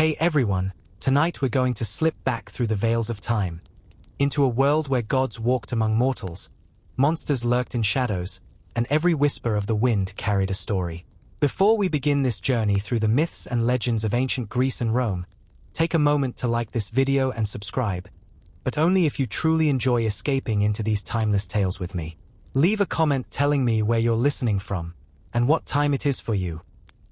Hey everyone, tonight we're going to slip back through the veils of time, into a world where gods walked among mortals, monsters lurked in shadows, and every whisper of the wind carried a story. Before we begin this journey through the myths and legends of ancient Greece and Rome, take a moment to like this video and subscribe, but only if you truly enjoy escaping into these timeless tales with me. Leave a comment telling me where you're listening from, and what time it is for you.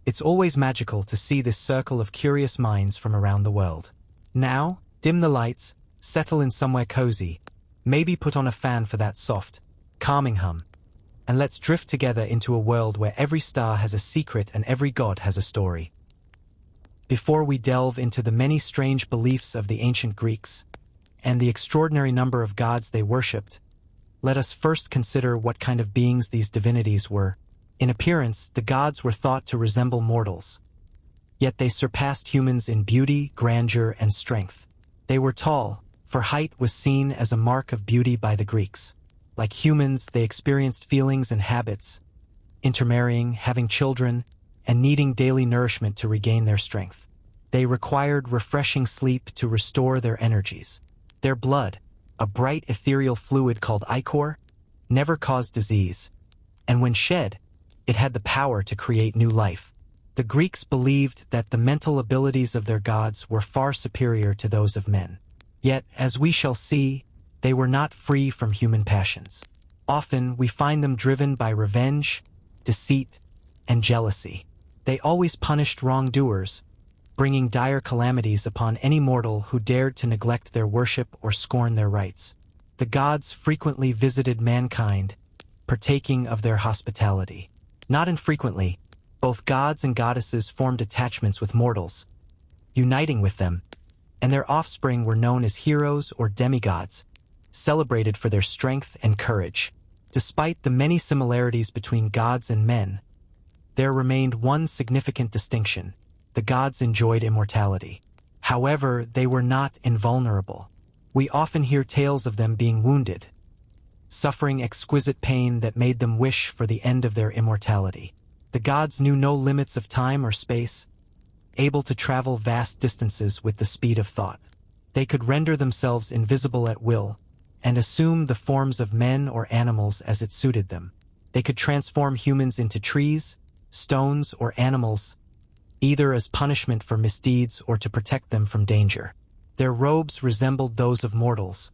It's always magical to see this circle of curious minds from around the world. Now, dim the lights, settle in somewhere cozy, maybe put on a fan for that soft, calming hum, and let's drift together into a world where every star has a secret and every god has a story. Before we delve into the many strange beliefs of the ancient Greeks, and the extraordinary number of gods they worshipped, let us first consider what kind of beings these divinities were. In appearance, the gods were thought to resemble mortals. Yet they surpassed humans in beauty, grandeur, and strength. They were tall, for height was seen as a mark of beauty by the Greeks. Like humans, they experienced feelings and habits, intermarrying, having children, and needing daily nourishment to regain their strength. They required refreshing sleep to restore their energies. Their blood, a bright ethereal fluid called ichor, never caused disease, and when shed, it had the power to create new life. The Greeks believed that the mental abilities of their gods were far superior to those of men. Yet, as we shall see, they were not free from human passions. Often, we find them driven by revenge, deceit, and jealousy. They always punished wrongdoers, bringing dire calamities upon any mortal who dared to neglect their worship or scorn their rites. The gods frequently visited mankind, partaking of their hospitality. Not infrequently, both gods and goddesses formed attachments with mortals, uniting with them, and their offspring were known as heroes or demigods, celebrated for their strength and courage. Despite the many similarities between gods and men, there remained one significant distinction: the gods enjoyed immortality. However, they were not invulnerable. We often hear tales of them being wounded, suffering exquisite pain that made them wish for the end of their immortality. The gods knew no limits of time or space, able to travel vast distances with the speed of thought. They could render themselves invisible at will, and assume the forms of men or animals as it suited them. They could transform humans into trees, stones, or animals, either as punishment for misdeeds or to protect them from danger. Their robes resembled those of mortals,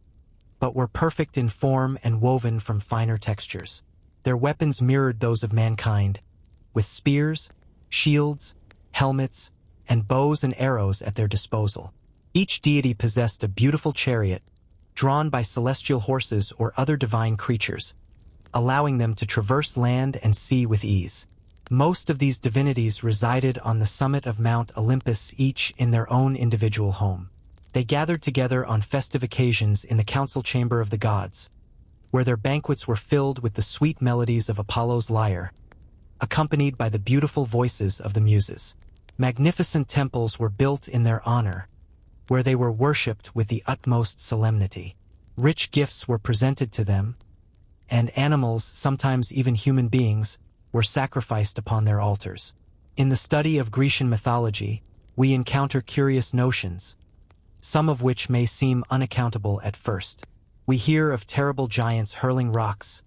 but were perfect in form and woven from finer textures. Their weapons mirrored those of mankind, with spears, shields, helmets, and bows and arrows at their disposal. Each deity possessed a beautiful chariot, drawn by celestial horses or other divine creatures, allowing them to traverse land and sea with ease. Most of these divinities resided on the summit of Mount Olympus, each in their own individual home. They gathered together on festive occasions in the council chamber of the gods, where their banquets were filled with the sweet melodies of Apollo's lyre, accompanied by the beautiful voices of the muses. Magnificent temples were built in their honor, where they were worshipped with the utmost solemnity. Rich gifts were presented to them, and animals, sometimes even human beings, were sacrificed upon their altars. In the study of Grecian mythology, we encounter curious notions, some of which may seem unaccountable at first. We hear of terrible giants hurling rocks,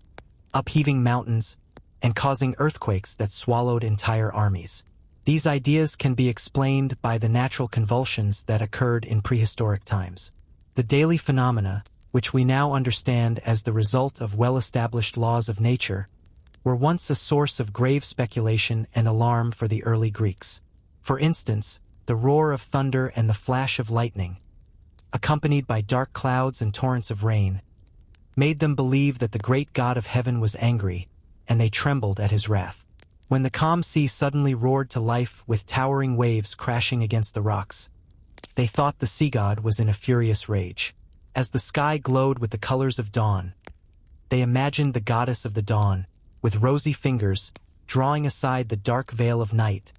upheaving mountains, and causing earthquakes that swallowed entire armies. These ideas can be explained by the natural convulsions that occurred in prehistoric times. The daily phenomena, which we now understand as the result of well-established laws of nature, were once a source of grave speculation and alarm for the early Greeks. For instance, the roar of thunder and the flash of lightning, accompanied by dark clouds and torrents of rain, made them believe that the great God of heaven was angry, and they trembled at his wrath. When the calm sea suddenly roared to life with towering waves crashing against the rocks, they thought the sea god was in a furious rage. As the sky glowed with the colors of dawn, they imagined the goddess of the dawn, with rosy fingers, drawing aside the dark veil of night,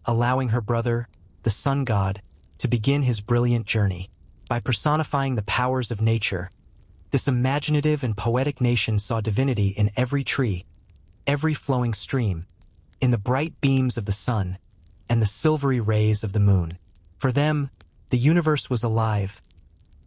allowing her brother, the sun god, to begin his brilliant journey. By personifying the powers of nature, this imaginative and poetic nation saw divinity in every tree, every flowing stream, in the bright beams of the sun, and the silvery rays of the moon. For them, the universe was alive,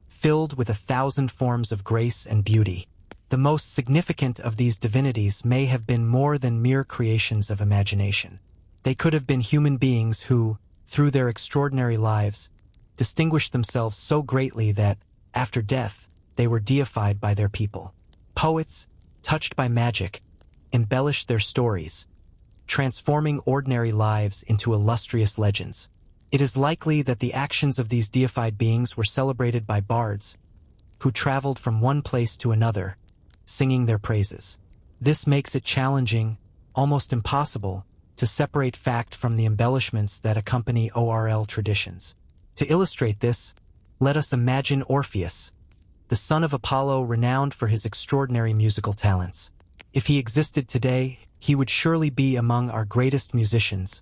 filled with 1,000 forms of grace and beauty. The most significant of these divinities may have been more than mere creations of imagination. They could have been human beings who, through their extraordinary lives, distinguished themselves so greatly that, after death, they were deified by their people. Poets, touched by magic, embellished their stories, transforming ordinary lives into illustrious legends. It is likely that the actions of these deified beings were celebrated by bards, who traveled from one place to another, singing their praises. This makes it challenging, almost impossible, to separate fact from the embellishments that accompany oral traditions. To illustrate this, let us imagine Orpheus, the son of Apollo renowned for his extraordinary musical talents. If he existed today, he would surely be among our greatest musicians,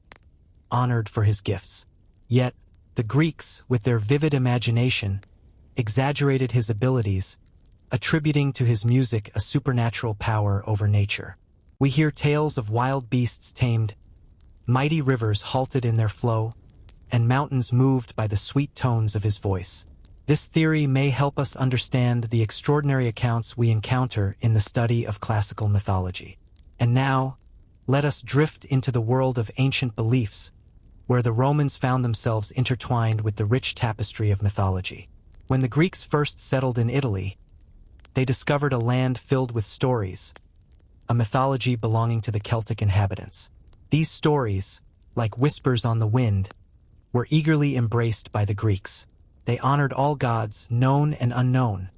honored for his gifts. Yet, the Greeks, with their vivid imagination, exaggerated his abilities, attributing to his music a supernatural power over nature. We hear tales of wild beasts tamed, mighty rivers halted in their flow, and mountains moved by the sweet tones of his voice. This theory may help us understand the extraordinary accounts we encounter in the study of classical mythology. And now, let us drift into the world of ancient beliefs, where the Romans found themselves intertwined with the rich tapestry of mythology. When the Greeks first settled in Italy, they discovered a land filled with stories, a mythology belonging to the Celtic inhabitants. These stories, like whispers on the wind, were eagerly embraced by the Greeks. They honored all gods, known and unknown,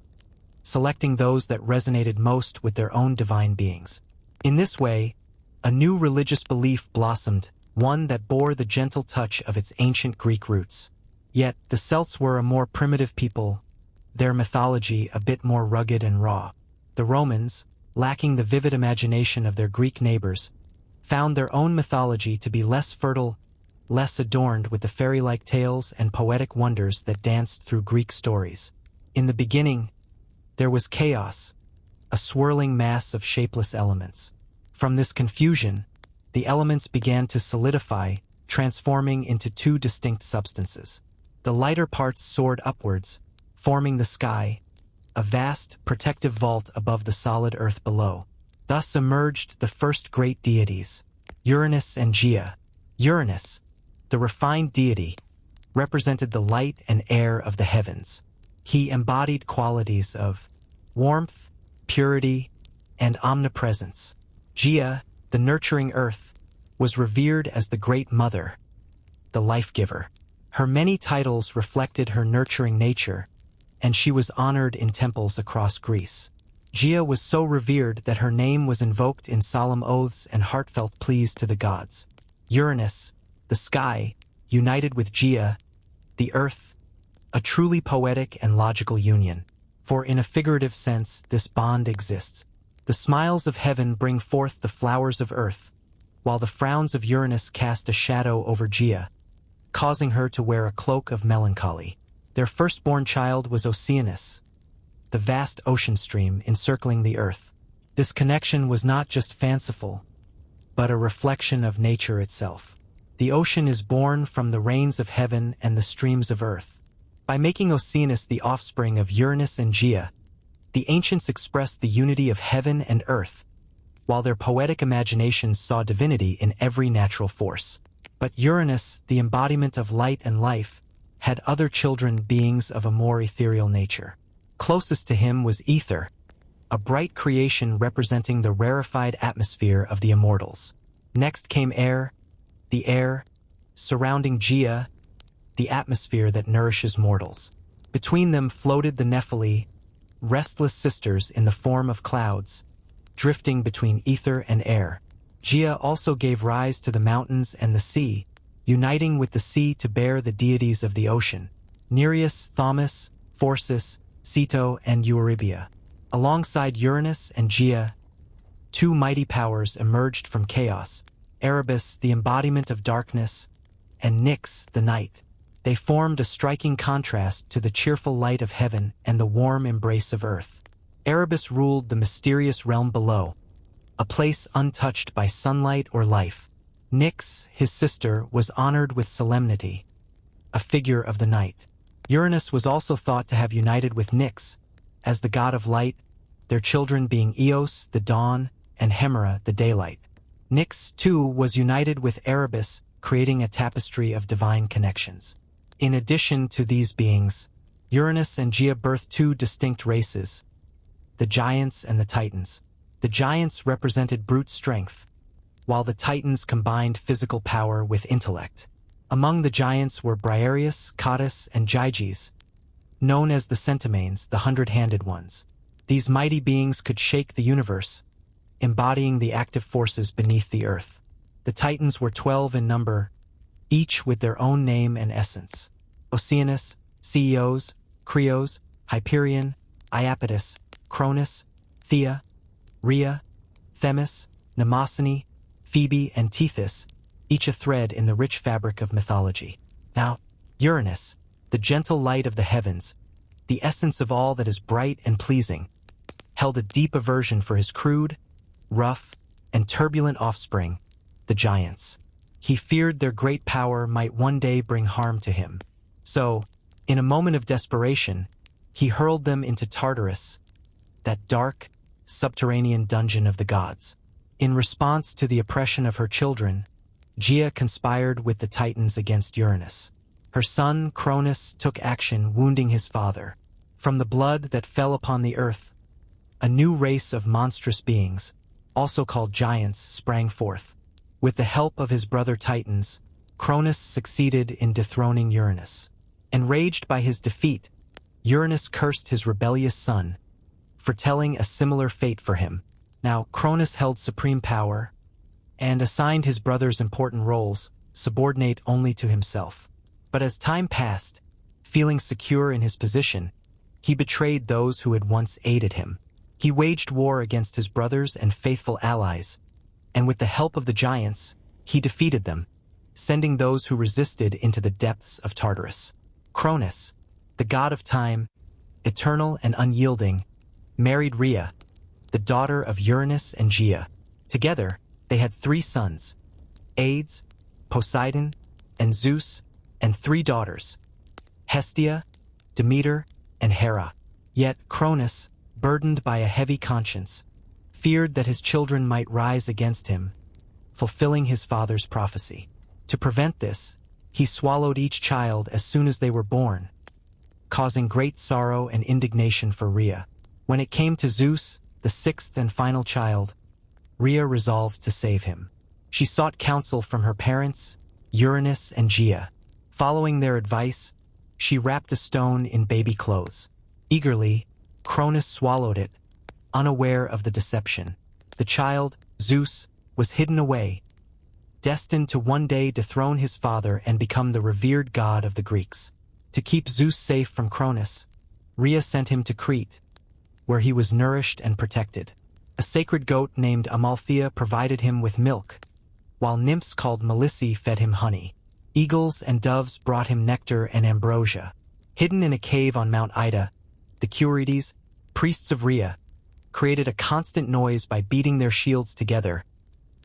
selecting those that resonated most with their own divine beings. In this way, a new religious belief blossomed, one that bore the gentle touch of its ancient Greek roots. Yet, the Celts were a more primitive people, their mythology a bit more rugged and raw. The Romans, lacking the vivid imagination of their Greek neighbors, found their own mythology to be less fertile, less adorned with the fairy-like tales and poetic wonders that danced through Greek stories. In the beginning, there was chaos, a swirling mass of shapeless elements. From this confusion, the elements began to solidify, transforming into two distinct substances. The lighter parts soared upwards, forming the sky, a vast, protective vault above the solid earth below. Thus emerged the first great deities, Uranus and Gaia. Uranus, the refined deity, represented the light and air of the heavens. He embodied qualities of warmth, purity, and omnipresence. Gaia, the nurturing earth, was revered as the Great Mother, the life-giver. Her many titles reflected her nurturing nature, and she was honored in temples across Greece. Gaia was so revered that her name was invoked in solemn oaths and heartfelt pleas to the gods. Uranus, the sky, united with Gaia, the earth, a truly poetic and logical union. For in a figurative sense, this bond exists. The smiles of heaven bring forth the flowers of earth, while the frowns of Uranus cast a shadow over Gaia, causing her to wear a cloak of melancholy. Their firstborn child was Oceanus, the vast ocean stream encircling the earth. This connection was not just fanciful, but a reflection of nature itself. The ocean is born from the rains of heaven and the streams of earth. By making Oceanus the offspring of Uranus and Gaia, the ancients expressed the unity of heaven and earth, while their poetic imaginations saw divinity in every natural force. But Uranus, the embodiment of light and life, had other children, beings of a more ethereal nature. Closest to him was Ether, a bright creation representing the rarefied atmosphere of the immortals. Next came air, the air surrounding Gaia, the atmosphere that nourishes mortals. Between them floated the Nephili, restless sisters in the form of clouds, drifting between ether and air. Gaia also gave rise to the mountains and the sea, uniting with the sea to bear the deities of the ocean, Nereus, Thaumas, Phorcys, Ceto, and Eurybia. Alongside Uranus and Gaia, two mighty powers emerged from chaos, Erebus, the embodiment of darkness, and Nyx, the night. They formed a striking contrast to the cheerful light of heaven and the warm embrace of earth. Erebus ruled the mysterious realm below, a place untouched by sunlight or life. Nyx, his sister, was honored with solemnity, a figure of the night. Uranus was also thought to have united with Nyx, as the god of light, their children being Eos, the dawn, and Hemera, the daylight. Nyx, too, was united with Erebus, creating a tapestry of divine connections. In addition to these beings, Uranus and Gaia birthed two distinct races, the Giants and the Titans. The Giants represented brute strength, while the Titans combined physical power with intellect. Among the Giants were Briareus, Cottus, and Gyges, known as the Centimanes, the hundred-handed ones. These mighty beings could shake the universe, embodying the active forces beneath the earth. The Titans were 12 in number, each with their own name and essence: Oceanus, Ceos, Creos, Hyperion, Iapetus, Cronus, Thea, Rhea, Themis, Mnemosyne, Phoebe, and Tethys, each a thread in the rich fabric of mythology. Now, Uranus, the gentle light of the heavens, the essence of all that is bright and pleasing, held a deep aversion for his crude, rough, and turbulent offspring, the Giants. He feared their great power might one day bring harm to him. So, in a moment of desperation, he hurled them into Tartarus, that dark, subterranean dungeon of the gods. In response to the oppression of her children, Gaia conspired with the Titans against Uranus. Her son, Cronus, took action, wounding his father. From the blood that fell upon the earth, a new race of monstrous beings, also called giants, sprang forth. With the help of his brother Titans, Cronus succeeded in dethroning Uranus. Enraged by his defeat, Uranus cursed his rebellious son, foretelling a similar fate for him. Now, Cronus held supreme power and assigned his brothers important roles, subordinate only to himself. But as time passed, feeling secure in his position, he betrayed those who had once aided him. He waged war against his brothers and faithful allies, and with the help of the giants, he defeated them, sending those who resisted into the depths of Tartarus. Cronus, the god of time, eternal and unyielding, married Rhea, the daughter of Uranus and Gaia. Together, they had 3 sons, Hades, Poseidon, and Zeus, and 3 daughters, Hestia, Demeter, and Hera. Yet Cronus, burdened by a heavy conscience, feared that his children might rise against him, fulfilling his father's prophecy. To prevent this, he swallowed each child as soon as they were born, causing great sorrow and indignation for Rhea. When it came to Zeus, the 6th and final child, Rhea resolved to save him. She sought counsel from her parents, Uranus and Gaia. Following their advice, she wrapped a stone in baby clothes. Eagerly, Cronus swallowed it, unaware of the deception. The child, Zeus, was hidden away, destined to one day dethrone his father and become the revered god of the Greeks. To keep Zeus safe from Cronus, Rhea sent him to Crete, where he was nourished and protected. A sacred goat named Amalthea provided him with milk, while nymphs called Melissae fed him honey. Eagles and doves brought him nectar and ambrosia. Hidden in a cave on Mount Ida, the Curetes, priests of Rhea, created a constant noise by beating their shields together,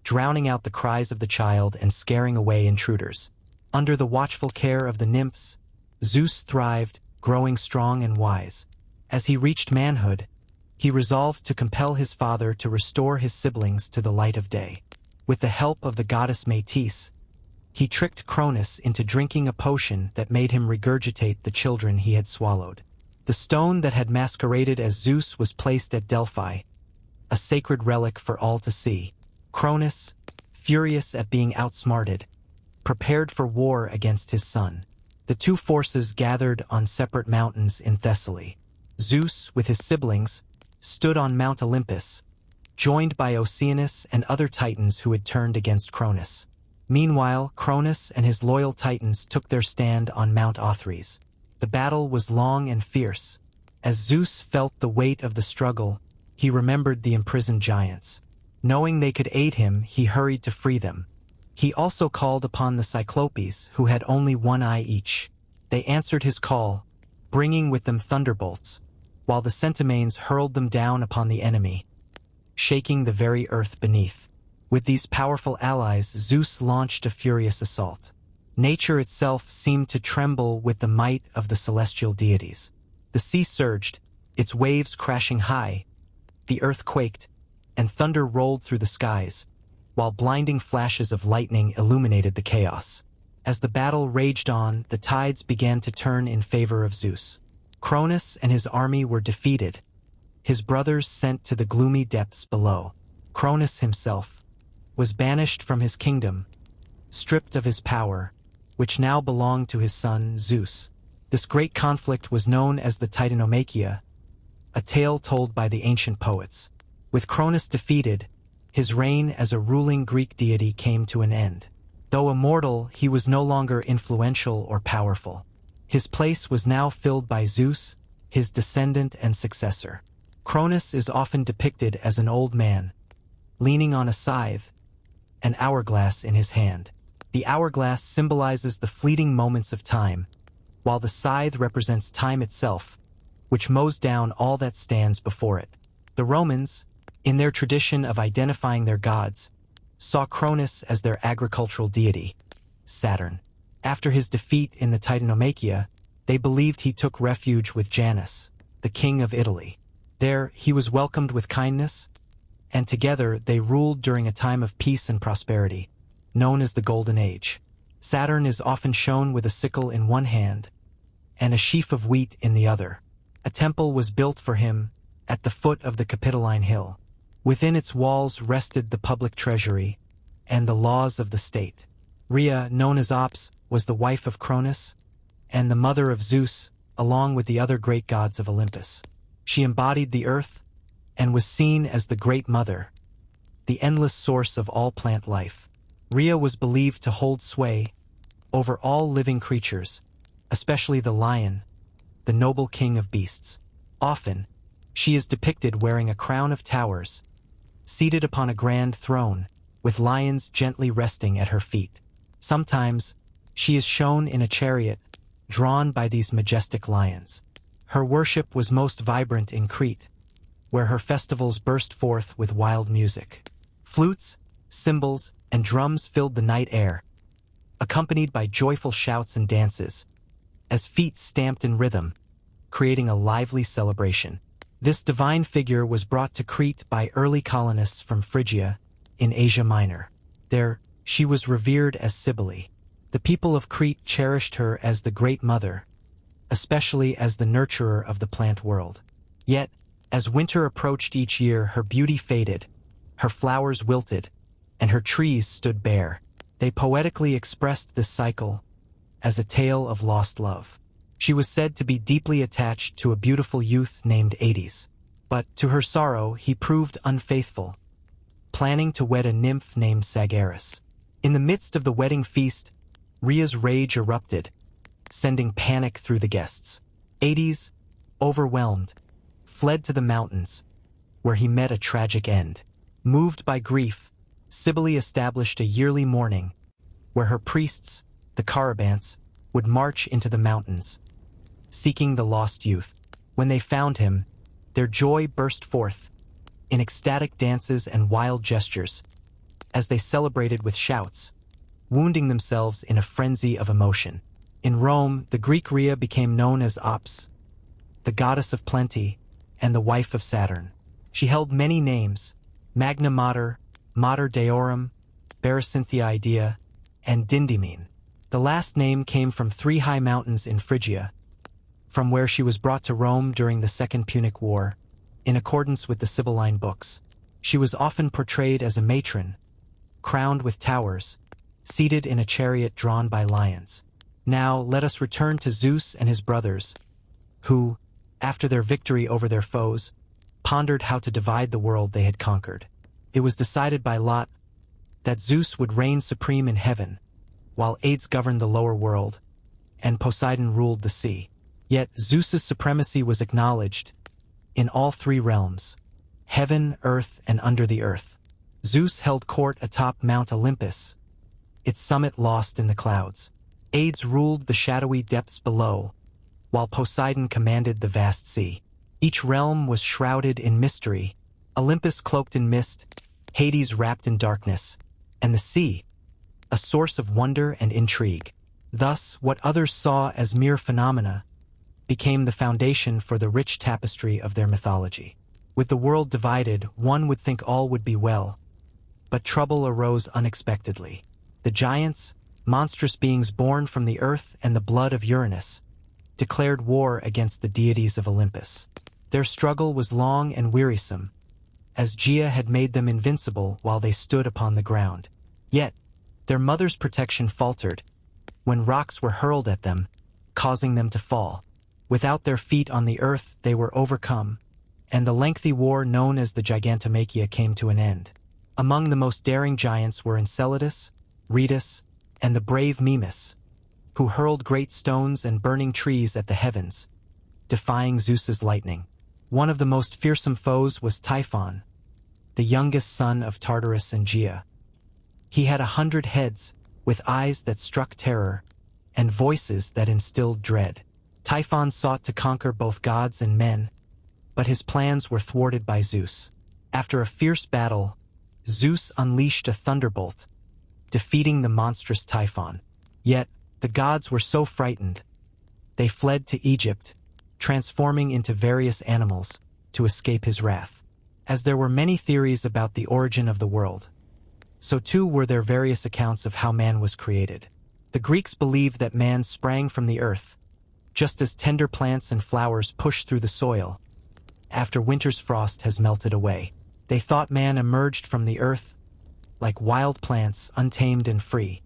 drowning out the cries of the child and scaring away intruders. Under the watchful care of the nymphs, Zeus thrived, growing strong and wise. As he reached manhood, he resolved to compel his father to restore his siblings to the light of day. With the help of the goddess Métis, he tricked Cronus into drinking a potion that made him regurgitate the children he had swallowed. The stone that had masqueraded as Zeus was placed at Delphi, a sacred relic for all to see. Cronus, furious at being outsmarted, prepared for war against his son. The 2 forces gathered on separate mountains in Thessaly. Zeus, with his siblings, stood on Mount Olympus, joined by Oceanus and other titans who had turned against Cronus. Meanwhile, Cronus and his loyal titans took their stand on Mount Othrys. The battle was long and fierce. As Zeus felt the weight of the struggle, he remembered the imprisoned giants. Knowing they could aid him, he hurried to free them. He also called upon the Cyclopes, who had only 1 eye each. They answered his call, bringing with them thunderbolts, while the Centimanes hurled them down upon the enemy, shaking the very earth beneath. With these powerful allies, Zeus launched a furious assault. Nature itself seemed to tremble with the might of the celestial deities. The sea surged, its waves crashing high, the earth quaked, and thunder rolled through the skies, while blinding flashes of lightning illuminated the chaos. As the battle raged on, the tides began to turn in favor of Zeus. Cronus and his army were defeated, his brothers sent to the gloomy depths below. Cronus himself was banished from his kingdom, stripped of his power, which now belonged to his son Zeus. This great conflict was known as the Titanomachia, a tale told by the ancient poets. With Cronus defeated, his reign as a ruling Greek deity came to an end. Though immortal, he was no longer influential or powerful. His place was now filled by Zeus, his descendant and successor. Cronus is often depicted as an old man, leaning on a scythe, an hourglass in his hand. The hourglass symbolizes the fleeting moments of time, while the scythe represents time itself, which mows down all that stands before it. The Romans, in their tradition of identifying their gods, saw Cronus as their agricultural deity, Saturn. After his defeat in the Titanomachia, they believed he took refuge with Janus, the king of Italy. There, he was welcomed with kindness, and together they ruled during a time of peace and prosperity, known as the Golden Age. Saturn is often shown with a sickle in one hand and a sheaf of wheat in the other. A temple was built for him at the foot of the Capitoline Hill. Within its walls rested the public treasury and the laws of the state. Rhea, known as Ops, was the wife of Cronus and the mother of Zeus, along with the other great gods of Olympus. She embodied the earth and was seen as the Great Mother, the endless source of all plant life. Rhea was believed to hold sway over all living creatures, especially the lion, the noble king of beasts. Often, she is depicted wearing a crown of towers, seated upon a grand throne, with lions gently resting at her feet. Sometimes, she is shown in a chariot, drawn by these majestic lions. Her worship was most vibrant in Crete, where her festivals burst forth with wild music. Flutes, cymbals, and drums filled the night air, accompanied by joyful shouts and dances, as feet stamped in rhythm, creating a lively celebration. This divine figure was brought to Crete by early colonists from Phrygia in Asia Minor. There, she was revered as Cybele. The people of Crete cherished her as the Great Mother, especially as the nurturer of the plant world. Yet, as winter approached each year, her beauty faded, her flowers wilted, and her trees stood bare. They poetically expressed this cycle as a tale of lost love. She was said to be deeply attached to a beautiful youth named Hades, but to her sorrow he proved unfaithful, planning to wed a nymph named Sagaris. In the midst of the wedding feast, Rhea's rage erupted, sending panic through the guests. Hades, overwhelmed, fled to the mountains, where he met a tragic end. Moved by grief, Cybele established a yearly mourning, where her priests, the Carabants, would march into the mountains, seeking the lost youth. When they found him, their joy burst forth in ecstatic dances and wild gestures, as they celebrated with shouts, wounding themselves in a frenzy of emotion. In Rome, the Greek Rhea became known as Ops, the goddess of plenty and the wife of Saturn. She held many names: Magna Mater, Mater Deorum, Berecynthia Idea, and Dindymene. The last name came from 3 high mountains in Phrygia, from where she was brought to Rome during the Second Punic War, in accordance with the Sibylline books. She was often portrayed as a matron, crowned with towers, seated in a chariot drawn by lions. Now let us return to Zeus and his brothers, who, after their victory over their foes, pondered how to divide the world they had conquered. It was decided by lot that Zeus would reign supreme in heaven, while Hades governed the lower world, and Poseidon ruled the sea. Yet Zeus's supremacy was acknowledged in all 3 realms: heaven, earth, and under the earth. Zeus held court atop Mount Olympus, its summit lost in the clouds. Hades ruled the shadowy depths below, while Poseidon commanded the vast sea. Each realm was shrouded in mystery, Olympus cloaked in mist, Hades wrapped in darkness, and the sea, a source of wonder and intrigue. Thus, what others saw as mere phenomena became the foundation for the rich tapestry of their mythology. With the world divided, one would think all would be well, but trouble arose unexpectedly. The giants, monstrous beings born from the earth and the blood of Uranus, declared war against the deities of Olympus. Their struggle was long and wearisome, as Gaia had made them invincible while they stood upon the ground. Yet, their mother's protection faltered when rocks were hurled at them, causing them to fall. Without their feet on the earth, they were overcome, and the lengthy war known as the Gigantomachia came to an end. Among the most daring giants were Enceladus, Rhetus, and the brave Mimas, who hurled great stones and burning trees at the heavens, defying Zeus's lightning. One of the most fearsome foes was Typhon, the youngest son of Tartarus and Gaia. He had 100 heads, with eyes that struck terror, and voices that instilled dread. Typhon sought to conquer both gods and men, but his plans were thwarted by Zeus. After a fierce battle, Zeus unleashed a thunderbolt, defeating the monstrous Typhon. Yet, the gods were so frightened, they fled to Egypt, transforming into various animals to escape his wrath. As there were many theories about the origin of the world, so too were there various accounts of how man was created. The Greeks believed that man sprang from the earth, just as tender plants and flowers push through the soil after winter's frost has melted away. They thought man emerged from the earth like wild plants, untamed and free.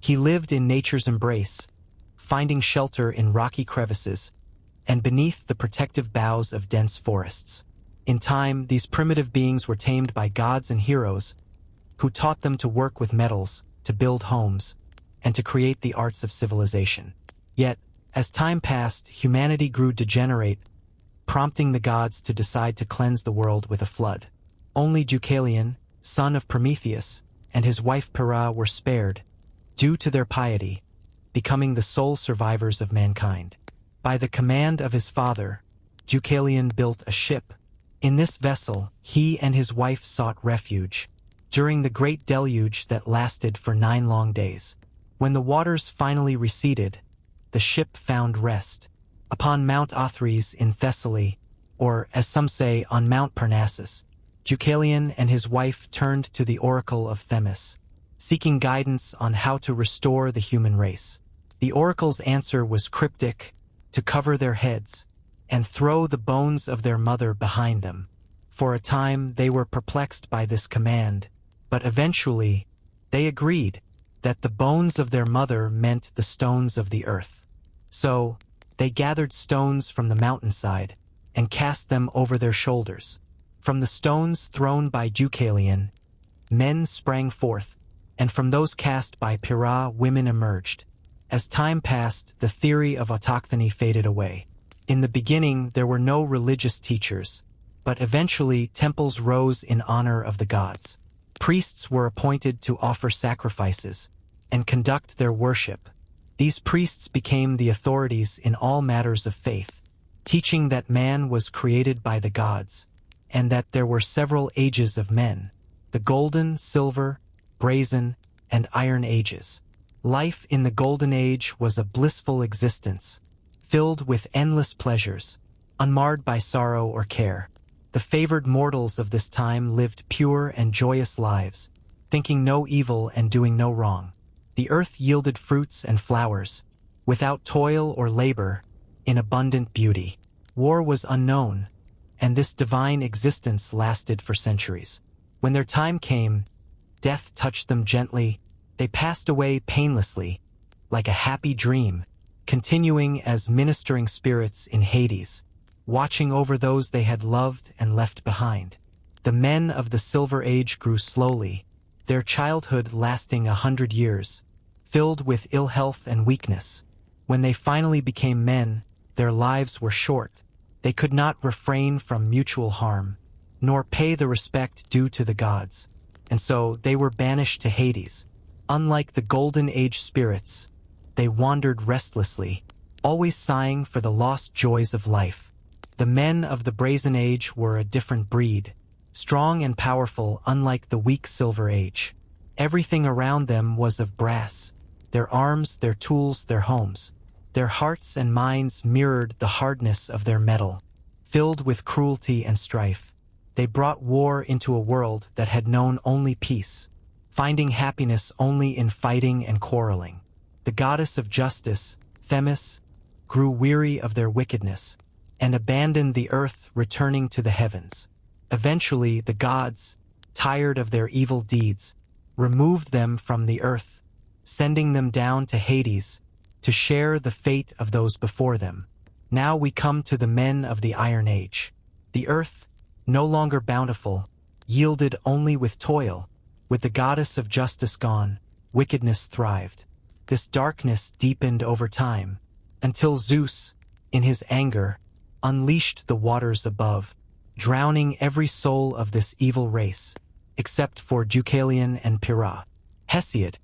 He lived in nature's embrace, finding shelter in rocky crevices and beneath the protective boughs of dense forests. In time, these primitive beings were tamed by gods and heroes who taught them to work with metals, to build homes, and to create the arts of civilization. Yet, as time passed, humanity grew degenerate, prompting the gods to decide to cleanse the world with a flood. Only Deucalion, son of Prometheus, and his wife Pyrrha were spared, due to their piety, becoming the sole survivors of mankind. By the command of his father, Deucalion built a ship. In this vessel, he and his wife sought refuge during the great deluge that lasted for 9 long days. When the waters finally receded, the ship found rest upon Mount Othrys in Thessaly, or, as some say, on Mount Parnassus. Deucalion and his wife turned to the oracle of Themis, seeking guidance on how to restore the human race. The oracle's answer was cryptic: to cover their heads and throw the bones of their mother behind them. For a time they were perplexed by this command, but eventually they agreed that the bones of their mother meant the stones of the earth. So, they gathered stones from the mountainside and cast them over their shoulders. From the stones thrown by Deucalion, men sprang forth, and from those cast by Pyrrha, women emerged. As time passed, the theory of autochthony faded away. In the beginning, there were no religious teachers, but eventually temples rose in honor of the gods. Priests were appointed to offer sacrifices and conduct their worship. These priests became the authorities in all matters of faith, teaching that man was created by the gods, and that there were several ages of men: the golden, silver, brazen, and iron ages. Life in the golden age was a blissful existence, filled with endless pleasures, unmarred by sorrow or care. The favored mortals of this time lived pure and joyous lives, thinking no evil and doing no wrong. The earth yielded fruits and flowers, without toil or labor, in abundant beauty. War was unknown, and this divine existence lasted for centuries. When their time came, death touched them gently. They passed away painlessly, like a happy dream, continuing as ministering spirits in Hades, watching over those they had loved and left behind. The men of the Silver Age grew slowly, their childhood lasting 100 years, filled with ill health and weakness. When they finally became men, their lives were short. They could not refrain from mutual harm, nor pay the respect due to the gods, and so they were banished to Hades. Unlike the Golden Age spirits, they wandered restlessly, always sighing for the lost joys of life. The men of the Brazen Age were a different breed, strong and powerful unlike the weak Silver Age. Everything around them was of brass. their arms, their tools, their homes. Their hearts and minds mirrored the hardness of their metal, filled with cruelty and strife. They brought war into a world that had known only peace, finding happiness only in fighting and quarreling. The goddess of justice, Themis, grew weary of their wickedness and abandoned the earth, returning to the heavens. Eventually, the gods, tired of their evil deeds, removed them from the earth, sending them down to Hades to share the fate of those before them. Now we come to the men of the Iron Age. The earth, no longer bountiful, yielded only with toil. With the goddess of justice gone, wickedness thrived. This darkness deepened over time, until Zeus, in his anger, unleashed the waters above, drowning every soul of this evil race, except for Deucalion and Pyrrha. Hesiod,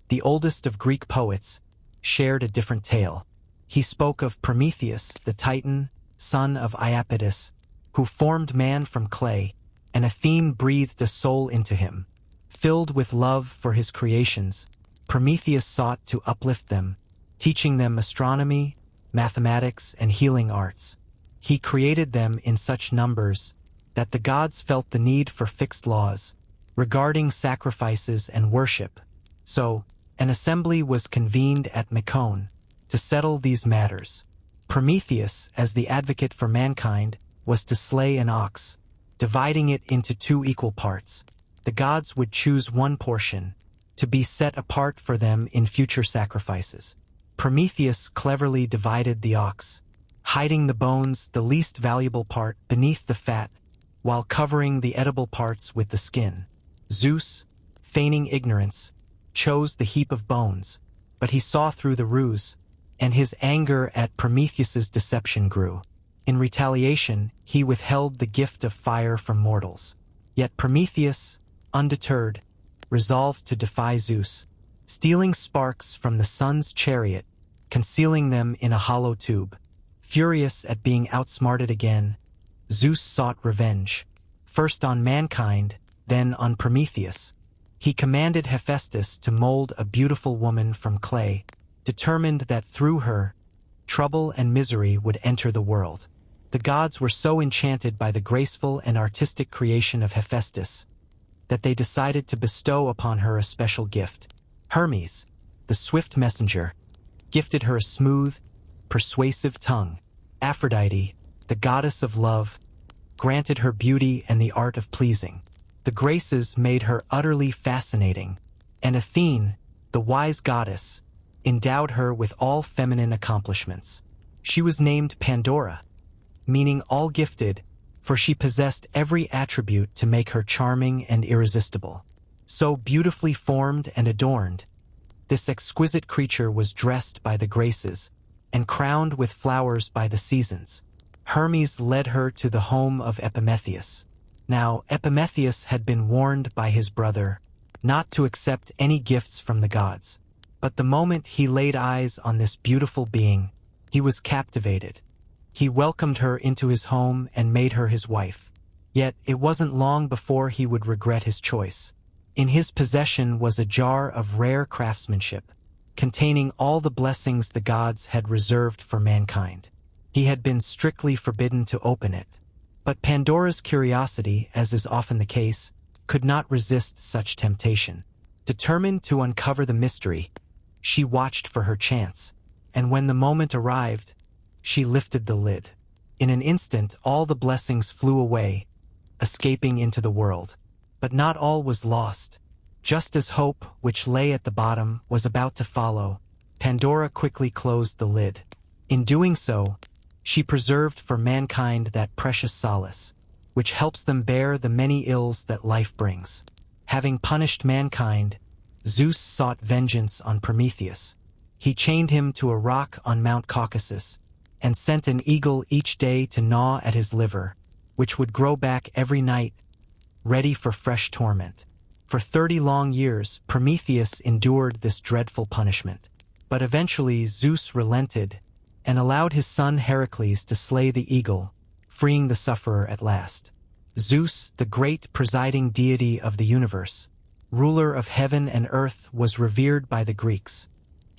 the oldest of Greek poets, shared a different tale. He spoke of Prometheus, the Titan, son of Iapetus, who formed man from clay, and Athene breathed a soul into him. Filled with love for his creations, Prometheus sought to uplift them, teaching them astronomy, mathematics, and healing arts. He created them in such numbers that the gods felt the need for fixed laws regarding sacrifices and worship. So, an assembly was convened at Mycone to settle these matters. Prometheus, as the advocate for mankind, was to slay an ox, dividing it into 2 equal parts. The gods would choose one portion, to be set apart for them in future sacrifices. Prometheus cleverly divided the ox, hiding the bones, the least valuable part, beneath the fat, while covering the edible parts with the skin. Zeus, feigning ignorance, chose the heap of bones, but he saw through the ruse, and his anger at Prometheus's deception grew. In retaliation, he withheld the gift of fire from mortals. Yet Prometheus, undeterred, resolved to defy Zeus, stealing sparks from the sun's chariot, concealing them in a hollow tube. Furious at being outsmarted again, Zeus sought revenge, first on mankind, then on Prometheus. He commanded Hephaestus to mold a beautiful woman from clay, determined that through her, trouble and misery would enter the world. The gods were so enchanted by the graceful and artistic creation of Hephaestus that they decided to bestow upon her a special gift. Hermes, the swift messenger, gifted her a smooth, persuasive tongue. Aphrodite, the goddess of love, granted her beauty and the art of pleasing. The Graces made her utterly fascinating, and Athene, the wise goddess, endowed her with all feminine accomplishments. She was named Pandora, meaning all gifted, for she possessed every attribute to make her charming and irresistible. So beautifully formed and adorned, this exquisite creature was dressed by the Graces and crowned with flowers by the seasons. Hermes led her to the home of Epimetheus. Now, Epimetheus had been warned by his brother not to accept any gifts from the gods. But the moment he laid eyes on this beautiful being, he was captivated. He welcomed her into his home and made her his wife. Yet it wasn't long before he would regret his choice. In his possession was a jar of rare craftsmanship, containing all the blessings the gods had reserved for mankind. He had been strictly forbidden to open it. But Pandora's curiosity, as is often the case, could not resist such temptation. Determined to uncover the mystery, she watched for her chance, and when the moment arrived, she lifted the lid. In an instant, all the blessings flew away, escaping into the world. But not all was lost. Just as hope, which lay at the bottom, was about to follow, Pandora quickly closed the lid. In doing so, she preserved for mankind that precious solace, which helps them bear the many ills that life brings. Having punished mankind, Zeus sought vengeance on Prometheus. He chained him to a rock on Mount Caucasus and sent an eagle each day to gnaw at his liver, which would grow back every night, ready for fresh torment. For 30 long years, Prometheus endured this dreadful punishment. But eventually Zeus relented and allowed his son Heracles to slay the eagle, freeing the sufferer at last. Zeus, the great presiding deity of the universe, ruler of heaven and earth, was revered by the Greeks.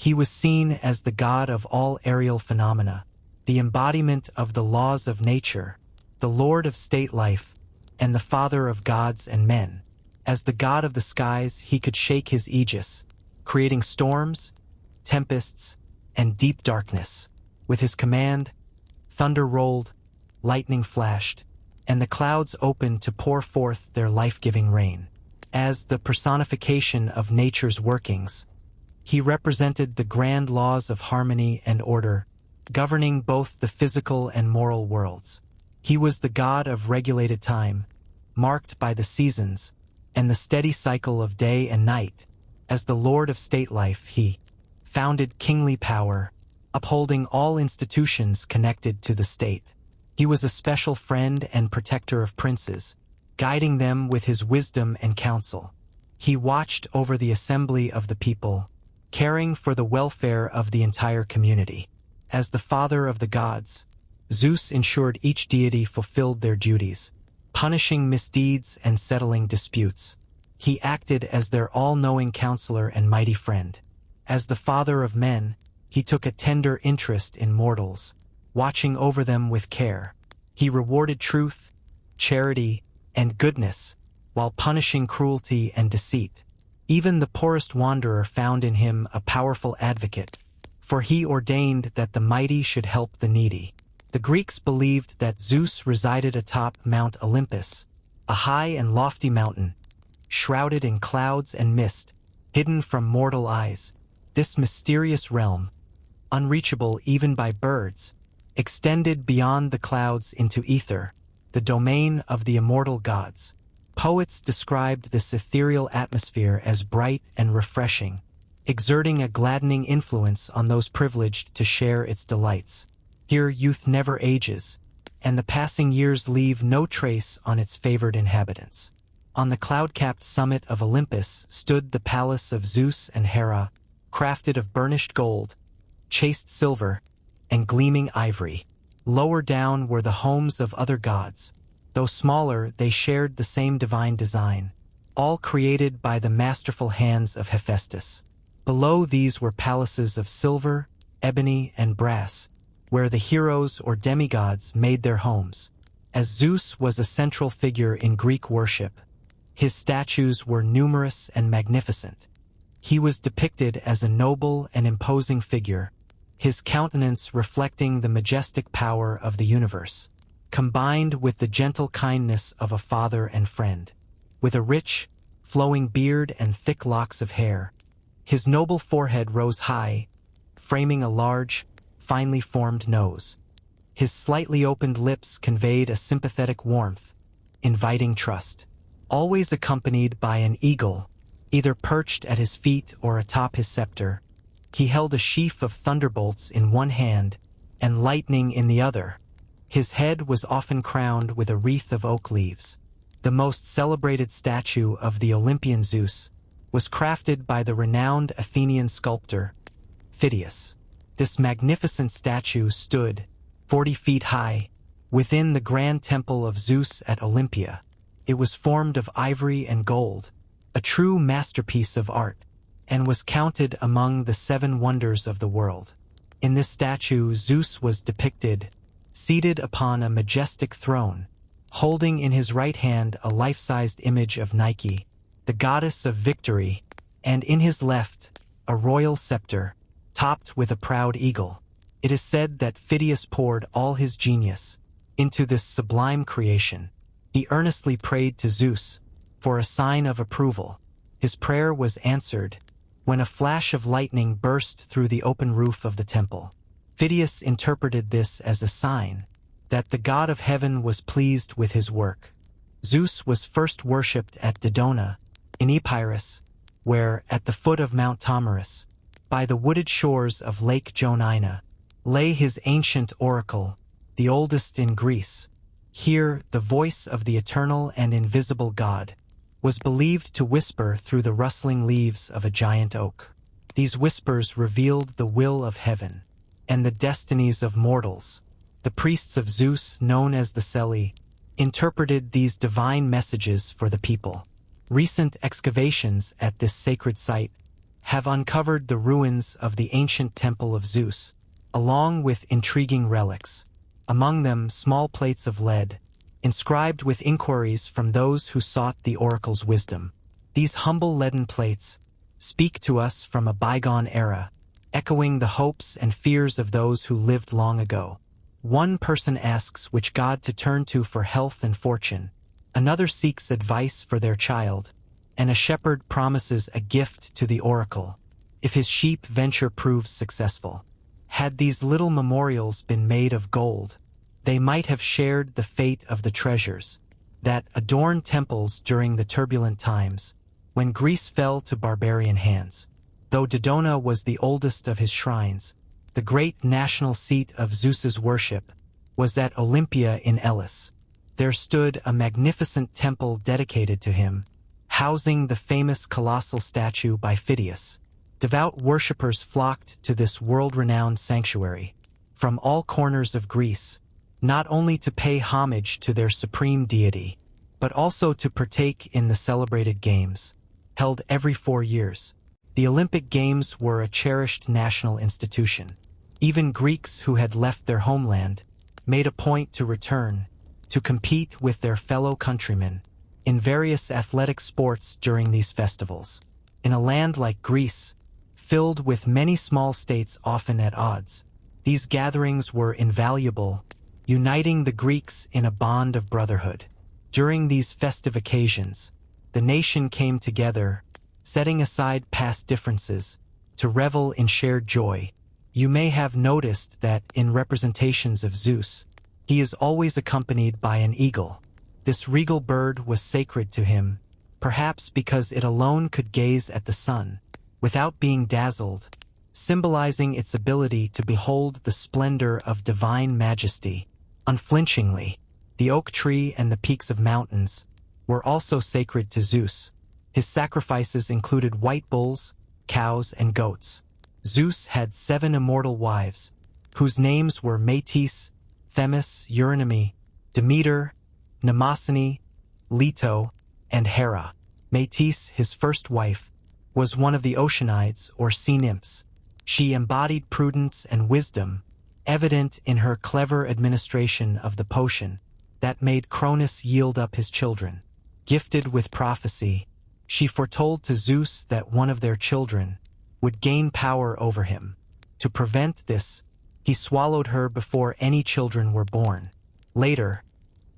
He was seen as the god of all aerial phenomena, the embodiment of the laws of nature, the lord of state life, and the father of gods and men. As the god of the skies, he could shake his aegis, creating storms, tempests, and deep darkness. With his command, thunder rolled, lightning flashed, and the clouds opened to pour forth their life-giving rain. As the personification of nature's workings, he represented the grand laws of harmony and order, governing both the physical and moral worlds. He was the god of regulated time, marked by the seasons and the steady cycle of day and night. As the lord of state life, he founded kingly power, upholding all institutions connected to the state. He was a special friend and protector of princes, guiding them with his wisdom and counsel. He watched over the assembly of the people, caring for the welfare of the entire community. As the father of the gods, Zeus ensured each deity fulfilled their duties, punishing misdeeds and settling disputes. He acted as their all-knowing counselor and mighty friend. As the father of men, he took a tender interest in mortals, watching over them with care. He rewarded truth, charity, and goodness, while punishing cruelty and deceit. Even the poorest wanderer found in him a powerful advocate, for he ordained that the mighty should help the needy. The Greeks believed that Zeus resided atop Mount Olympus, a high and lofty mountain, shrouded in clouds and mist, hidden from mortal eyes. This mysterious realm, unreachable even by birds, extended beyond the clouds into ether, the domain of the immortal gods. Poets described this ethereal atmosphere as bright and refreshing, exerting a gladdening influence on those privileged to share its delights. Here youth never ages, and the passing years leave no trace on its favored inhabitants. On the cloud-capped summit of Olympus stood the palace of Zeus and Hera, crafted of burnished gold, chased silver, and gleaming ivory. Lower down were the homes of other gods. Though smaller, they shared the same divine design, all created by the masterful hands of Hephaestus. Below these were palaces of silver, ebony, and brass, where the heroes or demigods made their homes. As Zeus was a central figure in Greek worship, his statues were numerous and magnificent. He was depicted as a noble and imposing figure, his countenance reflecting the majestic power of the universe, combined with the gentle kindness of a father and friend. With a rich, flowing beard and thick locks of hair, his noble forehead rose high, framing a large, finely formed nose. His slightly opened lips conveyed a sympathetic warmth, inviting trust. Always accompanied by an eagle, either perched at his feet or atop his scepter, he held a sheaf of thunderbolts in one hand and lightning in the other. His head was often crowned with a wreath of oak leaves. The most celebrated statue of the Olympian Zeus was crafted by the renowned Athenian sculptor, Phidias. This magnificent statue stood, 40 feet high, within the grand temple of Zeus at Olympia. It was formed of ivory and gold, a true masterpiece of art, and was counted among the 7 wonders of the world. In this statue, Zeus was depicted seated upon a majestic throne, holding in his right hand a life-sized image of Nike, the goddess of victory, and in his left, a royal scepter, topped with a proud eagle. It is said that Phidias poured all his genius into this sublime creation. He earnestly prayed to Zeus for a sign of approval. His prayer was answered when a flash of lightning burst through the open roof of the temple. Phidias interpreted this as a sign that the god of heaven was pleased with his work. Zeus was first worshipped at Dodona, in Epirus, where, at the foot of Mount Tomyris, by the wooded shores of Lake Joanina, lay his ancient oracle, the oldest in Greece. Here, the voice of the eternal and invisible God was believed to whisper through the rustling leaves of a giant oak. These whispers revealed the will of heaven and the destinies of mortals. The priests of Zeus, known as the Selli, interpreted these divine messages for the people. Recent excavations at this sacred site have uncovered the ruins of the ancient temple of Zeus, along with intriguing relics, among them small plates of lead, inscribed with inquiries from those who sought the oracle's wisdom. These humble leaden plates speak to us from a bygone era, echoing the hopes and fears of those who lived long ago. One person asks which god to turn to for health and fortune, another seeks advice for their child, and a shepherd promises a gift to the oracle if his sheep venture proves successful. Had these little memorials been made of gold, they might have shared the fate of the treasures that adorned temples during the turbulent times when Greece fell to barbarian hands. Though Dodona was the oldest of his shrines, the great national seat of Zeus's worship was at Olympia in Elis. There stood a magnificent temple dedicated to him, housing the famous colossal statue by Phidias. Devout worshippers flocked to this world-renowned sanctuary from all corners of Greece, not only to pay homage to their supreme deity, but also to partake in the celebrated games, held every 4 years. The Olympic Games were a cherished national institution. Even Greeks who had left their homeland made a point to return, to compete with their fellow countrymen in various athletic sports during these festivals. In a land like Greece, filled with many small states often at odds, these gatherings were invaluable, uniting the Greeks in a bond of brotherhood. During these festive occasions, the nation came together, setting aside past differences, to revel in shared joy. You may have noticed that in representations of Zeus, he is always accompanied by an eagle. This regal bird was sacred to him, perhaps because it alone could gaze at the sun without being dazzled, symbolizing its ability to behold the splendor of divine majesty unflinchingly. The oak tree and the peaks of mountains were also sacred to Zeus. His sacrifices included white bulls, cows, and goats. Zeus had 7 immortal wives, whose names were Metis, Themis, Eurynomy, Demeter, Mnemosyne, Leto, and Hera. Metis, his first wife, was one of the Oceanides or sea nymphs. She embodied prudence and wisdom, evident in her clever administration of the potion that made Cronus yield up his children. Gifted with prophecy, she foretold to Zeus that one of their children would gain power over him. To prevent this, he swallowed her before any children were born. Later,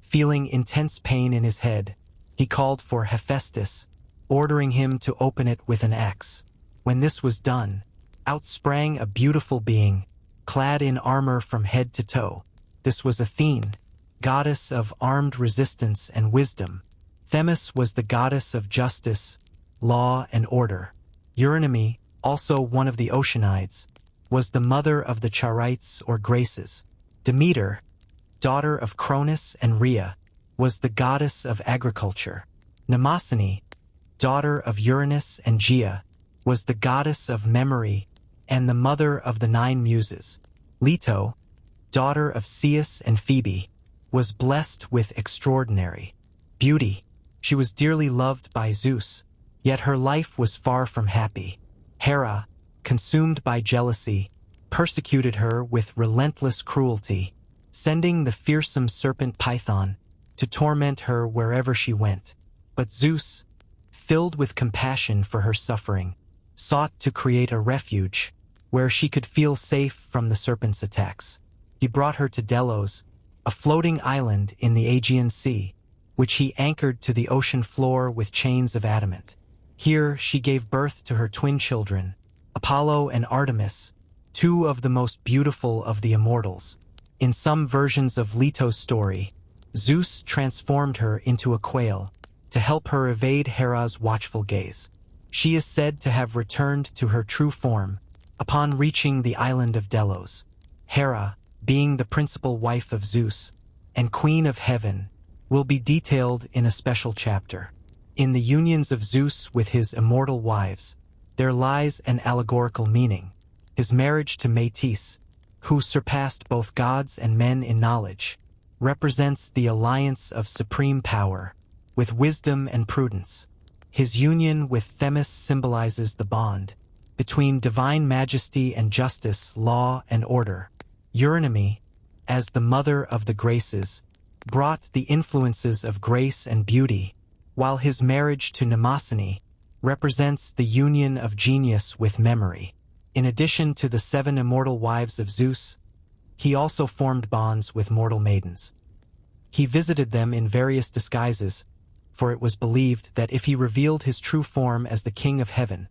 feeling intense pain in his head, he called for Hephaestus, ordering him to open it with an axe. When this was done, out sprang a beautiful being, clad in armor from head to toe. This was Athene, goddess of armed resistance and wisdom. Themis was the goddess of justice, law, and order. Eurynomy, also one of the Oceanides, was the mother of the Charites or Graces. Demeter, daughter of Cronus and Rhea, was the goddess of agriculture. Mnemosyne, daughter of Uranus and Gaia, was the goddess of memory and the mother of the 9 muses. Leto, daughter of Ceus and Phoebe, was blessed with extraordinary beauty. She was dearly loved by Zeus, yet her life was far from happy. Hera, consumed by jealousy, persecuted her with relentless cruelty, sending the fearsome serpent Python to torment her wherever she went. But Zeus, filled with compassion for her suffering, sought to create a refuge where she could feel safe from the serpent's attacks. He brought her to Delos, a floating island in the Aegean Sea, which he anchored to the ocean floor with chains of adamant. Here she gave birth to her twin children, Apollo and Artemis, 2 of the most beautiful of the immortals. In some versions of Leto's story, Zeus transformed her into a quail to help her evade Hera's watchful gaze. She is said to have returned to her true form upon reaching the island of Delos. Hera, being the principal wife of Zeus and queen of heaven, will be detailed in a special chapter. In the unions of Zeus with his immortal wives, there lies an allegorical meaning. His marriage to Metis, who surpassed both gods and men in knowledge, represents the alliance of supreme power with wisdom and prudence. His union with Themis symbolizes the bond between divine majesty and justice, law and order. Eurynomé, as the mother of the Graces, brought the influences of grace and beauty, while his marriage to Mnemosyne represents the union of genius with memory. In addition to the 7 immortal wives of Zeus, he also formed bonds with mortal maidens. He visited them in various disguises, for it was believed that if he revealed his true form as the king of heaven,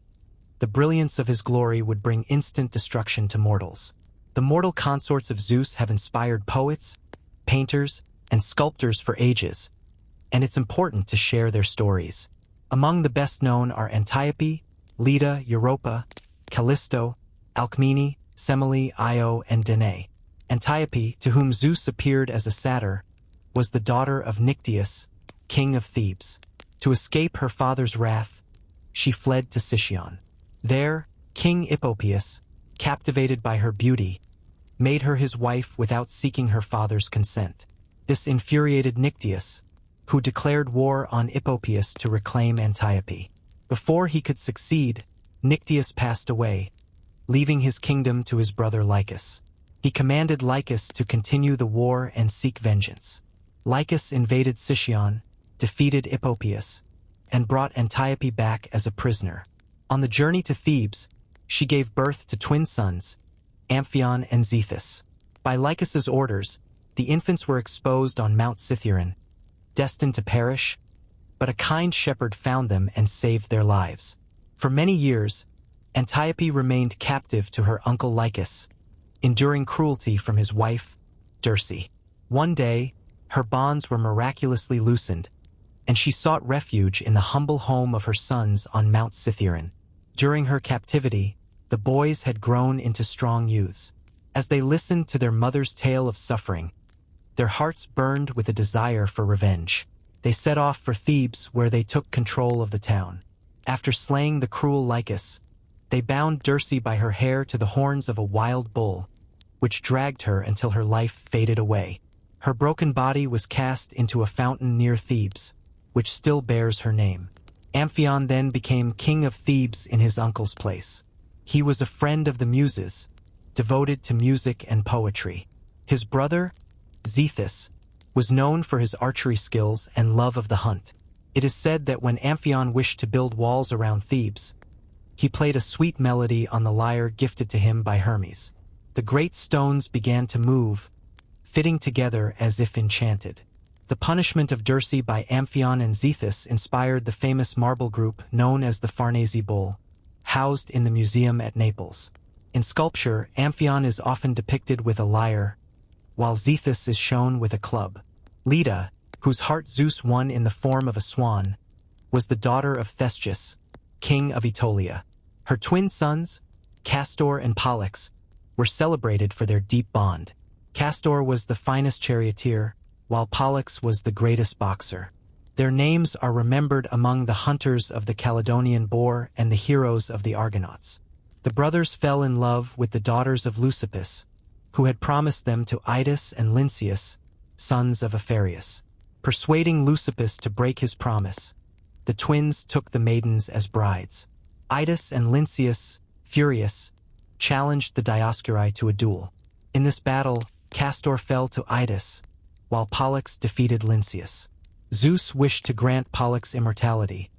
the brilliance of his glory would bring instant destruction to mortals. The mortal consorts of Zeus have inspired poets, painters, and sculptors for ages, and it's important to share their stories. Among the best known are Antiope, Leda, Europa, Callisto, Alcmene, Semele, Io, and Danae. Antiope, to whom Zeus appeared as a satyr, was the daughter of Nyctius, king of Thebes. To escape her father's wrath, she fled to Sicyon. There, King Hippopius, captivated by her beauty, made her his wife without seeking her father's consent. This infuriated Nyctius, who declared war on Hippopius to reclaim Antiope. Before he could succeed, Nyctius passed away, leaving his kingdom to his brother Lycus. He commanded Lycus to continue the war and seek vengeance. Lycus invaded Sicyon, defeated Hippopius, and brought Antiope back as a prisoner. On the journey to Thebes, she gave birth to twin sons, Amphion and Zethus. By Lycus's orders, the infants were exposed on Mount Cithaeron, destined to perish, but a kind shepherd found them and saved their lives. For many years, Antiope remained captive to her uncle Lycus, enduring cruelty from his wife, Dirce. One day, her bonds were miraculously loosened, and she sought refuge in the humble home of her sons on Mount Cithaeron. During her captivity, the boys had grown into strong youths. As they listened to their mother's tale of suffering, their hearts burned with a desire for revenge. They set off for Thebes, where they took control of the town. After slaying the cruel Lycus, they bound Dirce by her hair to the horns of a wild bull, which dragged her until her life faded away. Her broken body was cast into a fountain near Thebes, which still bears her name. Amphion then became king of Thebes in his uncle's place. He was a friend of the Muses, devoted to music and poetry. His brother, Zethus, was known for his archery skills and love of the hunt. It is said that when Amphion wished to build walls around Thebes, he played a sweet melody on the lyre gifted to him by Hermes. The great stones began to move, fitting together as if enchanted. The punishment of Dirce by Amphion and Zethus inspired the famous marble group known as the Farnese Bull, housed in the museum at Naples. In sculpture, Amphion is often depicted with a lyre, while Zethus is shown with a club. Leda, whose heart Zeus won in the form of a swan, was the daughter of Thestius, king of Aetolia. Her twin sons, Castor and Pollux, were celebrated for their deep bond. Castor was the finest charioteer, while Pollux was the greatest boxer. Their names are remembered among the hunters of the Caledonian boar and the heroes of the Argonauts. The brothers fell in love with the daughters of Leucippus, who had promised them to Idas and Lynceus, sons of Aphareus. Persuading Leucippus to break his promise, the twins took the maidens as brides. Idas and Lynceus, furious, challenged the Dioscuri to a duel. In this battle, Castor fell to Idas, while Pollux defeated Lynceus. Zeus wished to grant Pollux immortality,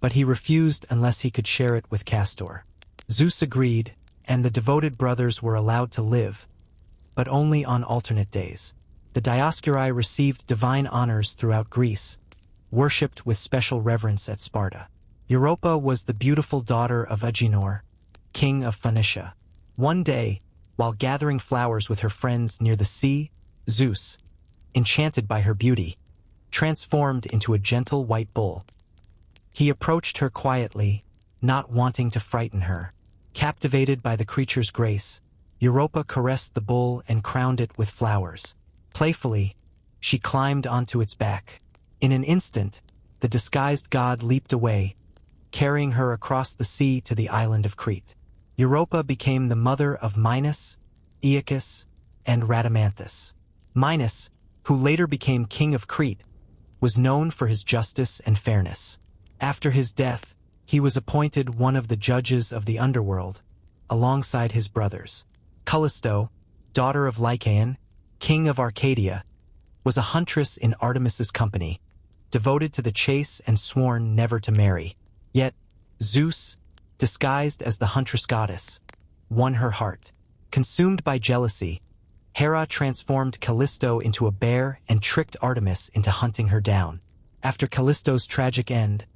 but he refused unless he could share it with Castor. Zeus agreed, and the devoted brothers were allowed to live, but only on alternate days. The Dioscuri received divine honors throughout Greece, worshipped with special reverence at Sparta. Europa was the beautiful daughter of Agenor, king of Phoenicia. One day, while gathering flowers with her friends near the sea, Zeus, enchanted by her beauty, transformed into a gentle white bull. He approached her quietly, not wanting to frighten her. Captivated by the creature's grace, Europa caressed the bull and crowned it with flowers. Playfully, she climbed onto its back. In an instant, the disguised god leaped away, carrying her across the sea to the island of Crete. Europa became the mother of Minos, Aeacus, and Rhadamanthus. Minos, who later became king of Crete, was known for his justice and fairness. After his death, he was appointed one of the judges of the underworld, alongside his brothers. Callisto, daughter of Lycaon, king of Arcadia, was a huntress in Artemis's company, devoted to the chase and sworn never to marry. Yet, Zeus, disguised as the huntress goddess, won her heart. Consumed by jealousy, Hera transformed Callisto into a bear and tricked Artemis into hunting her down. After Callisto's tragic end,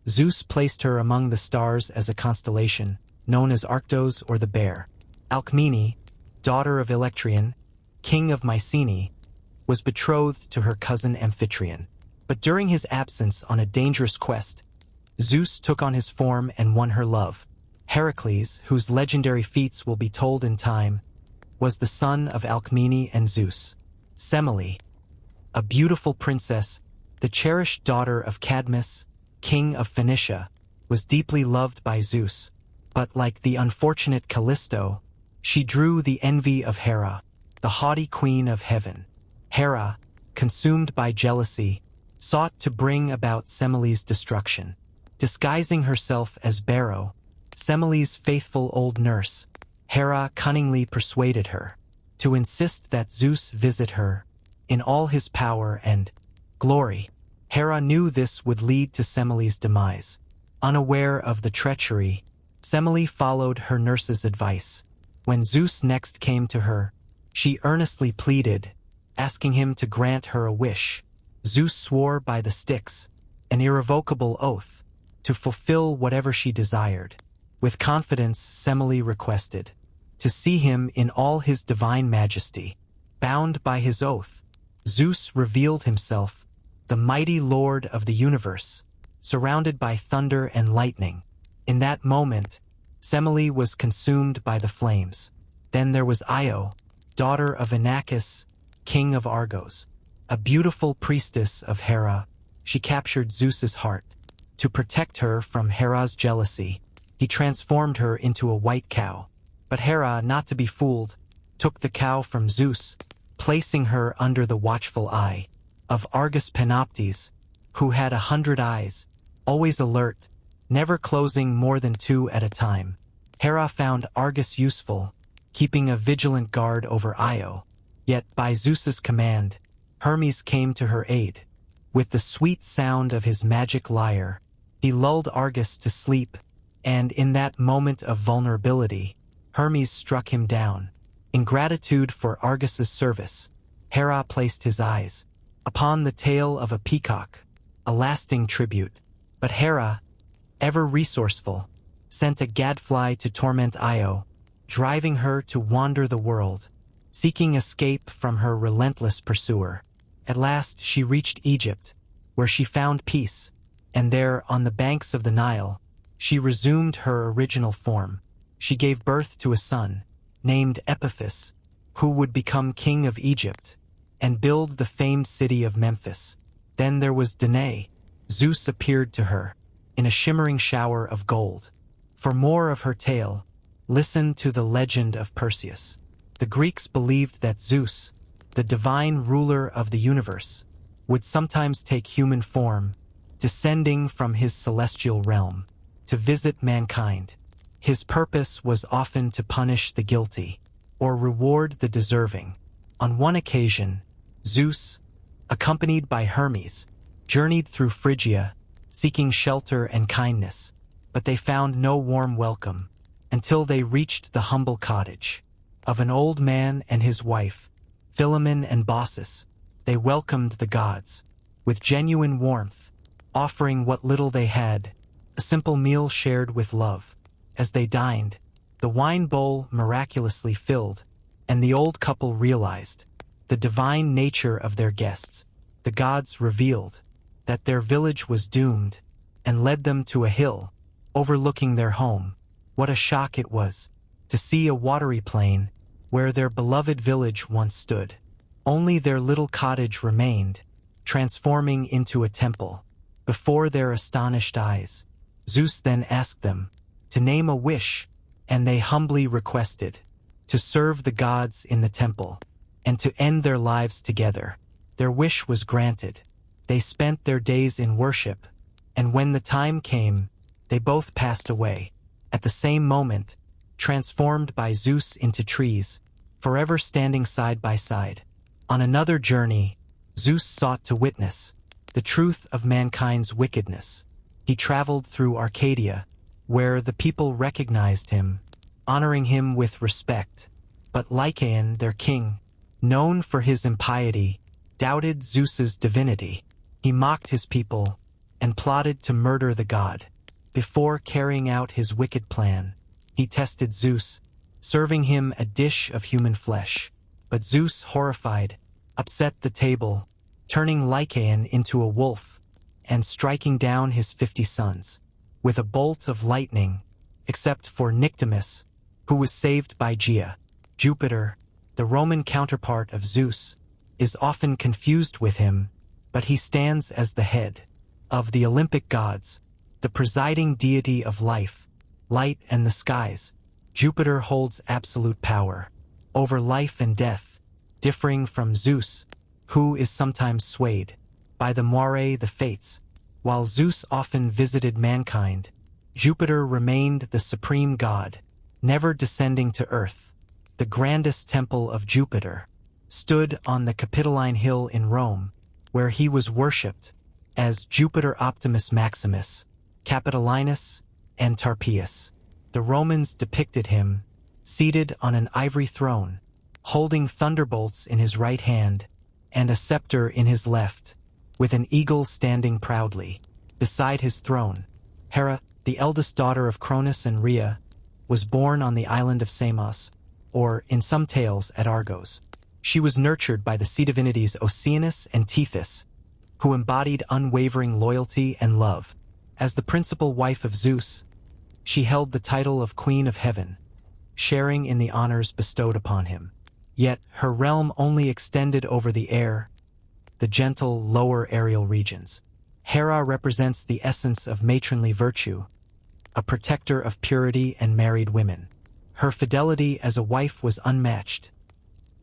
Zeus placed her among the stars as a constellation, known as Arctos or the Bear. Alcmene, daughter of Electrion, king of Mycenae, was betrothed to her cousin Amphitryon. But during his absence on a dangerous quest, Zeus took on his form and won her love. Heracles, whose legendary feats will be told in time, was the son of Alcmene and Zeus. Semele, a beautiful princess, the cherished daughter of Cadmus, king of Phoenicia, was deeply loved by Zeus, but like the unfortunate Callisto, she drew the envy of Hera, the haughty queen of heaven. Hera, consumed by jealousy, sought to bring about Semele's destruction. Disguising herself as Beroe, Semele's faithful old nurse, Hera cunningly persuaded her to insist that Zeus visit her in all his power and glory. Hera knew this would lead to Semele's demise. Unaware of the treachery, Semele followed her nurse's advice. When Zeus next came to her, she earnestly pleaded, asking him to grant her a wish. Zeus swore by the Styx, an irrevocable oath, to fulfill whatever she desired. With confidence, Semele requested to see him in all his divine majesty. Bound by his oath, Zeus revealed himself, the mighty lord of the universe, surrounded by thunder and lightning. In that moment, Semele was consumed by the flames. Then there was Io, daughter of Inachus, king of Argos. A beautiful priestess of Hera, she captured Zeus's heart. To protect her from Hera's jealousy, he transformed her into a white cow. But Hera, not to be fooled, took the cow from Zeus, placing her under the watchful eye of Argus Panoptes, who had 100 eyes, always alert, never closing more than 2 at a time. Hera found Argus useful, keeping a vigilant guard over Io. Yet by Zeus's command, Hermes came to her aid. With the sweet sound of his magic lyre, he lulled Argus to sleep, and in that moment of vulnerability, Hermes struck him down. In gratitude for Argus's service, Hera placed his eyes upon the tail of a peacock, a lasting tribute. But Hera, ever resourceful, sent a gadfly to torment Io, driving her to wander the world, seeking escape from her relentless pursuer. At last she reached Egypt, where she found peace, and there, on the banks of the Nile, she resumed her original form. She gave birth to a son, named Epiphus, who would become king of Egypt and build the famed city of Memphis. Then there was Danae. Zeus appeared to her in a shimmering shower of gold. For more of her tale, listen to the legend of Perseus. The Greeks believed that Zeus, the divine ruler of the universe, would sometimes take human form, descending from his celestial realm to visit mankind. His purpose was often to punish the guilty or reward the deserving. On one occasion, Zeus, accompanied by Hermes, journeyed through Phrygia, seeking shelter and kindness, but they found no warm welcome until they reached the humble cottage of an old man and his wife, Philemon and Baucis. They welcomed the gods with genuine warmth, offering what little they had, a simple meal shared with love. As they dined, the wine bowl miraculously filled, and the old couple realized the divine nature of their guests. The gods revealed that their village was doomed and led them to a hill overlooking their home. What a shock it was to see a watery plain where their beloved village once stood. Only their little cottage remained, transforming into a temple before their astonished eyes. Zeus then asked them to name a wish, and they humbly requested to serve the gods in the temple and to end their lives together. Their wish was granted. They spent their days in worship, and when the time came, They both passed away, at the same moment, transformed by Zeus into trees, forever standing side by side. On another journey, Zeus sought to witness the truth of mankind's wickedness. He traveled through Arcadia, where the people recognized him, honoring him with respect. But Lycaon, their king, known for his impiety, doubted Zeus's divinity. He mocked his people and plotted to murder the god. Before carrying out his wicked plan, he tested Zeus, serving him a dish of human flesh. But Zeus, horrified, upset the table, turning Lycaon into a wolf and striking down his 50 sons with a bolt of lightning, except for Nyctimus, who was saved by Gaia. Jupiter, the Roman counterpart of Zeus, is often confused with him, but he stands as the head of the Olympic gods, the presiding deity of life, light, and the skies. Jupiter holds absolute power over life and death, differing from Zeus, who is sometimes swayed by the moire, the fates. While Zeus often visited mankind, Jupiter remained the supreme god, never descending to earth. The grandest temple of Jupiter stood on the Capitoline Hill in Rome, where he was worshipped as Jupiter Optimus Maximus, Capitolinus, and Tarpeius. The Romans depicted him seated on an ivory throne, holding thunderbolts in his right hand and a scepter in his left, with an eagle standing proudly beside his throne. Hera, the eldest daughter of Cronus and Rhea, was born on the island of Samos, or in some tales at Argos. She was nurtured by the sea divinities Oceanus and Tethys, who embodied unwavering loyalty and love. As the principal wife of Zeus, she held the title of Queen of Heaven, sharing in the honors bestowed upon him. Yet her realm only extended over the air, the gentle, lower aerial regions. Hera represents the essence of matronly virtue, a protector of purity and married women. Her fidelity as a wife was unmatched,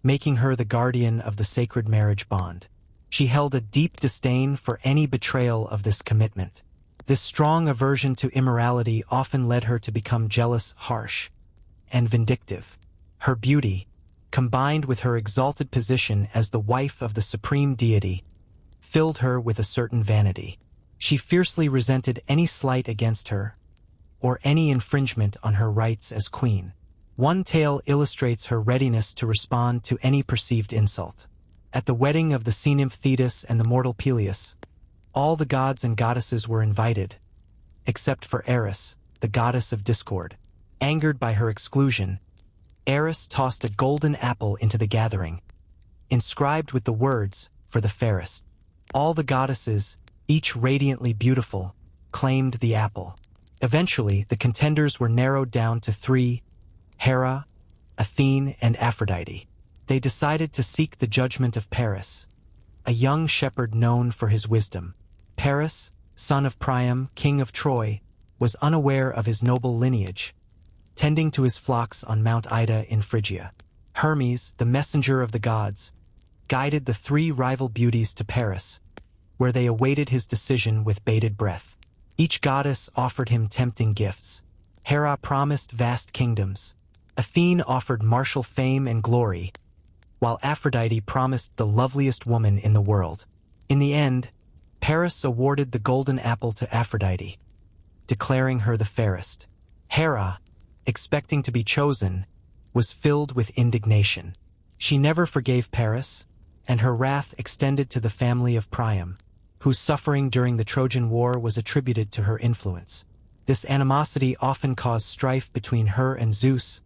making her the guardian of the sacred marriage bond. She held a deep disdain for any betrayal of this commitment. This strong aversion to immorality often led her to become jealous, harsh, and vindictive. Her beauty, combined with her exalted position as the wife of the supreme deity, filled her with a certain vanity. She fiercely resented any slight against her, or any infringement on her rights as queen. One tale illustrates her readiness to respond to any perceived insult. At the wedding of the sea nymph Thetis and the mortal Peleus, all the gods and goddesses were invited, except for Eris, the goddess of discord. Angered by her exclusion, Eris tossed a golden apple into the gathering, inscribed with the words, "For the fairest." All the goddesses, each radiantly beautiful, claimed the apple. Eventually, the contenders were narrowed down to 3, Hera, Athene, and Aphrodite. They decided to seek the judgment of Paris, a young shepherd known for his wisdom. Paris, son of Priam, king of Troy, was unaware of his noble lineage, tending to his flocks on Mount Ida in Phrygia. Hermes, the messenger of the gods, guided the 3 rival beauties to Paris, where they awaited his decision with bated breath. Each goddess offered him tempting gifts. Hera promised vast kingdoms. Athene offered martial fame and glory, while Aphrodite promised the loveliest woman in the world. In the end, Paris awarded the golden apple to Aphrodite, declaring her the fairest. Hera, expecting to be chosen, was filled with indignation. She never forgave Paris, and her wrath extended to the family of Priam, whose suffering during the Trojan War was attributed to her influence. This animosity often caused strife between her and Zeus,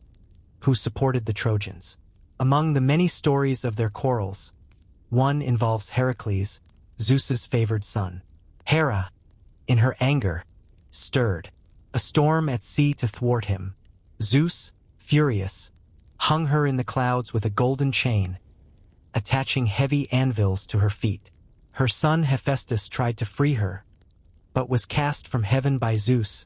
who supported the Trojans. Among the many stories of their quarrels, one involves Heracles, Zeus's favored son. Hera, in her anger, stirred a storm at sea to thwart him. Zeus, furious, hung her in the clouds with a golden chain, attaching heavy anvils to her feet. Her son Hephaestus tried to free her, but was cast from heaven by Zeus,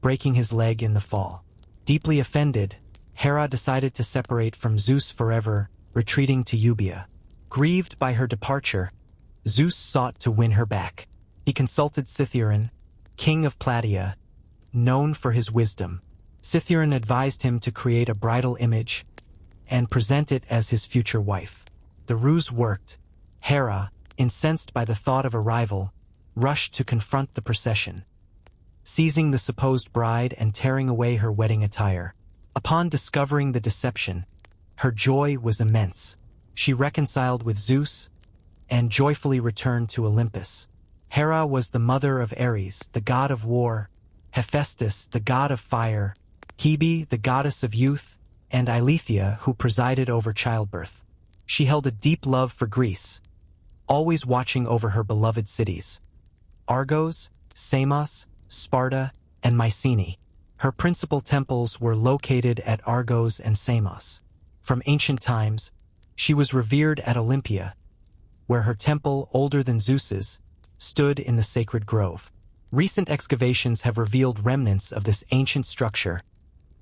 breaking his leg in the fall. Deeply offended, Hera decided to separate from Zeus forever, retreating to Euboea. Grieved by her departure, Zeus sought to win her back. He consulted Cithaeron, king of Plataea, known for his wisdom. Cytheron advised him to create a bridal image and present it as his future wife. The ruse worked. Hera, incensed by the thought of a rival, rushed to confront the procession, seizing the supposed bride and tearing away her wedding attire. Upon discovering the deception, her joy was immense. She reconciled with Zeus and joyfully returned to Olympus. Hera was the mother of Ares, the god of war, Hephaestus, the god of fire, Hebe, the goddess of youth, and Eileithyia, who presided over childbirth. She held a deep love for Greece, always watching over her beloved cities, Argos, Samos, Sparta, and Mycenae. Her principal temples were located at Argos and Samos. From ancient times, she was revered at Olympia, where her temple, older than Zeus's, stood in the sacred grove. Recent excavations have revealed remnants of this ancient structure,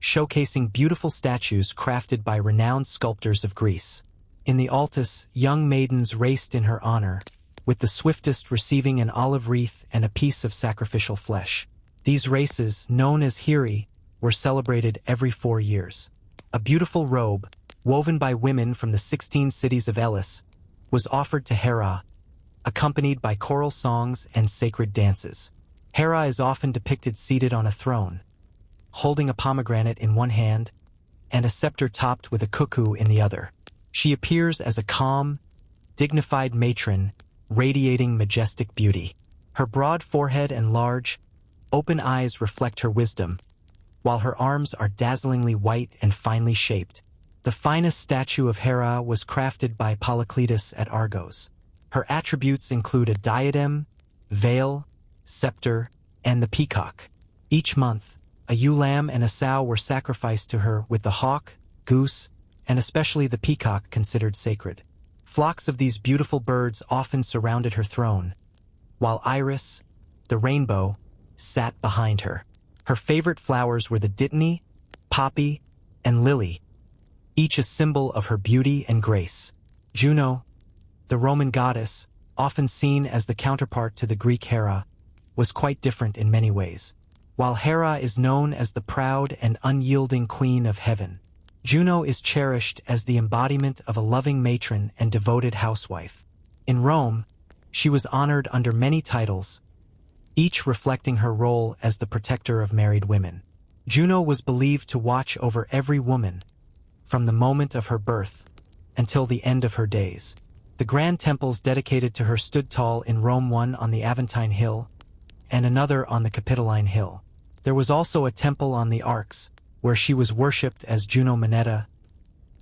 showcasing beautiful statues crafted by renowned sculptors of Greece. In the Altus, young maidens raced in her honor, with the swiftest receiving an olive wreath and a piece of sacrificial flesh. These races, known as Heri, were celebrated every 4 years. A beautiful robe, woven by women from the 16 cities of Elis, was offered to Hera, accompanied by choral songs and sacred dances. Hera is often depicted seated on a throne, holding a pomegranate in one hand and a scepter topped with a cuckoo in the other. She appears as a calm, dignified matron, radiating majestic beauty. Her broad forehead and large, open eyes reflect her wisdom, while her arms are dazzlingly white and finely shaped. The finest statue of Hera was crafted by Polycletus at Argos. Her attributes include a diadem, veil, scepter, and the peacock. Each month, a ewe lamb and a sow were sacrificed to her, with the hawk, goose, and especially the peacock considered sacred. Flocks of these beautiful birds often surrounded her throne, while Iris, the rainbow, sat behind her. Her favorite flowers were the dittany, poppy, and lily, each a symbol of her beauty and grace. Juno, the Roman goddess, often seen as the counterpart to the Greek Hera, was quite different in many ways. While Hera is known as the proud and unyielding queen of heaven, Juno is cherished as the embodiment of a loving matron and devoted housewife. In Rome, she was honored under many titles, each reflecting her role as the protector of married women. Juno was believed to watch over every woman, from the moment of her birth until the end of her days. The grand temples dedicated to her stood tall in Rome, one on the Aventine Hill and another on the Capitoline Hill. There was also a temple on the Arcs, where she was worshipped as Juno Moneta,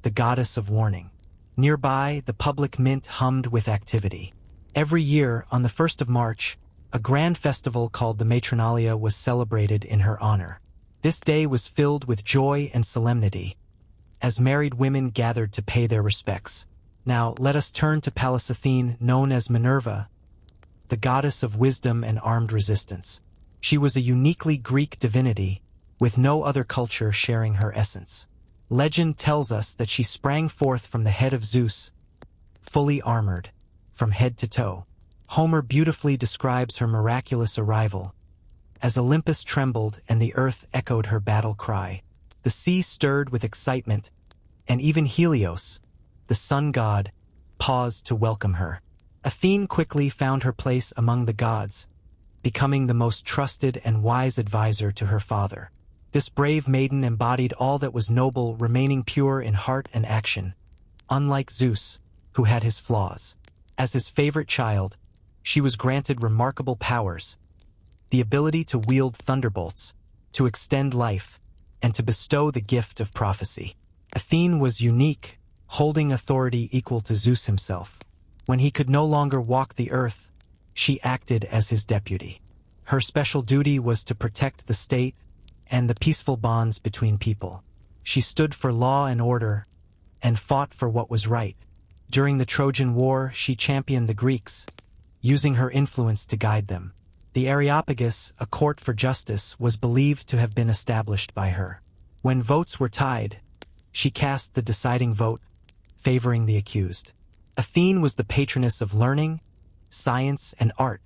the goddess of warning. Nearby, the public mint hummed with activity. Every year, on the 1st of March, a grand festival called the Matronalia was celebrated in her honor. This day was filled with joy and solemnity, as married women gathered to pay their respects. Now, let us turn to Pallas Athene, known as Minerva, the goddess of wisdom and armed resistance. She was a uniquely Greek divinity, with no other culture sharing her essence. Legend tells us that she sprang forth from the head of Zeus, fully armored, from head to toe. Homer beautifully describes her miraculous arrival, as Olympus trembled and the earth echoed her battle cry. The sea stirred with excitement, and even Helios, the sun god, paused to welcome her. Athene quickly found her place among the gods, becoming the most trusted and wise advisor to her father. This brave maiden embodied all that was noble, remaining pure in heart and action, unlike Zeus, who had his flaws. As his favorite child, she was granted remarkable powers, the ability to wield thunderbolts, to extend life, and to bestow the gift of prophecy. Athene was unique, holding authority equal to Zeus himself. When he could no longer walk the earth, she acted as his deputy. Her special duty was to protect the state and the peaceful bonds between people. She stood for law and order, and fought for what was right. During the Trojan War, she championed the Greeks, using her influence to guide them. The Areopagus, a court for justice, was believed to have been established by her. When votes were tied, she cast the deciding vote, favoring the accused. Athene was the patroness of learning, science, and art,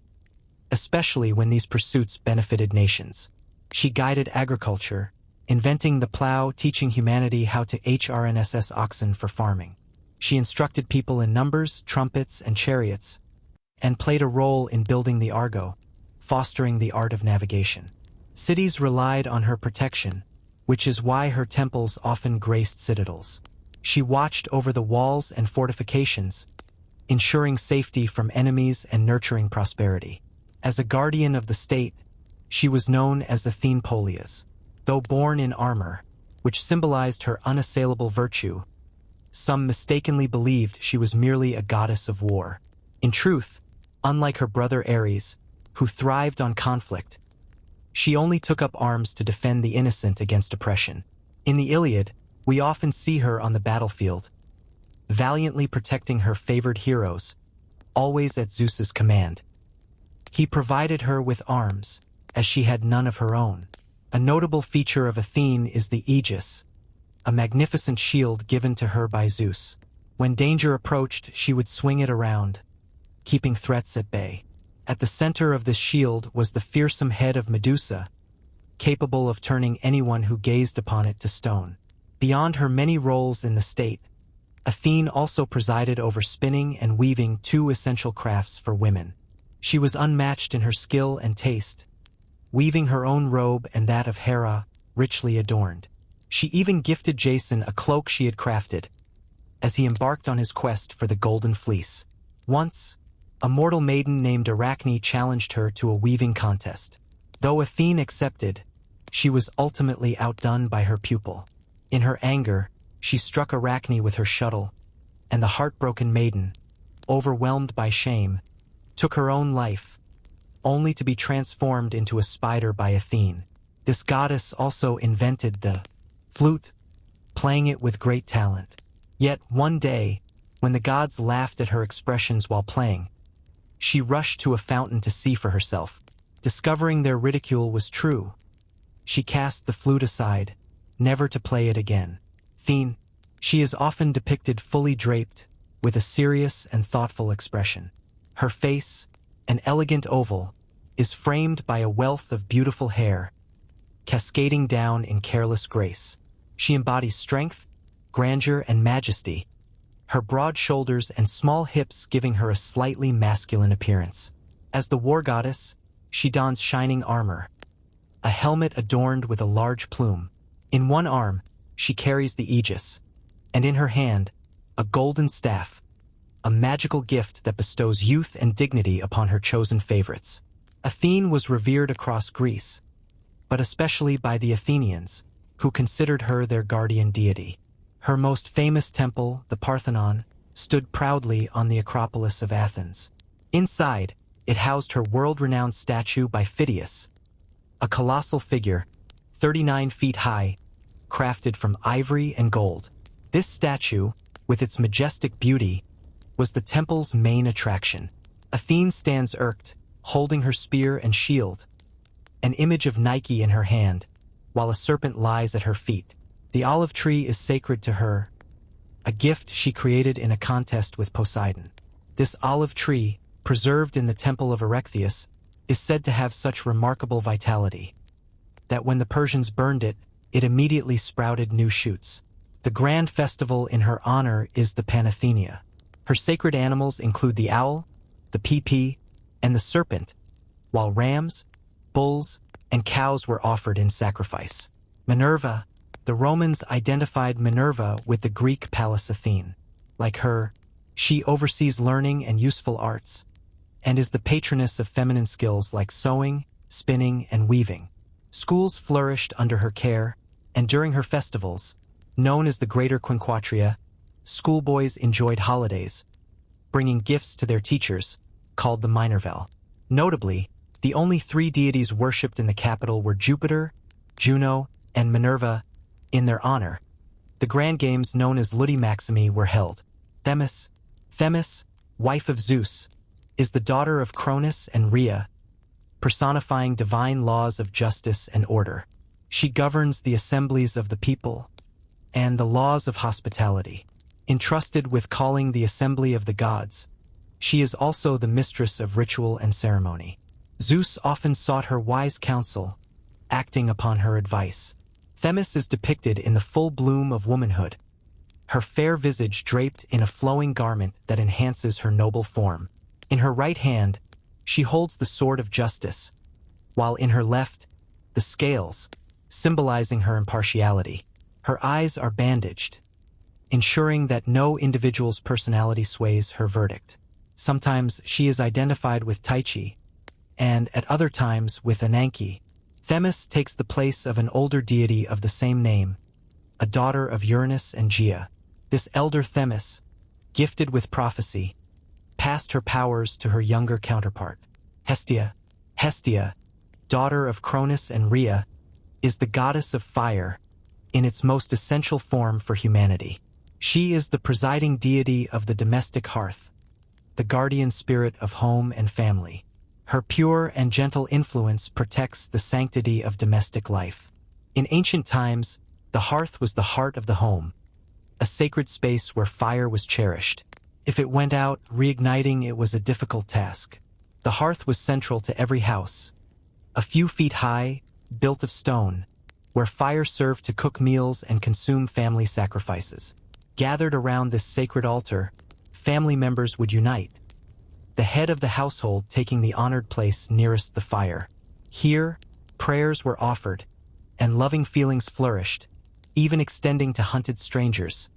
especially when these pursuits benefited nations. She guided agriculture, inventing the plow, teaching humanity how to harness oxen for farming. She instructed people in numbers, trumpets, and chariots, and played a role in building the Argo, fostering the art of navigation. Cities relied on her protection, which is why her temples often graced citadels. She watched over the walls and fortifications, ensuring safety from enemies and nurturing prosperity. As a guardian of the state, she was known as Athene Polias. Though born in armor, which symbolized her unassailable virtue, some mistakenly believed she was merely a goddess of war. In truth, unlike her brother Ares, who thrived on conflict, she only took up arms to defend the innocent against oppression. In the Iliad, we often see her on the battlefield, valiantly protecting her favored heroes, always at Zeus's command. He provided her with arms, as she had none of her own. A notable feature of Athene is the aegis, a magnificent shield given to her by Zeus. When danger approached, she would swing it around, keeping threats at bay. At the center of this shield was the fearsome head of Medusa, capable of turning anyone who gazed upon it to stone. Beyond her many roles in the state, Athene also presided over spinning and weaving, two essential crafts for women. She was unmatched in her skill and taste, weaving her own robe and that of Hera, richly adorned. She even gifted Jason a cloak she had crafted, as he embarked on his quest for the Golden Fleece. Once, a mortal maiden named Arachne challenged her to a weaving contest. Though Athene accepted, she was ultimately outdone by her pupil. In her anger, she struck Arachne with her shuttle, and the heartbroken maiden, overwhelmed by shame, took her own life, only to be transformed into a spider by Athene. This goddess also invented the flute, playing it with great talent. Yet one day, when the gods laughed at her expressions while playing, she rushed to a fountain to see for herself. Discovering their ridicule was true, she cast the flute aside, never to play it again. Athene, she is often depicted fully draped, with a serious and thoughtful expression. Her face, an elegant oval, is framed by a wealth of beautiful hair, cascading down in careless grace. She embodies strength, grandeur, and majesty, her broad shoulders and small hips giving her a slightly masculine appearance. As the war goddess, she dons shining armor, a helmet adorned with a large plume. In one arm, she carries the aegis, and in her hand, a golden staff, a magical gift that bestows youth and dignity upon her chosen favorites. Athene was revered across Greece, but especially by the Athenians, who considered her their guardian deity. Her most famous temple, the Parthenon, stood proudly on the Acropolis of Athens. Inside, it housed her world-renowned statue by Phidias, a colossal figure, 39 feet high, crafted from ivory and gold. This statue, with its majestic beauty, was the temple's main attraction. Athene stands erect, holding her spear and shield, an image of Nike in her hand, while a serpent lies at her feet. The olive tree is sacred to her, a gift she created in a contest with Poseidon. This olive tree, preserved in the temple of Erechtheus, is said to have such remarkable vitality that when the Persians burned it, it immediately sprouted new shoots. The grand festival in her honor is the Panathenea. Her sacred animals include the owl, the pee-pee, and the serpent, while rams, bulls, and cows were offered in sacrifice. Minerva. The Romans identified Minerva with the Greek Pallas Athene. Like her, she oversees learning and useful arts, and is the patroness of feminine skills like sewing, spinning, and weaving. Schools flourished under her care, and during her festivals, known as the Greater Quinquatria, schoolboys enjoyed holidays, bringing gifts to their teachers, called the Minerval. Notably, the only three deities worshipped in the capital were Jupiter, Juno, and Minerva. In their honor, the grand games known as Ludi Maximi were held. Themis, wife of Zeus, is the daughter of Cronus and Rhea, personifying divine laws of justice and order. She governs the assemblies of the people and the laws of hospitality. Entrusted with calling the assembly of the gods, she is also the mistress of ritual and ceremony. Zeus often sought her wise counsel, acting upon her advice. Themis is depicted in the full bloom of womanhood, her fair visage draped in a flowing garment that enhances her noble form. In her right hand, she holds the sword of justice, while in her left, the scales, symbolizing her impartiality. Her eyes are bandaged, ensuring that no individual's personality sways her verdict. Sometimes she is identified with Tyche, and at other times with Ananke. Themis takes the place of an older deity of the same name, a daughter of Uranus and Gaia. This elder Themis, gifted with prophecy, passed her powers to her younger counterpart. Hestia, daughter of Cronus and Rhea, is the goddess of fire in its most essential form for humanity. She is the presiding deity of the domestic hearth, the guardian spirit of home and family. Her pure and gentle influence protects the sanctity of domestic life. In ancient times, the hearth was the heart of the home, a sacred space where fire was cherished. If it went out, reigniting it was a difficult task. The hearth was central to every house, a few feet high, built of stone, where fire served to cook meals and consume family sacrifices. Gathered around this sacred altar, family members would unite, the head of the household taking the honored place nearest the fire. Here, prayers were offered, and loving feelings flourished, even extending to hunted strangers,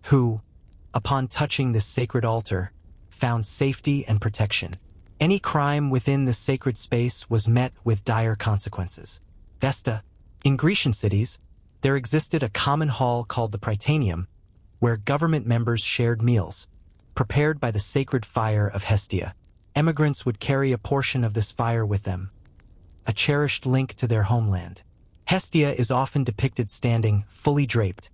who, upon touching this sacred altar, found safety and protection. Any crime within this sacred space was met with dire consequences. Vesta. In Grecian cities, there existed a common hall called the Prytaneum, where government members shared meals, prepared by the sacred fire of Hestia. Emigrants would carry a portion of this fire with them, a cherished link to their homeland. Hestia is often depicted standing, fully draped,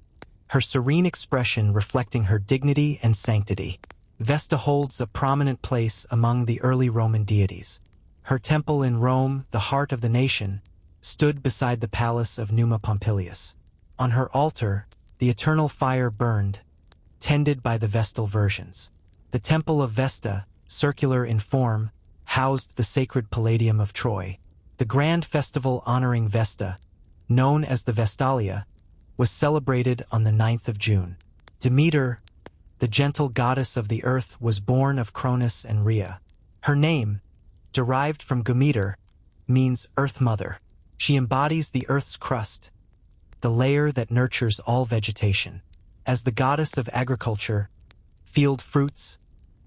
her serene expression reflecting her dignity and sanctity. Vesta holds a prominent place among the early Roman deities. Her temple in Rome, the heart of the nation, stood beside the palace of Numa Pompilius. On her altar, the eternal fire burned, tended by the Vestal Virgins. The Temple of Vesta, circular in form, housed the sacred Palladium of Troy. The grand festival honoring Vesta, known as the Vestalia, was celebrated on the 9th of June. Demeter, the gentle goddess of the earth, was born of Cronus and Rhea. Her name, derived from Gometer, means Earth Mother. She embodies the earth's crust, the layer that nurtures all vegetation. As the goddess of agriculture, field fruits,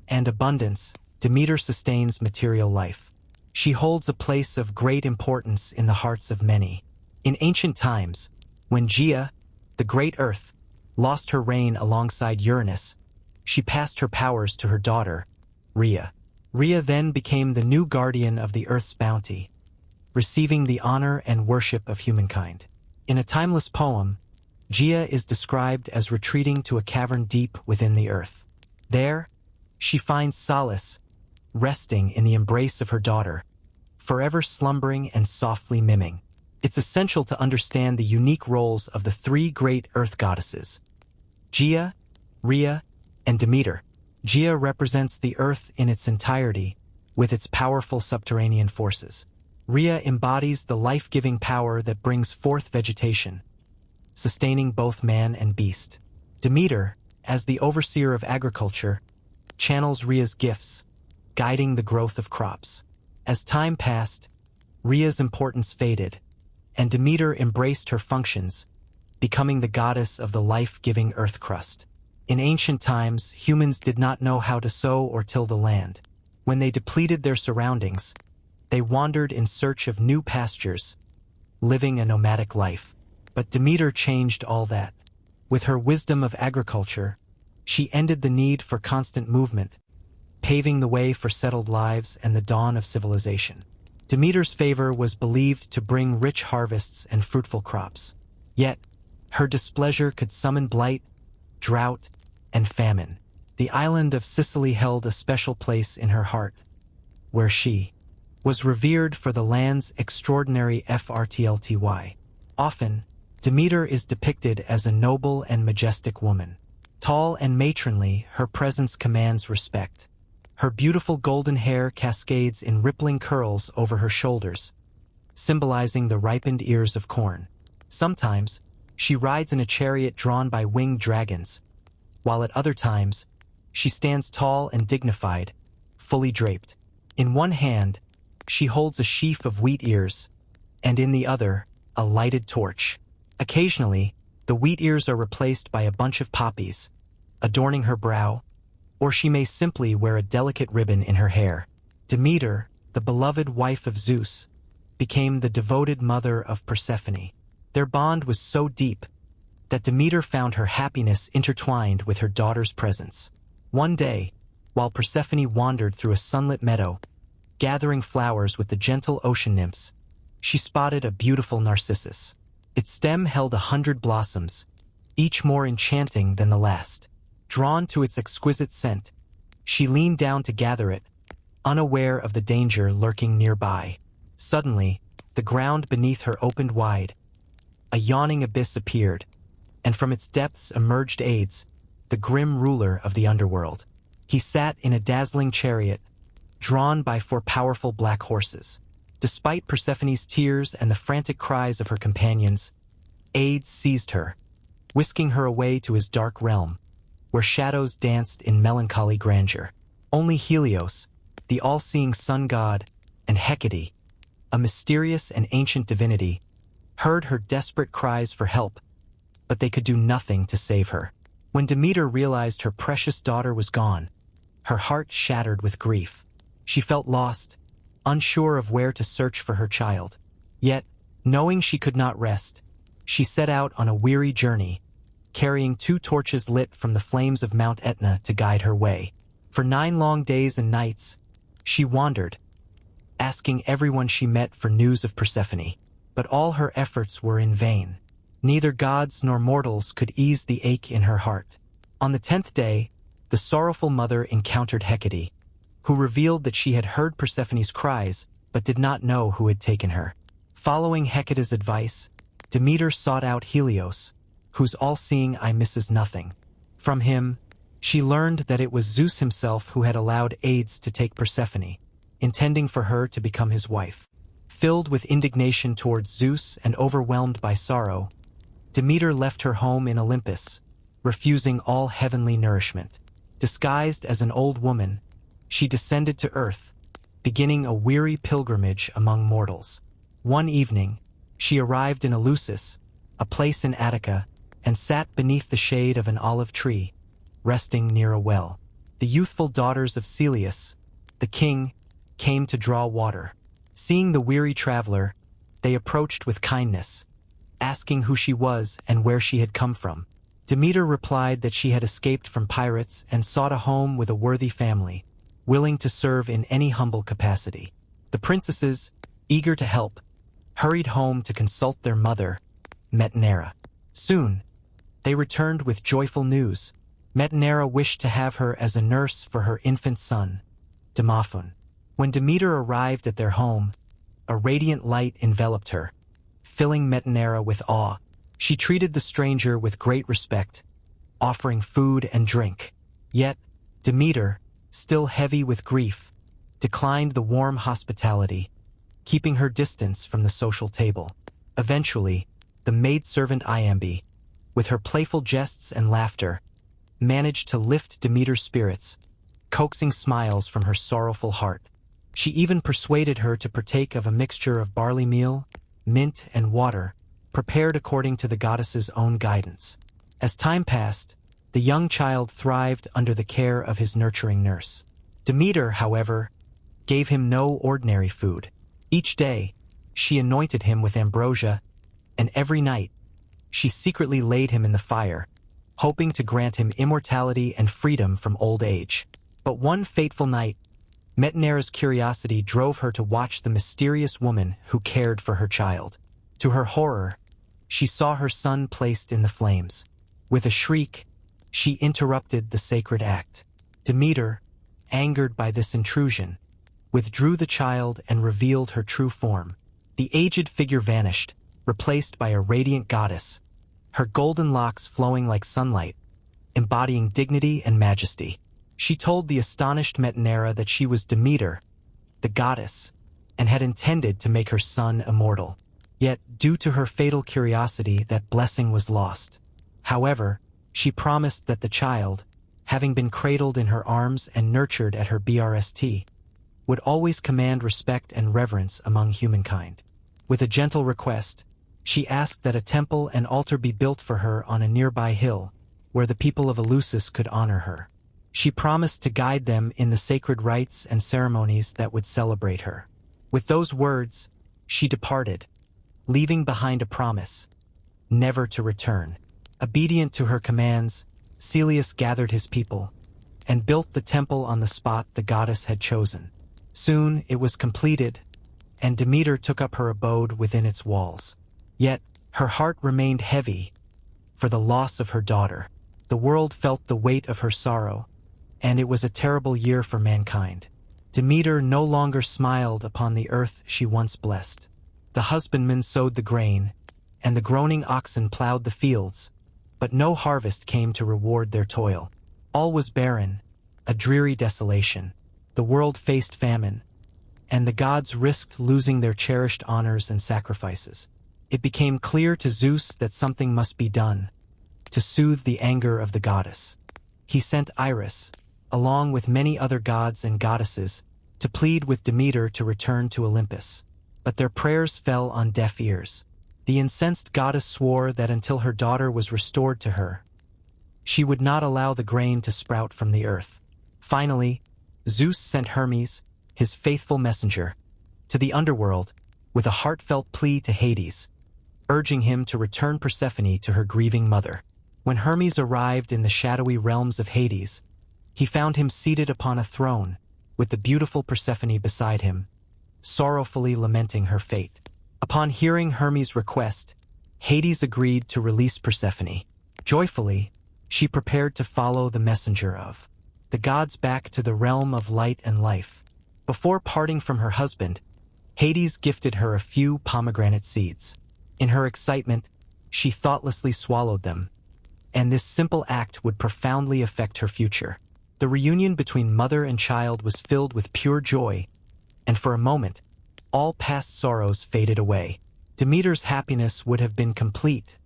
and abundance, Demeter sustains material life. She holds a place of great importance in the hearts of many. In ancient times, when Gaia, the great earth, lost her reign alongside Uranus, she passed her powers to her daughter, Rhea. Rhea then became the new guardian of the earth's bounty, receiving the honor and worship of humankind. In a timeless poem, Gaia is described as retreating to a cavern deep within the earth. There, she finds solace, resting in the embrace of her daughter, forever slumbering and softly miming. It's essential to understand the unique roles of the three great earth goddesses, Gaia, Rhea, and Demeter. Gaia represents the earth in its entirety, with its powerful subterranean forces. Rhea embodies the life-giving power that brings forth vegetation, sustaining both man and beast. Demeter, as the overseer of agriculture, channels Rhea's gifts, guiding the growth of crops. As time passed, Rhea's importance faded, and Demeter embraced her functions, becoming the goddess of the life-giving earth crust. In ancient times, humans did not know how to sow or till the land. When they depleted their surroundings, they wandered in search of new pastures, living a nomadic life. But Demeter changed all that. With her wisdom of agriculture, she ended the need for constant movement, paving the way for settled lives and the dawn of civilization. Demeter's favor was believed to bring rich harvests and fruitful crops. Yet, her displeasure could summon blight, drought, and famine. The island of Sicily held a special place in her heart, where she was revered for the land's extraordinary fertility. Often, Demeter is depicted as a noble and majestic woman. Tall and matronly, her presence commands respect. Her beautiful golden hair cascades in rippling curls over her shoulders, symbolizing the ripened ears of corn. Sometimes, she rides in a chariot drawn by winged dragons, while at other times, she stands tall and dignified, fully draped. In one hand, she holds a sheaf of wheat ears, and in the other, a lighted torch. Occasionally, the wheat ears are replaced by a bunch of poppies, adorning her brow, or she may simply wear a delicate ribbon in her hair. Demeter, the beloved wife of Zeus, became the devoted mother of Persephone. Their bond was so deep that Demeter found her happiness intertwined with her daughter's presence. One day, while Persephone wandered through a sunlit meadow, gathering flowers with the gentle ocean nymphs, she spotted a beautiful narcissus. Its stem held 100 blossoms, each more enchanting than the last. Drawn to its exquisite scent, she leaned down to gather it, unaware of the danger lurking nearby. Suddenly, the ground beneath her opened wide. A yawning abyss appeared, and from its depths emerged Hades, the grim ruler of the underworld. He sat in a dazzling chariot, drawn by 4 powerful black horses. Despite Persephone's tears and the frantic cries of her companions, Hades seized her, whisking her away to his dark realm, where shadows danced in melancholy grandeur. Only Helios, the all-seeing sun god, and Hecate, a mysterious and ancient divinity, heard her desperate cries for help, but they could do nothing to save her. When Demeter realized her precious daughter was gone, her heart shattered with grief. She felt lost, unsure of where to search for her child. Yet, knowing she could not rest, she set out on a weary journey, carrying 2 torches lit from the flames of Mount Etna to guide her way. For 9 long days and nights, she wandered, asking everyone she met for news of Persephone. But all her efforts were in vain. Neither gods nor mortals could ease the ache in her heart. On the 10th day, the sorrowful mother encountered Hecate, who revealed that she had heard Persephone's cries but did not know who had taken her. Following Hecate's advice, Demeter sought out Helios, whose all-seeing eye misses nothing. From him, she learned that it was Zeus himself who had allowed Hades to take Persephone, intending for her to become his wife. Filled with indignation towards Zeus and overwhelmed by sorrow, Demeter left her home in Olympus, refusing all heavenly nourishment. Disguised as an old woman, she descended to earth, beginning a weary pilgrimage among mortals. One evening, she arrived in Eleusis, a place in Attica, and sat beneath the shade of an olive tree, resting near a well. The youthful daughters of Celeus, the king, came to draw water. Seeing the weary traveler, they approached with kindness, asking who she was and where she had come from. Demeter replied that she had escaped from pirates and sought a home with a worthy family, willing to serve in any humble capacity. The princesses, eager to help, hurried home to consult their mother, Metanera. Soon, they returned with joyful news. Metanera wished to have her as a nurse for her infant son, Demophon. When Demeter arrived at their home, a radiant light enveloped her, filling Metanera with awe. She treated the stranger with great respect, offering food and drink. Yet, Demeter, still heavy with grief, declined the warm hospitality, keeping her distance from the social table. Eventually, the maidservant Iambe, with her playful jests and laughter, managed to lift Demeter's spirits, coaxing smiles from her sorrowful heart. She even persuaded her to partake of a mixture of barley meal, mint, and water, prepared according to the goddess's own guidance. As time passed, the young child thrived under the care of his nurturing nurse. Demeter, however, gave him no ordinary food. Each day, she anointed him with ambrosia, and every night, she secretly laid him in the fire, hoping to grant him immortality and freedom from old age. But one fateful night, Metanera's curiosity drove her to watch the mysterious woman who cared for her child. To her horror, she saw her son placed in the flames. With a shriek, she interrupted the sacred act. Demeter, angered by this intrusion, withdrew the child and revealed her true form. The aged figure vanished, replaced by a radiant goddess, her golden locks flowing like sunlight, embodying dignity and majesty. She told the astonished Metanera that she was Demeter, the goddess, and had intended to make her son immortal. Yet, due to her fatal curiosity, that blessing was lost. However, she promised that the child, having been cradled in her arms and nurtured at her breast, would always command respect and reverence among humankind. With a gentle request, she asked that a temple and altar be built for her on a nearby hill, where the people of Eleusis could honor her. She promised to guide them in the sacred rites and ceremonies that would celebrate her. With those words, she departed, leaving behind a promise, never to return. Obedient to her commands, Celeus gathered his people, and built the temple on the spot the goddess had chosen. Soon it was completed, and Demeter took up her abode within its walls. Yet, her heart remained heavy for the loss of her daughter. The world felt the weight of her sorrow, and it was a terrible year for mankind. Demeter no longer smiled upon the earth she once blessed. The husbandmen sowed the grain, and the groaning oxen plowed the fields, but no harvest came to reward their toil. All was barren, a dreary desolation. The world faced famine, and the gods risked losing their cherished honors and sacrifices. It became clear to Zeus that something must be done to soothe the anger of the goddess. He sent Iris, along with many other gods and goddesses, to plead with Demeter to return to Olympus. But their prayers fell on deaf ears. The incensed goddess swore that until her daughter was restored to her, she would not allow the grain to sprout from the earth. Finally, Zeus sent Hermes, his faithful messenger, to the underworld with a heartfelt plea to Hades, urging him to return Persephone to her grieving mother. When Hermes arrived in the shadowy realms of Hades, he found him seated upon a throne, with the beautiful Persephone beside him, sorrowfully lamenting her fate. Upon hearing Hermes' request, Hades agreed to release Persephone. Joyfully, she prepared to follow the messenger of the gods back to the realm of light and life. Before parting from her husband, Hades gifted her a few pomegranate seeds. In her excitement, she thoughtlessly swallowed them, and this simple act would profoundly affect her future. The reunion between mother and child was filled with pure joy, and for a moment, all past sorrows faded away. Demeter's happiness would have been complete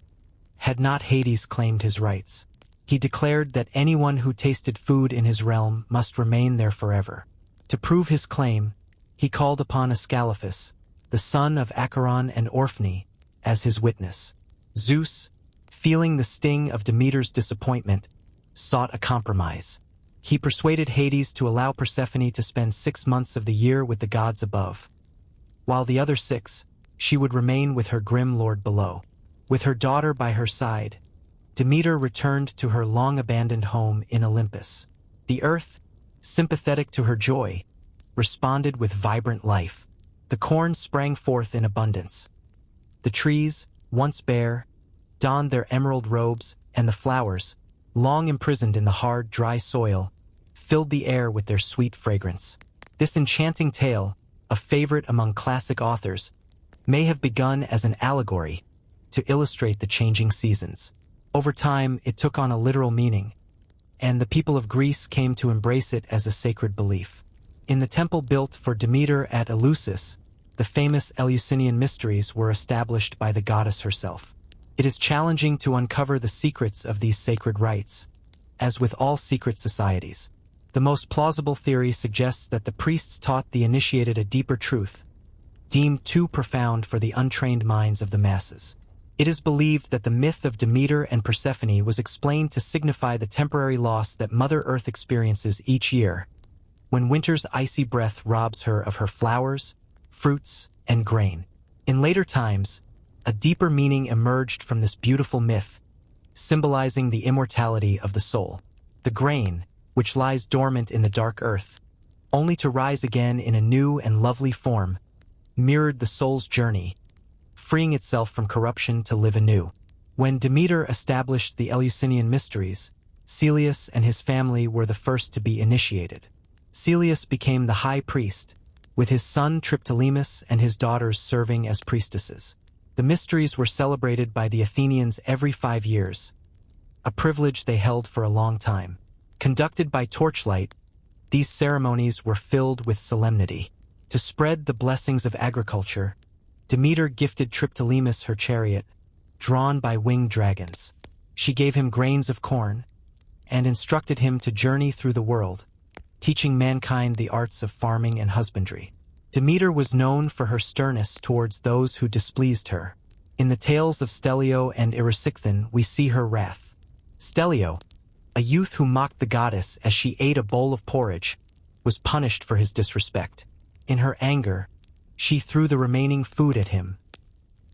had not Hades claimed his rights. He declared that anyone who tasted food in his realm must remain there forever. To prove his claim, he called upon Ascalaphus, the son of Acheron and Orphne, as his witness. Zeus, feeling the sting of Demeter's disappointment, sought a compromise. He persuaded Hades to allow Persephone to spend 6 months of the year with the gods above, while the other 6, she would remain with her grim lord below. With her daughter by her side, Demeter returned to her long-abandoned home in Olympus. The earth, sympathetic to her joy, responded with vibrant life. The corn sprang forth in abundance. The trees, once bare, donned their emerald robes, and the flowers, long imprisoned in the hard, dry soil, filled the air with their sweet fragrance. This enchanting tale, a favorite among classic authors, may have begun as an allegory to illustrate the changing seasons. Over time, it took on a literal meaning, and the people of Greece came to embrace it as a sacred belief. In the temple built for Demeter at Eleusis, the famous Eleusinian mysteries were established by the goddess herself. It is challenging to uncover the secrets of these sacred rites. As with all secret societies, the most plausible theory suggests that the priests taught the initiated a deeper truth, deemed too profound for the untrained minds of the masses. It is believed that the myth of Demeter and Persephone was explained to signify the temporary loss that Mother Earth experiences each year, when winter's icy breath robs her of her flowers, fruits, and grain. In later times, a deeper meaning emerged from this beautiful myth, symbolizing the immortality of the soul. The grain, which lies dormant in the dark earth, only to rise again in a new and lovely form, mirrored the soul's journey, freeing itself from corruption to live anew. When Demeter established the Eleusinian mysteries, Celeus and his family were the first to be initiated. Celeus became the high priest, with his son Triptolemus and his daughters serving as priestesses. The mysteries were celebrated by the Athenians every 5 years, a privilege they held for a long time. Conducted by torchlight, these ceremonies were filled with solemnity. To spread the blessings of agriculture, Demeter gifted Triptolemus her chariot, drawn by winged dragons. She gave him grains of corn, and instructed him to journey through the world, teaching mankind the arts of farming and husbandry. Demeter was known for her sternness towards those who displeased her. In the tales of Stellio and Erysichthon we see her wrath. Stellio, a youth who mocked the goddess as she ate a bowl of porridge, was punished for his disrespect. In her anger, she threw the remaining food at him,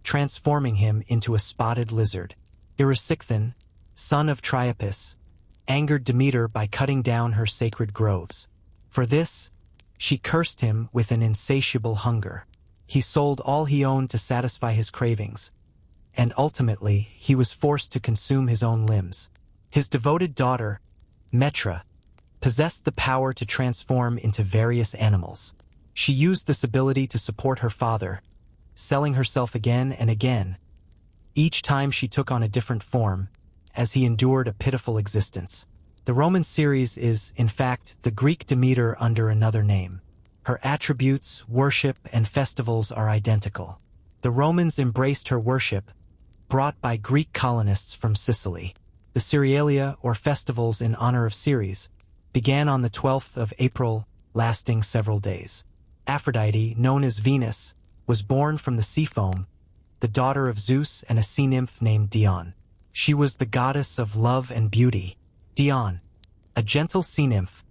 transforming him into a spotted lizard. Erysichthon, son of Priapus, angered Demeter by cutting down her sacred groves. For this, she cursed him with an insatiable hunger. He sold all he owned to satisfy his cravings, and ultimately he was forced to consume his own limbs. His devoted daughter, Metra, possessed the power to transform into various animals. She used this ability to support her father, selling herself again and again, each time she took on a different form, as he endured a pitiful existence. The Roman Ceres is, in fact, the Greek Demeter under another name. Her attributes, worship, and festivals are identical. The Romans embraced her worship, brought by Greek colonists from Sicily. The Cerealia, or festivals in honor of Ceres, began on the 12th of April, lasting several days. Aphrodite, known as Venus, was born from the sea foam, the daughter of Zeus and a sea nymph named Dione. She was the goddess of love and beauty. Dione, a gentle sea nymph,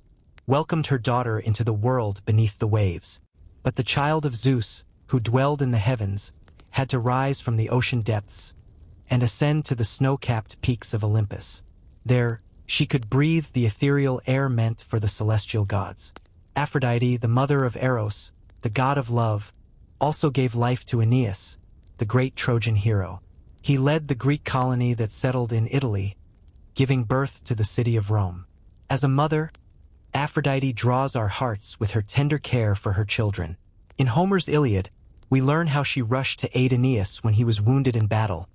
welcomed her daughter into the world beneath the waves. But the child of Zeus, who dwelled in the heavens, had to rise from the ocean depths and ascend to the snow-capped peaks of Olympus. There, she could breathe the ethereal air meant for the celestial gods. Aphrodite, the mother of Eros, the god of love, also gave life to Aeneas, the great Trojan hero. He led the Greek colony that settled in Italy, giving birth to the city of Rome. As a mother, Aphrodite draws our hearts with her tender care for her children. In Homer's Iliad, we learn how she rushed to aid Aeneas when he was wounded in battle,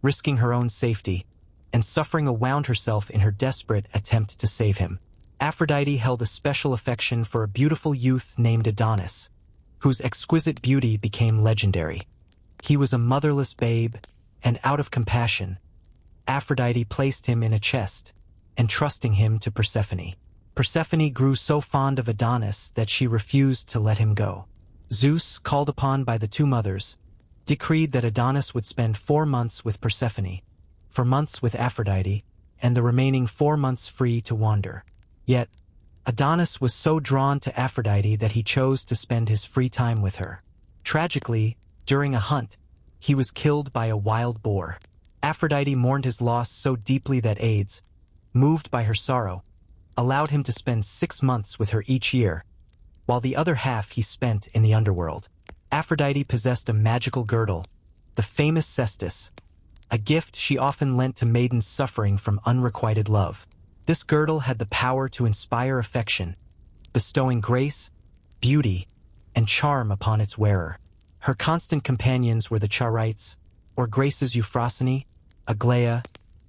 risking her own safety, and suffering awound herself in her desperate attempt to save him. Aphrodite held a special affection for a beautiful youth named Adonis, whose exquisite beauty became legendary. He was a motherless babe, and out of compassion, Aphrodite placed him in a chest, entrusting him to Persephone. Persephone grew so fond of Adonis that she refused to let him go. Zeus, called upon by the two mothers, decreed that Adonis would spend 4 months with Persephone, 4 months with Aphrodite, and the remaining 4 months free to wander. Yet, Adonis was so drawn to Aphrodite that he chose to spend his free time with her. Tragically, during a hunt, he was killed by a wild boar. Aphrodite mourned his loss so deeply that Hades, moved by her sorrow, allowed him to spend 6 months with her each year, while the other half he spent in the underworld. Aphrodite possessed a magical girdle, the famous cestus, a gift she often lent to maidens suffering from unrequited love. This girdle had the power to inspire affection, bestowing grace, beauty, and charm upon its wearer. Her constant companions were the Charites, or Graces Euphrosyne, Aglaia,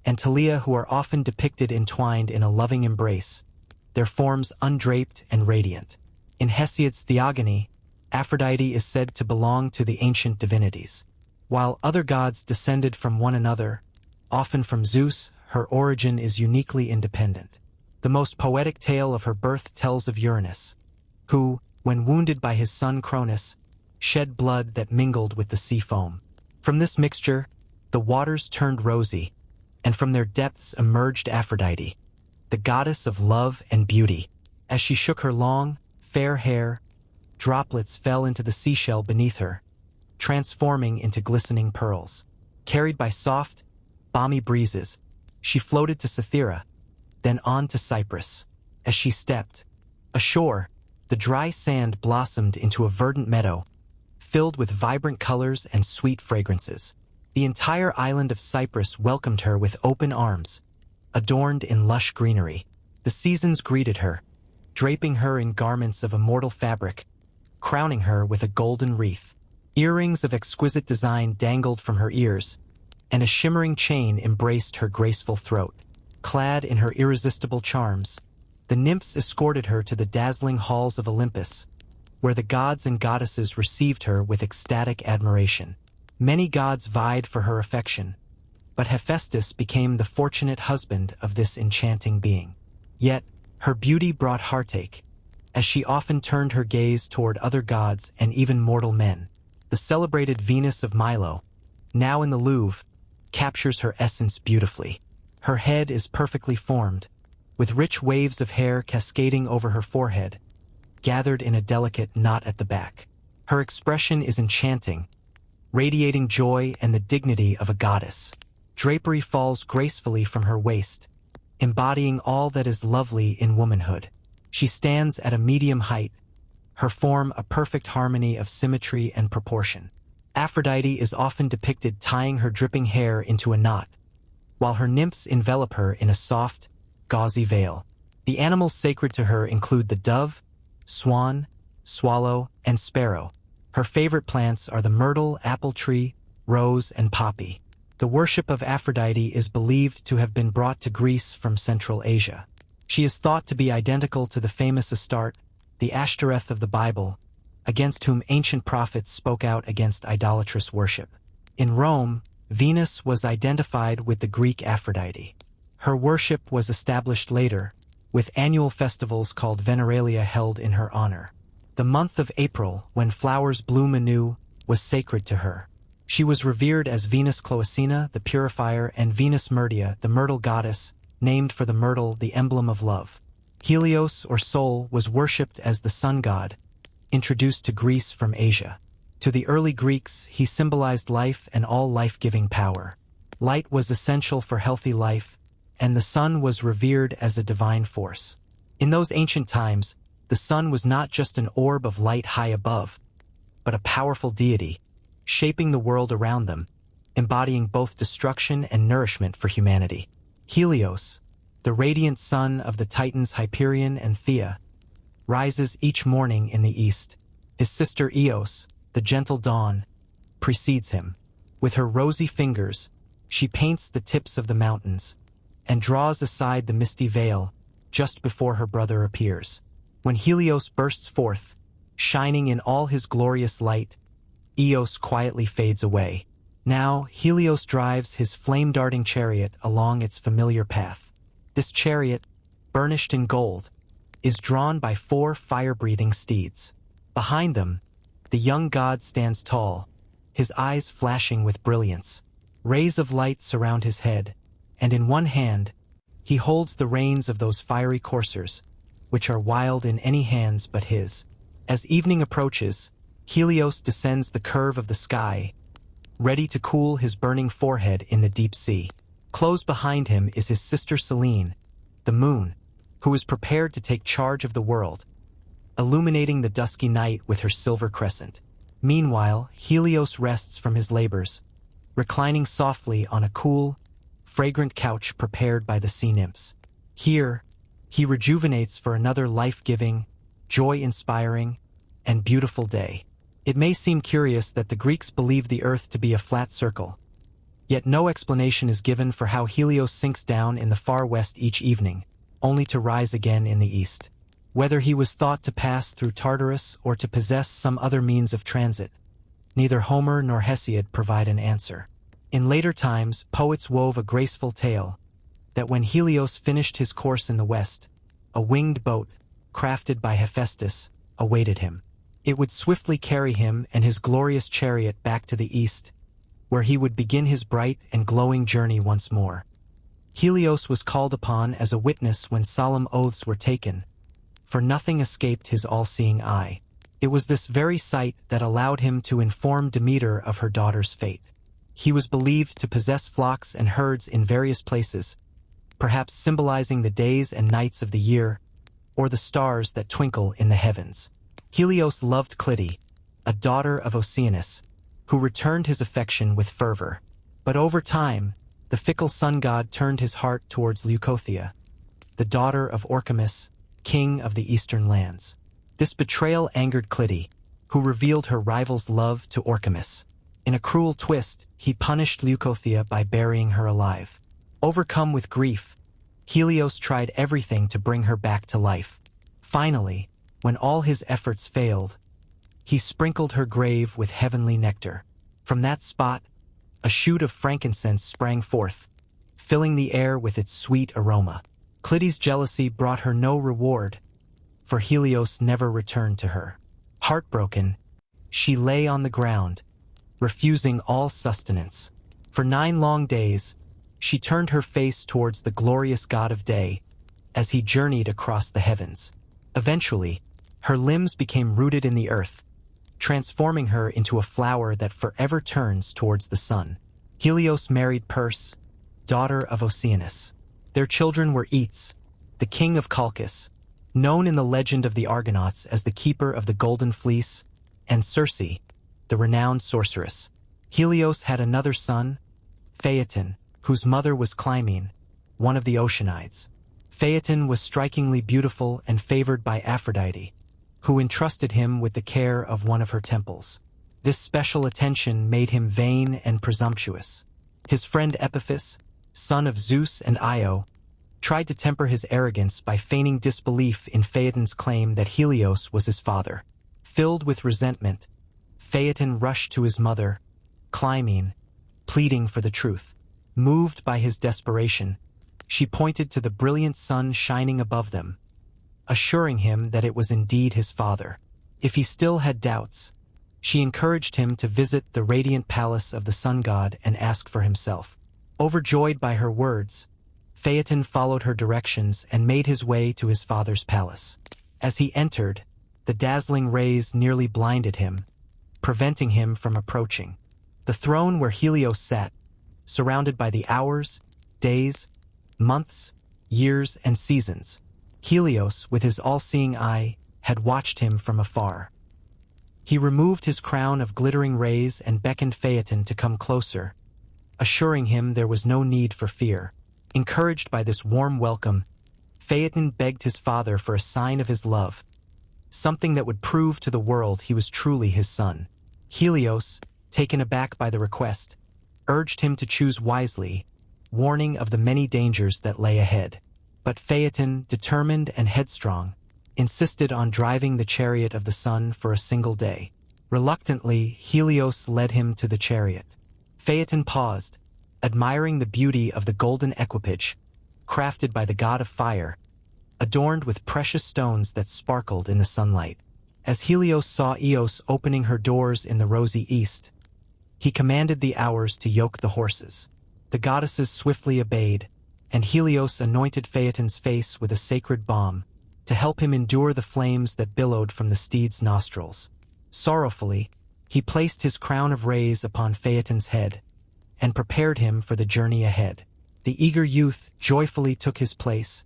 and Talia, who are often depicted entwined in a loving embrace, their forms undraped and radiant. In Hesiod's Theogony, Aphrodite is said to belong to the ancient divinities. While other gods descended from one another, often from Zeus, her origin is uniquely independent. The most poetic tale of her birth tells of Uranus, who, when wounded by his son Cronus, shed blood that mingled with the sea foam. From this mixture, the waters turned rosy, and from their depths emerged Aphrodite, the goddess of love and beauty. As she shook her long, fair hair, droplets fell into the seashell beneath her, transforming into glistening pearls. Carried by soft, balmy breezes, she floated to Cythera, then on to Cyprus. As she stepped ashore, the dry sand blossomed into a verdant meadow, filled with vibrant colors and sweet fragrances. The entire island of Cyprus welcomed her with open arms, adorned in lush greenery. The seasons greeted her, draping her in garments of immortal fabric, crowning her with a golden wreath. Earrings of exquisite design dangled from her ears, and a shimmering chain embraced her graceful throat. Clad in her irresistible charms, the nymphs escorted her to the dazzling halls of Olympus, where the gods and goddesses received her with ecstatic admiration. Many gods vied for her affection, but Hephaestus became the fortunate husband of this enchanting being. Yet, her beauty brought heartache, as she often turned her gaze toward other gods and even mortal men. The celebrated Venus of Milo, now in the Louvre, captures her essence beautifully. Her head is perfectly formed, with rich waves of hair cascading over her forehead, gathered in a delicate knot at the back. Her expression is enchanting, radiating joy and the dignity of a goddess. Drapery falls gracefully from her waist, embodying all that is lovely in womanhood. She stands at a medium height, her form a perfect harmony of symmetry and proportion. Aphrodite is often depicted tying her dripping hair into a knot, while her nymphs envelop her in a soft, gauzy veil. The animals sacred to her include the dove, swan, swallow, and sparrow. Her favorite plants are the myrtle, apple tree, rose, and poppy. The worship of Aphrodite is believed to have been brought to Greece from Central Asia. She is thought to be identical to the famous Astarte, the Ashtoreth of the Bible, against whom ancient prophets spoke out against idolatrous worship. In Rome, Venus was identified with the Greek Aphrodite. Her worship was established later, with annual festivals called Veneralia held in her honor. The month of April, when flowers bloom anew, was sacred to her. She was revered as Venus Cloacina, the purifier, and Venus Myrtia, the myrtle goddess, named for the myrtle, the emblem of love. Helios, or Sol, was worshipped as the sun god, introduced to Greece from Asia. To the early Greeks, he symbolized life and all life-giving power. Light was essential for healthy life, and the sun was revered as a divine force. In those ancient times, the sun was not just an orb of light high above, but a powerful deity, shaping the world around them, embodying both destruction and nourishment for humanity. Helios, the radiant sun of the Titans Hyperion and Thea, rises each morning in the east. His sister Eos, the gentle dawn, precedes him. With her rosy fingers, she paints the tips of the mountains and draws aside the misty veil just before her brother appears. When Helios bursts forth, shining in all his glorious light, Eos quietly fades away. Now, Helios drives his flame-darting chariot along its familiar path. This chariot, burnished in gold, is drawn by 4 fire-breathing steeds. Behind them, the young god stands tall, his eyes flashing with brilliance. Rays of light surround his head, and in one hand, he holds the reins of those fiery coursers, which are wild in any hands but his. As evening approaches, Helios descends the curve of the sky, ready to cool his burning forehead in the deep sea. Close behind him is his sister Selene, the moon, who is prepared to take charge of the world, illuminating the dusky night with her silver crescent. Meanwhile, Helios rests from his labors, reclining softly on a cool, fragrant couch prepared by the sea nymphs. Here, he rejuvenates for another life-giving, joy-inspiring, and beautiful day. It may seem curious that the Greeks believed the earth to be a flat circle, yet no explanation is given for how Helios sinks down in the far west each evening, only to rise again in the east. Whether he was thought to pass through Tartarus or to possess some other means of transit, neither Homer nor Hesiod provide an answer. In later times, poets wove a graceful tale that when Helios finished his course in the west, a winged boat, crafted by Hephaestus, awaited him. It would swiftly carry him and his glorious chariot back to the east, where he would begin his bright and glowing journey once more. Helios was called upon as a witness when solemn oaths were taken, for nothing escaped his all-seeing eye. It was this very sight that allowed him to inform Demeter of her daughter's fate. He was believed to possess flocks and herds in various places, perhaps symbolizing the days and nights of the year, or the stars that twinkle in the heavens. Helios loved Clytie, a daughter of Oceanus, who returned his affection with fervor. But over time, the fickle sun god turned his heart towards Leucothea, the daughter of Orchomus, king of the eastern lands. This betrayal angered Clytie, who revealed her rival's love to Orchomus. In a cruel twist, he punished Leucothea by burying her alive. Overcome with grief, Helios tried everything to bring her back to life. Finally, when all his efforts failed, he sprinkled her grave with heavenly nectar. From that spot, a shoot of frankincense sprang forth, filling the air with its sweet aroma. Clytie's jealousy brought her no reward, for Helios never returned to her. Heartbroken, she lay on the ground, refusing all sustenance. For 9 long days, she turned her face towards the glorious god of day as he journeyed across the heavens. Eventually, her limbs became rooted in the earth, transforming her into a flower that forever turns towards the sun. Helios married Perse, daughter of Oceanus. Their children were Eets, the king of Colchis, known in the legend of the Argonauts as the keeper of the golden fleece, and Circe, the renowned sorceress. Helios had another son, Phaeton, whose mother was Clymene, one of the Oceanides. Phaeton was strikingly beautiful and favored by Aphrodite, who entrusted him with the care of one of her temples. This special attention made him vain and presumptuous. His friend Epiphus, son of Zeus and Io, tried to temper his arrogance by feigning disbelief in Phaeton's claim that Helios was his father. Filled with resentment, Phaeton rushed to his mother, Clymene, pleading for the truth. Moved by his desperation, she pointed to the brilliant sun shining above them, assuring him that it was indeed his father. If he still had doubts, she encouraged him to visit the radiant palace of the sun god and ask for himself. Overjoyed by her words, Phaeton followed her directions and made his way to his father's palace. As he entered, the dazzling rays nearly blinded him, preventing him from approaching. The throne where Helios sat, surrounded by the hours, days, months, years, and seasons, Helios, with his all-seeing eye, had watched him from afar. He removed his crown of glittering rays and beckoned Phaeton to come closer, assuring him there was no need for fear. Encouraged by this warm welcome, Phaeton begged his father for a sign of his love, something that would prove to the world he was truly his son. Helios, taken aback by the request, urged him to choose wisely, warning of the many dangers that lay ahead. But Phaeton, determined and headstrong, insisted on driving the chariot of the sun for a single day. Reluctantly, Helios led him to the chariot. Phaeton paused, admiring the beauty of the golden equipage, crafted by the god of fire, adorned with precious stones that sparkled in the sunlight. As Helios saw Eos opening her doors in the rosy east, he commanded the hours to yoke the horses. The goddesses swiftly obeyed, and Helios anointed Phaeton's face with a sacred balm to help him endure the flames that billowed from the steed's nostrils. Sorrowfully, he placed his crown of rays upon Phaeton's head and prepared him for the journey ahead. The eager youth joyfully took his place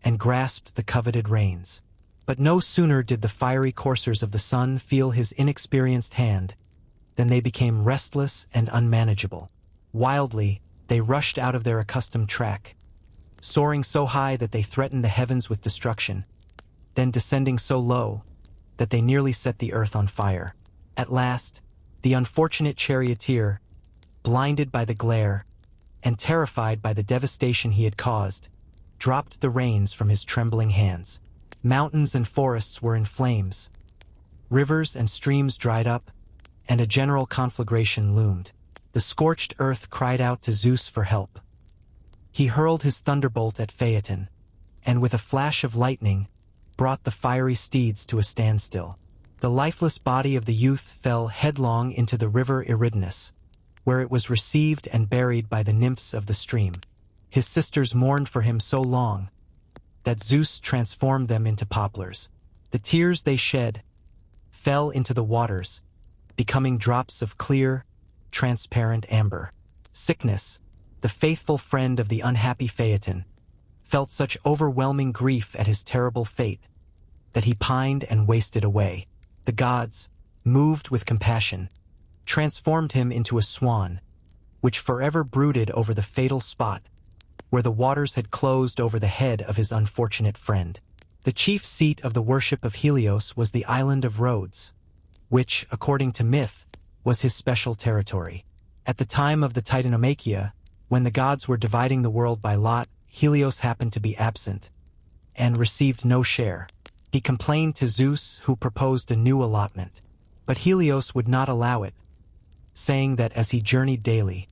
and grasped the coveted reins. But no sooner did the fiery coursers of the sun feel his inexperienced hand than they became restless and unmanageable. Wildly, they rushed out of their accustomed track, soaring so high that they threatened the heavens with destruction, then descending so low that they nearly set the earth on fire. At last, the unfortunate charioteer, blinded by the glare and terrified by the devastation he had caused, dropped the reins from his trembling hands. Mountains and forests were in flames, rivers and streams dried up, and a general conflagration loomed. The scorched earth cried out to Zeus for help. He hurled his thunderbolt at Phaeton, and with a flash of lightning, brought the fiery steeds to a standstill. The lifeless body of the youth fell headlong into the river Eridanus, where it was received and buried by the nymphs of the stream. His sisters mourned for him so long that Zeus transformed them into poplars. The tears they shed fell into the waters, becoming drops of clear, transparent amber. Sickness, the faithful friend of the unhappy Phaeton, felt such overwhelming grief at his terrible fate that he pined and wasted away. The gods, moved with compassion, transformed him into a swan, which forever brooded over the fatal spot where the waters had closed over the head of his unfortunate friend. The chief seat of the worship of Helios was the island of Rhodes, which, according to myth, was his special territory. At the time of the Titanomachia, when the gods were dividing the world by lot, Helios happened to be absent and received no share. He complained to Zeus, who proposed a new allotment. But Helios would not allow it, saying that as he journeyed daily,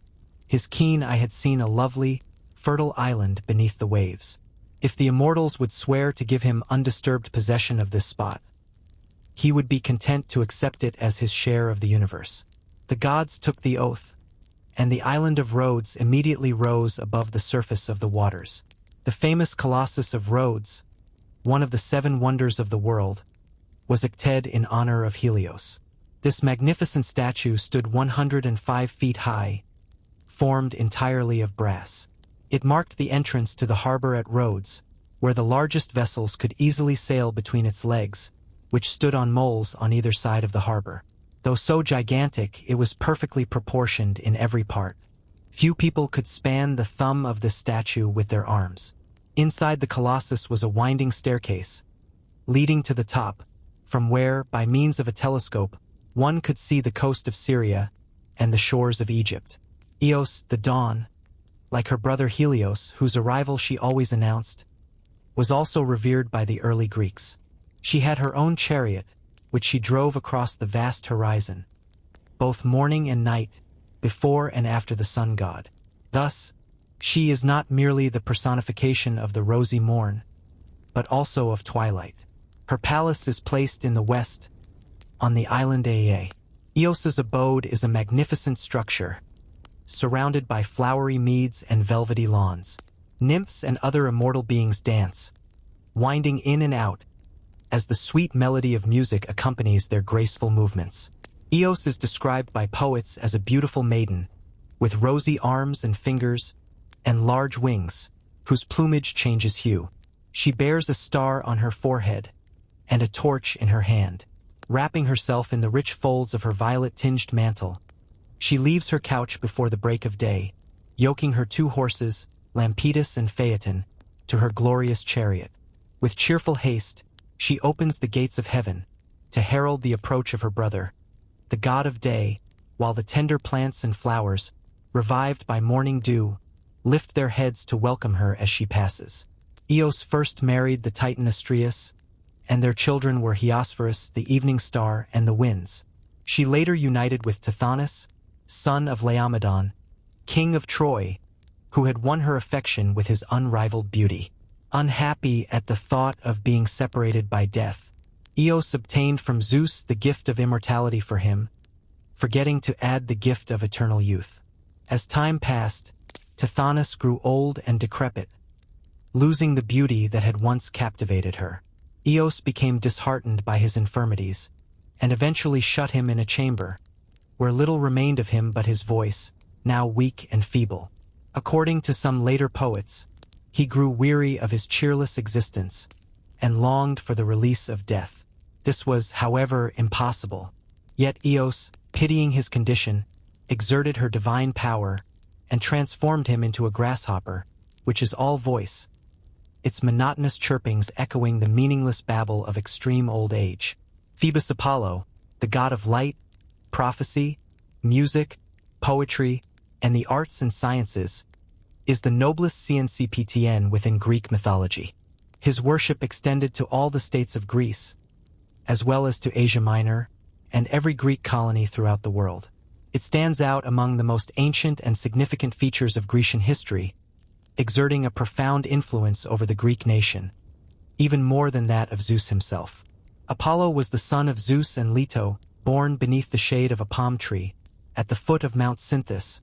his keen eye had seen a lovely, fertile island beneath the waves. If the immortals would swear to give him undisturbed possession of this spot, he would be content to accept it as his share of the universe. The gods took the oath, and the island of Rhodes immediately rose above the surface of the waters. The famous Colossus of Rhodes, one of the 7 wonders of the world, was erected in honor of Helios. This magnificent statue stood 105 feet high, formed entirely of brass. It marked the entrance to the harbor at Rhodes, where the largest vessels could easily sail between its legs, which stood on moles on either side of the harbor. Though so gigantic, it was perfectly proportioned in every part. Few people could span the thumb of this statue with their arms. Inside the Colossus was a winding staircase, leading to the top, from where, by means of a telescope, one could see the coast of Syria and the shores of Egypt. Eos, the dawn, like her brother Helios, whose arrival she always announced, was also revered by the early Greeks. She had her own chariot, which she drove across the vast horizon, both morning and night, before and after the sun god. Thus, she is not merely the personification of the rosy morn, but also of twilight. Her palace is placed in the west, on the island Aa. Eos's abode is a magnificent structure, surrounded by flowery meads and velvety lawns. Nymphs and other immortal beings dance, winding in and out, as the sweet melody of music accompanies their graceful movements. Eos is described by poets as a beautiful maiden, with rosy arms and fingers, and large wings, whose plumage changes hue. She bears a star on her forehead, and a torch in her hand. Wrapping herself in the rich folds of her violet-tinged mantle, she leaves her couch before the break of day, yoking her 2 horses, Lampetus and Phaeton, to her glorious chariot. With cheerful haste, she opens the gates of heaven, to herald the approach of her brother, the god of day, while the tender plants and flowers, revived by morning dew, lift their heads to welcome her as she passes. Eos first married the Titan Astraeus, and their children were Hesperus, the evening star, and the winds. She later united with Tithonus, son of Laomedon, king of Troy, who had won her affection with his unrivaled beauty. Unhappy at the thought of being separated by death, Eos obtained from Zeus the gift of immortality for him, forgetting to add the gift of eternal youth. As time passed, Tithonus grew old and decrepit, losing the beauty that had once captivated her. Eos became disheartened by his infirmities, and eventually shut him in a chamber, where little remained of him but his voice, now weak and feeble. According to some later poets, he grew weary of his cheerless existence, and longed for the release of death. This was, however, impossible. Yet Eos, pitying his condition, exerted her divine power, and transformed him into a grasshopper, which is all voice, its monotonous chirpings echoing the meaningless babble of extreme old age. Phoebus Apollo, the god of light, prophecy, music, poetry, and the arts and sciences, is the noblest CNCPTN within Greek mythology. His worship extended to all the states of Greece, as well as to Asia Minor, and every Greek colony throughout the world. It stands out among the most ancient and significant features of Grecian history, exerting a profound influence over the Greek nation, even more than that of Zeus himself. Apollo was the son of Zeus and Leto, born beneath the shade of a palm tree, at the foot of Mount Cynthus,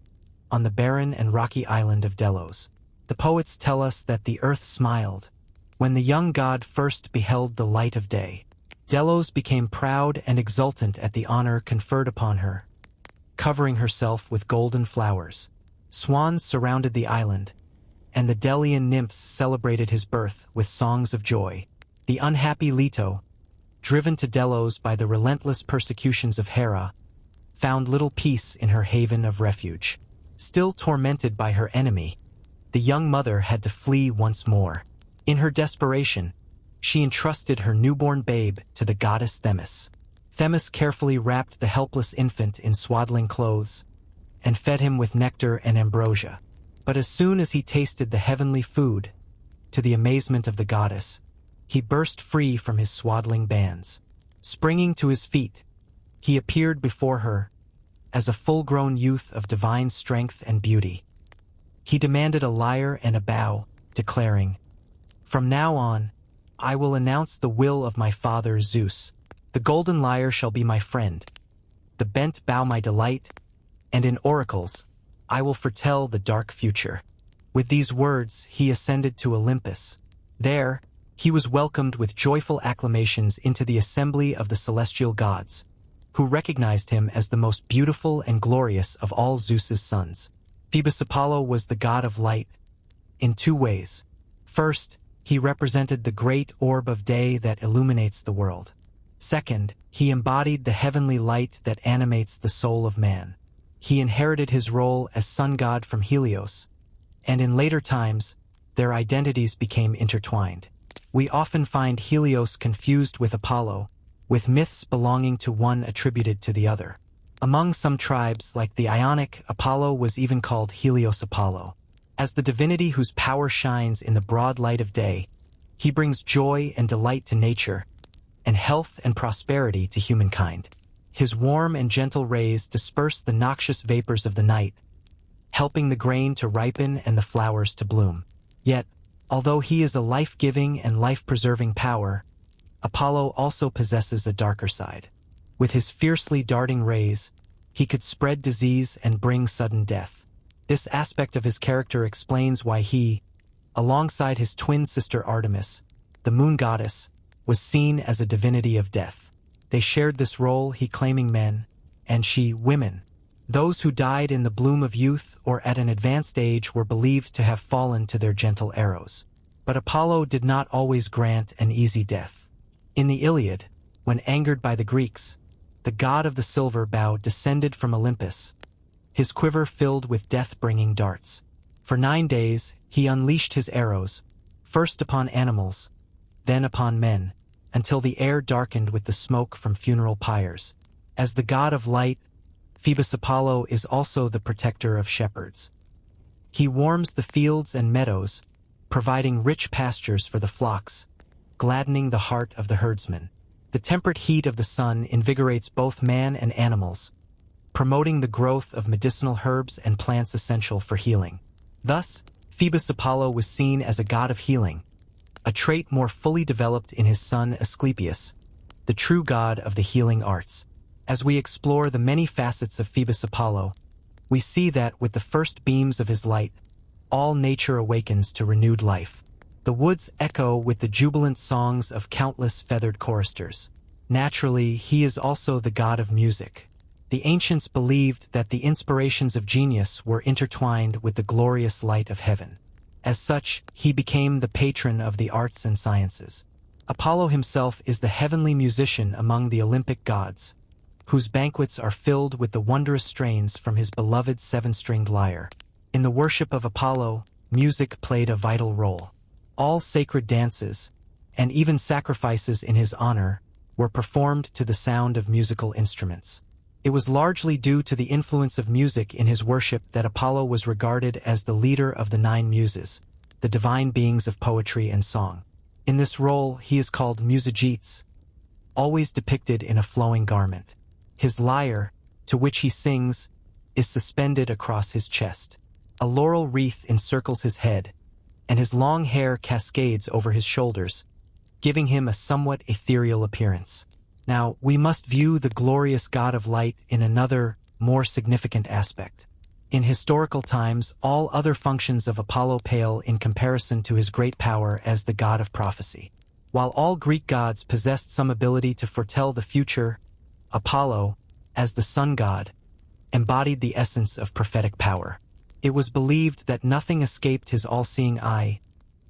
on the barren and rocky island of Delos. The poets tell us that the earth smiled when the young god first beheld the light of day. Delos became proud and exultant at the honor conferred upon her, covering herself with golden flowers. Swans surrounded the island, and the Delian nymphs celebrated his birth with songs of joy. The unhappy Leto, driven to Delos by the relentless persecutions of Hera, found little peace in her haven of refuge. Still tormented by her enemy, the young mother had to flee once more. In her desperation, she entrusted her newborn babe to the goddess Themis. Themis carefully wrapped the helpless infant in swaddling clothes and fed him with nectar and ambrosia. But as soon as he tasted the heavenly food, to the amazement of the goddess, he burst free from his swaddling bands. Springing to his feet, he appeared before her as a full-grown youth of divine strength and beauty. He demanded a lyre and a bow, declaring, "From now on, I will announce the will of my father Zeus. The golden lyre shall be my friend, the bent bow my delight, and in oracles I will foretell the dark future." With these words he ascended to Olympus. There, he was welcomed with joyful acclamations into the assembly of the celestial gods, who recognized him as the most beautiful and glorious of all Zeus's sons. Phoebus Apollo was the god of light in two ways. First, he represented the great orb of day that illuminates the world. Second, he embodied the heavenly light that animates the soul of man. He inherited his role as sun god from Helios, and in later times, their identities became intertwined. We often find Helios confused with Apollo, with myths belonging to one attributed to the other. Among some tribes, like the Ionic, Apollo was even called Helios Apollo. As the divinity whose power shines in the broad light of day, he brings joy and delight to nature, and health and prosperity to humankind. His warm and gentle rays disperse the noxious vapors of the night, helping the grain to ripen and the flowers to bloom. Yet, although he is a life-giving and life-preserving power, Apollo also possesses a darker side. With his fiercely darting rays, he could spread disease and bring sudden death. This aspect of his character explains why he, alongside his twin sister Artemis, the moon goddess, was seen as a divinity of death. They shared this role, he claiming men, and she women. Those who died in the bloom of youth or at an advanced age were believed to have fallen to their gentle arrows. But Apollo did not always grant an easy death. In the Iliad, when angered by the Greeks, the god of the silver bow descended from Olympus, his quiver filled with death-bringing darts. For 9 days, he unleashed his arrows, first upon animals, then upon men, until the air darkened with the smoke from funeral pyres. As the god of light, Phoebus Apollo is also the protector of shepherds. He warms the fields and meadows, providing rich pastures for the flocks, gladdening the heart of the herdsman. The temperate heat of the sun invigorates both man and animals, promoting the growth of medicinal herbs and plants essential for healing. Thus, Phoebus Apollo was seen as a god of healing, a trait more fully developed in his son Asclepius, the true god of the healing arts. As we explore the many facets of Phoebus Apollo, we see that with the first beams of his light, all nature awakens to renewed life. The woods echo with the jubilant songs of countless feathered choristers. Naturally, he is also the god of music. The ancients believed that the inspirations of genius were intertwined with the glorious light of heaven. As such, he became the patron of the arts and sciences. Apollo himself is the heavenly musician among the Olympic gods, whose banquets are filled with the wondrous strains from his beloved seven-stringed lyre. In the worship of Apollo, music played a vital role. All sacred dances, and even sacrifices in his honor, were performed to the sound of musical instruments. It was largely due to the influence of music in his worship that Apollo was regarded as the leader of the 9 muses, the divine beings of poetry and song. In this role, he is called Musagetes, always depicted in a flowing garment. His lyre, to which he sings, is suspended across his chest. A laurel wreath encircles his head, and his long hair cascades over his shoulders, giving him a somewhat ethereal appearance. Now, we must view the glorious god of light in another, more significant aspect. In historical times, all other functions of Apollo pale in comparison to his great power as the god of prophecy. While all Greek gods possessed some ability to foretell the future, Apollo, as the sun god, embodied the essence of prophetic power. It was believed that nothing escaped his all-seeing eye,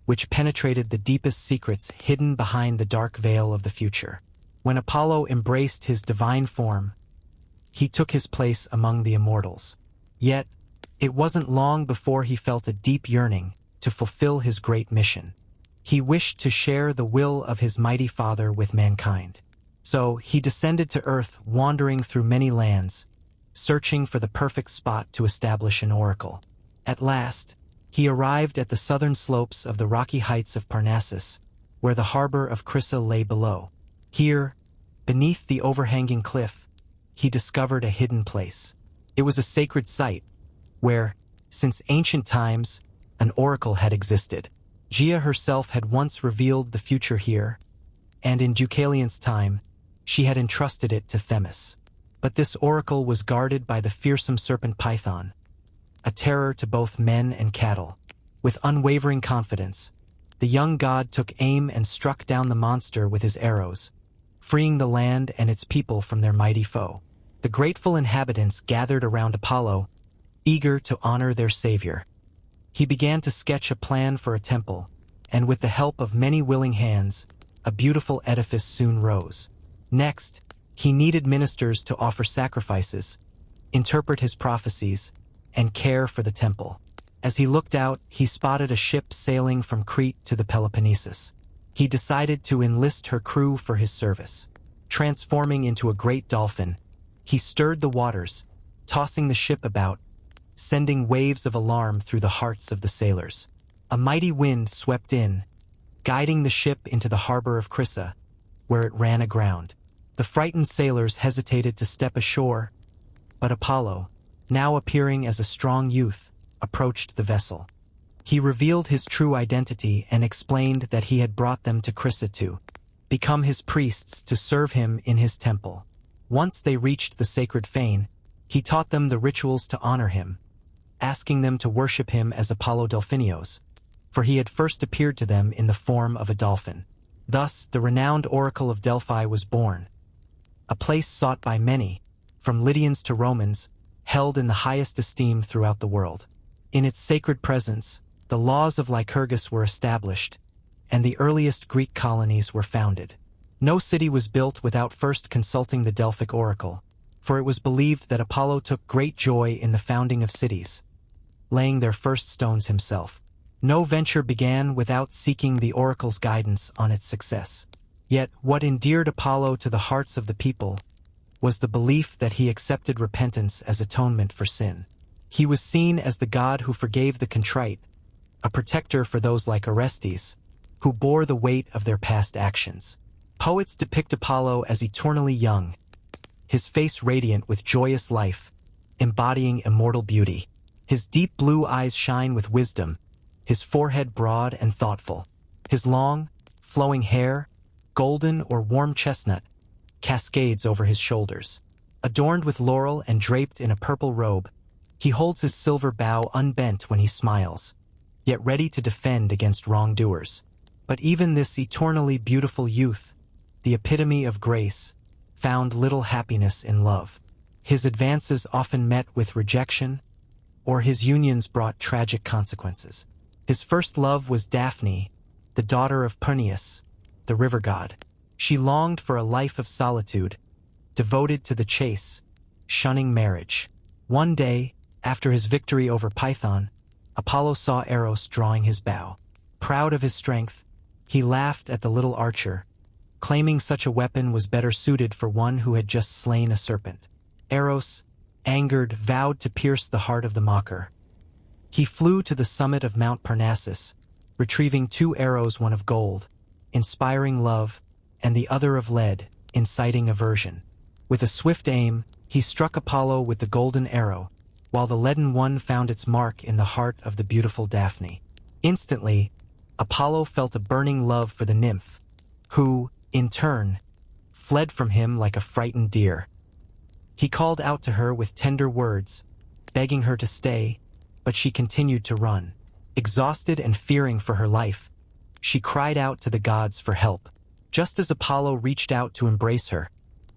which penetrated the deepest secrets hidden behind the dark veil of the future. When Apollo embraced his divine form, he took his place among the immortals. Yet, it wasn't long before he felt a deep yearning to fulfill his great mission. He wished to share the will of his mighty father with mankind. So he descended to earth, wandering through many lands, searching for the perfect spot to establish an oracle. At last, he arrived at the southern slopes of the rocky heights of Parnassus, where the harbor of Chrysa lay below. Here, beneath the overhanging cliff, he discovered a hidden place. It was a sacred site, where, since ancient times, an oracle had existed. Gia herself had once revealed the future here, and in Deucalion's time, she had entrusted it to Themis. But this oracle was guarded by the fearsome serpent Python, a terror to both men and cattle. With unwavering confidence, the young god took aim and struck down the monster with his arrows, freeing the land and its people from their mighty foe. The grateful inhabitants gathered around Apollo, eager to honor their savior. He began to sketch a plan for a temple, and with the help of many willing hands, a beautiful edifice soon rose. Next, he needed ministers to offer sacrifices, interpret his prophecies, and care for the temple. As he looked out, he spotted a ship sailing from Crete to the Peloponnesus. He decided to enlist her crew for his service. Transforming into a great dolphin, he stirred the waters, tossing the ship about, sending waves of alarm through the hearts of the sailors. A mighty wind swept in, guiding the ship into the harbor of Crissa, where it ran aground. The frightened sailors hesitated to step ashore, but Apollo, now appearing as a strong youth, approached the vessel. He revealed his true identity and explained that he had brought them to Crissa to become his priests to serve him in his temple. Once they reached the sacred fane, he taught them the rituals to honor him, asking them to worship him as Apollo Delphinios, for he had first appeared to them in the form of a dolphin. Thus, the renowned oracle of Delphi was born, a place sought by many, from Lydians to Romans, held in the highest esteem throughout the world. In its sacred presence, the laws of Lycurgus were established, and the earliest Greek colonies were founded. No city was built without first consulting the Delphic oracle, for it was believed that Apollo took great joy in the founding of cities, laying their first stones himself. No venture began without seeking the oracle's guidance on its success. Yet, what endeared Apollo to the hearts of the people was the belief that he accepted repentance as atonement for sin. He was seen as the god who forgave the contrite, a protector for those like Orestes, who bore the weight of their past actions. Poets depict Apollo as eternally young, his face radiant with joyous life, embodying immortal beauty. His deep blue eyes shine with wisdom, his forehead broad and thoughtful. His long, flowing hair, golden or warm chestnut, cascades over his shoulders. Adorned with laurel and draped in a purple robe, he holds his silver bow unbent when he smiles, yet ready to defend against wrongdoers. But even this eternally beautiful youth, the epitome of grace, found little happiness in love. His advances often met with rejection, or his unions brought tragic consequences. His first love was Daphne, the daughter of Peneus, the river god. She longed for a life of solitude, devoted to the chase, shunning marriage. One day, after his victory over Python, Apollo saw Eros drawing his bow. Proud of his strength, he laughed at the little archer, claiming such a weapon was better suited for one who had just slain a serpent. Eros, angered, vowed to pierce the heart of the mocker. He flew to the summit of Mount Parnassus, retrieving 2 arrows, one of gold, inspiring love, and the other of lead, inciting aversion. With a swift aim, he struck Apollo with the golden arrow, while the leaden one found its mark in the heart of the beautiful Daphne. Instantly, Apollo felt a burning love for the nymph, who, in turn, fled from him like a frightened deer. He called out to her with tender words, begging her to stay, but she continued to run. Exhausted and fearing for her life, she cried out to the gods for help. Just as Apollo reached out to embrace her,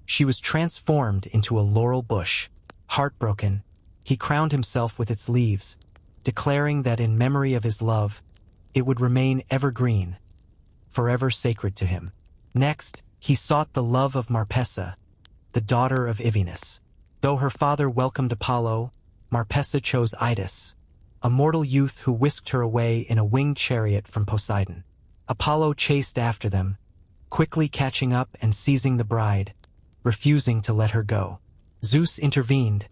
she was transformed into a laurel bush. Heartbroken, he crowned himself with its leaves, declaring that in memory of his love, it would remain evergreen, forever sacred to him. Next, he sought the love of Marpessa, the daughter of Ivenus. Though her father welcomed Apollo, Marpessa chose Idas, a mortal youth who whisked her away in a winged chariot from Poseidon. Apollo chased after them, quickly catching up and seizing the bride, refusing to let her go. Zeus intervened,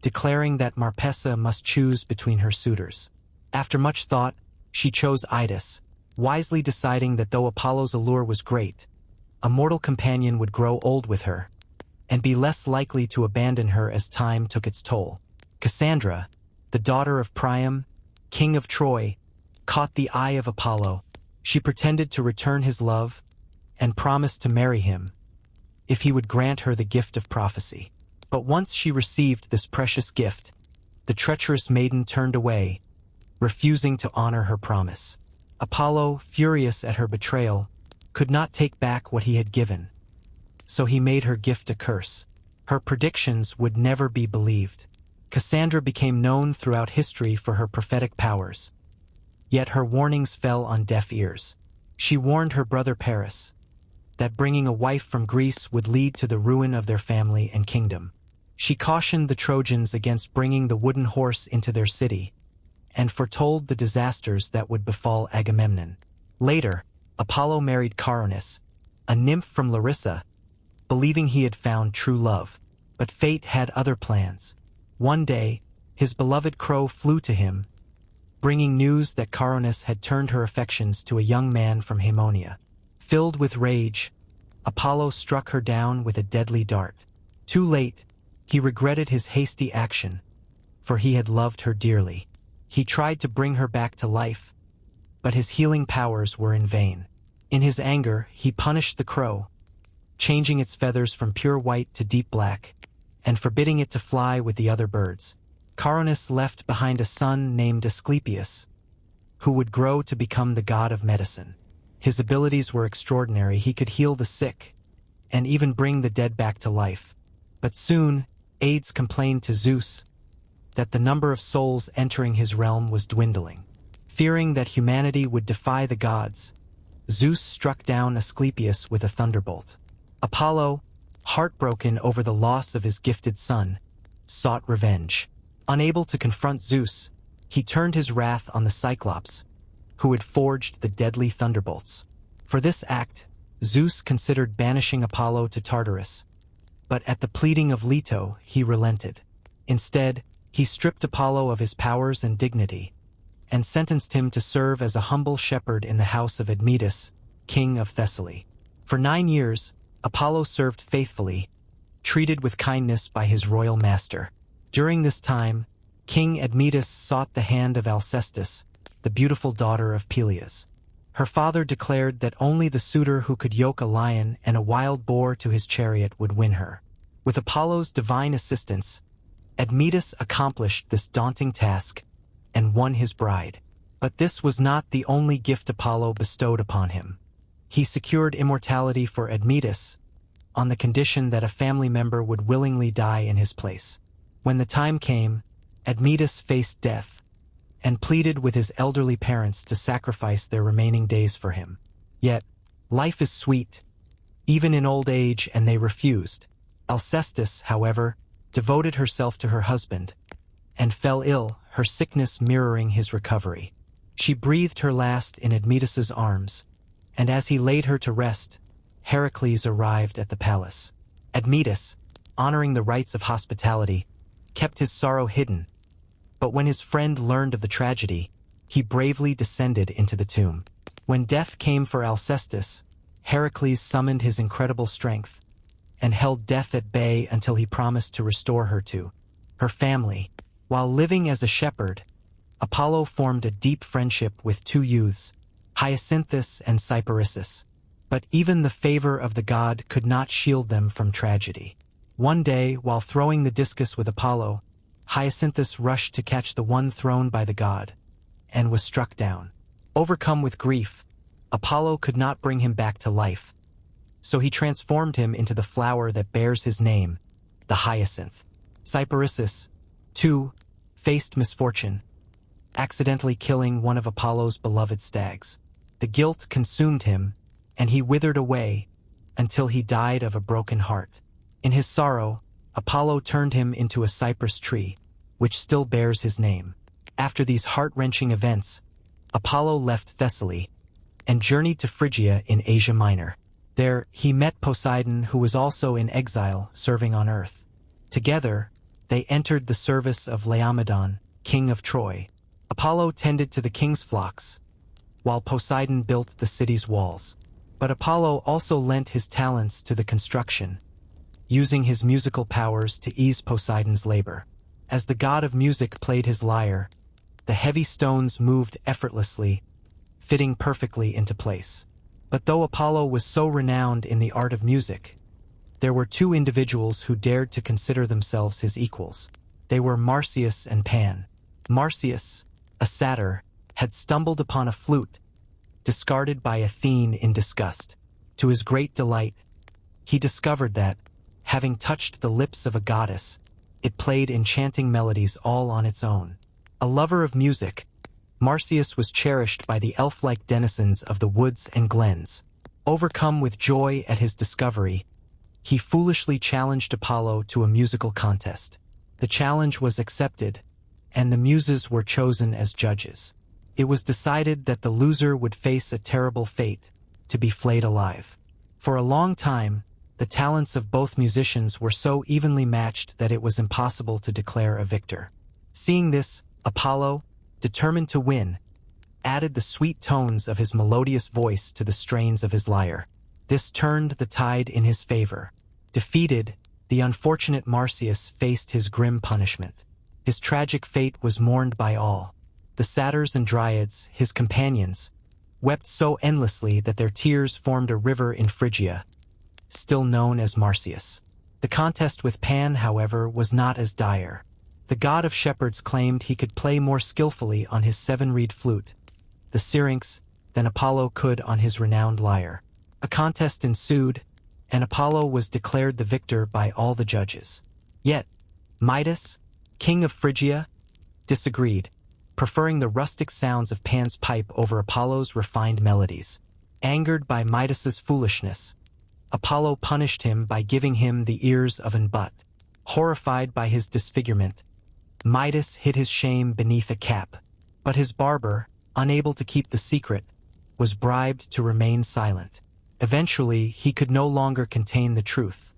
declaring that Marpessa must choose between her suitors. After much thought, she chose Idas, wisely deciding that though Apollo's allure was great, a mortal companion would grow old with her, and be less likely to abandon her as time took its toll. Cassandra, the daughter of Priam, king of Troy, caught the eye of Apollo. She pretended to return his love and promised to marry him if he would grant her the gift of prophecy. But once she received this precious gift, the treacherous maiden turned away, refusing to honor her promise. Apollo, furious at her betrayal, could not take back what he had given, so he made her gift a curse. Her predictions would never be believed. Cassandra became known throughout history for her prophetic powers. Yet her warnings fell on deaf ears. She warned her brother Paris that bringing a wife from Greece would lead to the ruin of their family and kingdom. She cautioned the Trojans against bringing the wooden horse into their city, and foretold the disasters that would befall Agamemnon. Later, Apollo married Caronis, a nymph from Larissa, believing he had found true love. But fate had other plans. One day, his beloved crow flew to him, bringing news that Caronis had turned her affections to a young man from Haemonia. Filled with rage, Apollo struck her down with a deadly dart. Too late, he regretted his hasty action, for he had loved her dearly. He tried to bring her back to life, but his healing powers were in vain. In his anger, he punished the crow, changing its feathers from pure white to deep black, and forbidding it to fly with the other birds. Caronis left behind a son named Asclepius, who would grow to become the god of medicine. His abilities were extraordinary. He could heal the sick, and even bring the dead back to life. But soon, aides complained to Zeus that the number of souls entering his realm was dwindling. Fearing that humanity would defy the gods, Zeus struck down Asclepius with a thunderbolt. Apollo, heartbroken over the loss of his gifted son, sought revenge. Unable to confront Zeus, he turned his wrath on the Cyclops, who had forged the deadly thunderbolts. For this act, Zeus considered banishing Apollo to Tartarus, but at the pleading of Leto, he relented. Instead, he stripped Apollo of his powers and dignity, and sentenced him to serve as a humble shepherd in the house of Admetus, king of Thessaly. For 9 years, Apollo served faithfully, treated with kindness by his royal master. During this time, King Admetus sought the hand of Alcestis, the beautiful daughter of Peleus. Her father declared that only the suitor who could yoke a lion and a wild boar to his chariot would win her. With Apollo's divine assistance, Admetus accomplished this daunting task and won his bride. But this was not the only gift Apollo bestowed upon him. He secured immortality for Admetus on the condition that a family member would willingly die in his place. When the time came, Admetus faced death and pleaded with his elderly parents to sacrifice their remaining days for him. Yet, life is sweet, even in old age, and they refused. Alcestis, however, devoted herself to her husband and fell ill, her sickness mirroring his recovery. She breathed her last in Admetus's arms, and as he laid her to rest, Heracles arrived at the palace. Admetus, honoring the rites of hospitality, kept his sorrow hidden, but when his friend learned of the tragedy, he bravely descended into the tomb. When death came for Alcestis, Heracles summoned his incredible strength and held death at bay until he promised to restore her to her family. While living as a shepherd, Apollo formed a deep friendship with 2 youths, Hyacinthus and Cyparissus. But even the favor of the god could not shield them from tragedy. One day, while throwing the discus with Apollo, Hyacinthus rushed to catch the one thrown by the god, and was struck down. Overcome with grief, Apollo could not bring him back to life, so he transformed him into the flower that bears his name, the hyacinth. Cyparissus, too, faced misfortune, accidentally killing one of Apollo's beloved stags. The guilt consumed him, and he withered away until he died of a broken heart. In his sorrow, Apollo turned him into a cypress tree, which still bears his name. After these heart-wrenching events, Apollo left Thessaly and journeyed to Phrygia in Asia Minor. There, he met Poseidon, who was also in exile, serving on Earth. Together, they entered the service of Laomedon, king of Troy. Apollo tended to the king's flocks, while Poseidon built the city's walls. But Apollo also lent his talents to the construction, using his musical powers to ease Poseidon's labor. As the god of music played his lyre, the heavy stones moved effortlessly, fitting perfectly into place. But though Apollo was so renowned in the art of music, there were two individuals who dared to consider themselves his equals. They were Marsyas and Pan. Marsyas, a satyr, had stumbled upon a flute, discarded by Athene in disgust. To his great delight, he discovered that, having touched the lips of a goddess, it played enchanting melodies all on its own. A lover of music, Marsyas was cherished by the elf-like denizens of the woods and glens. Overcome with joy at his discovery, he foolishly challenged Apollo to a musical contest. The challenge was accepted, and the muses were chosen as judges. It was decided that the loser would face a terrible fate, to be flayed alive. For a long time, the talents of both musicians were so evenly matched that it was impossible to declare a victor. Seeing this, Apollo, determined to win, added the sweet tones of his melodious voice to the strains of his lyre. This turned the tide in his favor. Defeated, the unfortunate Marsyas faced his grim punishment. His tragic fate was mourned by all. The satyrs and dryads, his companions, wept so endlessly that their tears formed a river in Phrygia, still known as Marsyas. The contest with Pan, however, was not as dire. The god of shepherds claimed he could play more skillfully on his seven-reed flute, the syrinx, than Apollo could on his renowned lyre. A contest ensued, and Apollo was declared the victor by all the judges. Yet, Midas, king of Phrygia, disagreed, preferring the rustic sounds of Pan's pipe over Apollo's refined melodies. Angered by Midas's foolishness, Apollo punished him by giving him the ears of an butt. Horrified by his disfigurement, Midas hid his shame beneath a cap, but his barber, unable to keep the secret, was bribed to remain silent. Eventually, he could no longer contain the truth.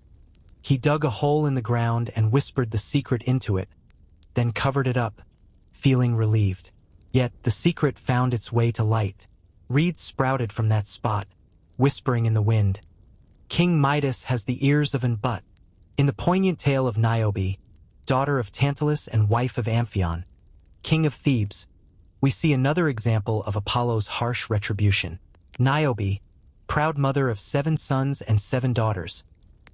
He dug a hole in the ground and whispered the secret into it, then covered it up, feeling relieved. Yet the secret found its way to light. Reeds sprouted from that spot, whispering in the wind, "King Midas has the ears of an butt." In the poignant tale of Niobe, daughter of Tantalus and wife of Amphion, king of Thebes, we see another example of Apollo's harsh retribution. Niobe, proud mother of 7 sons and 7 daughters,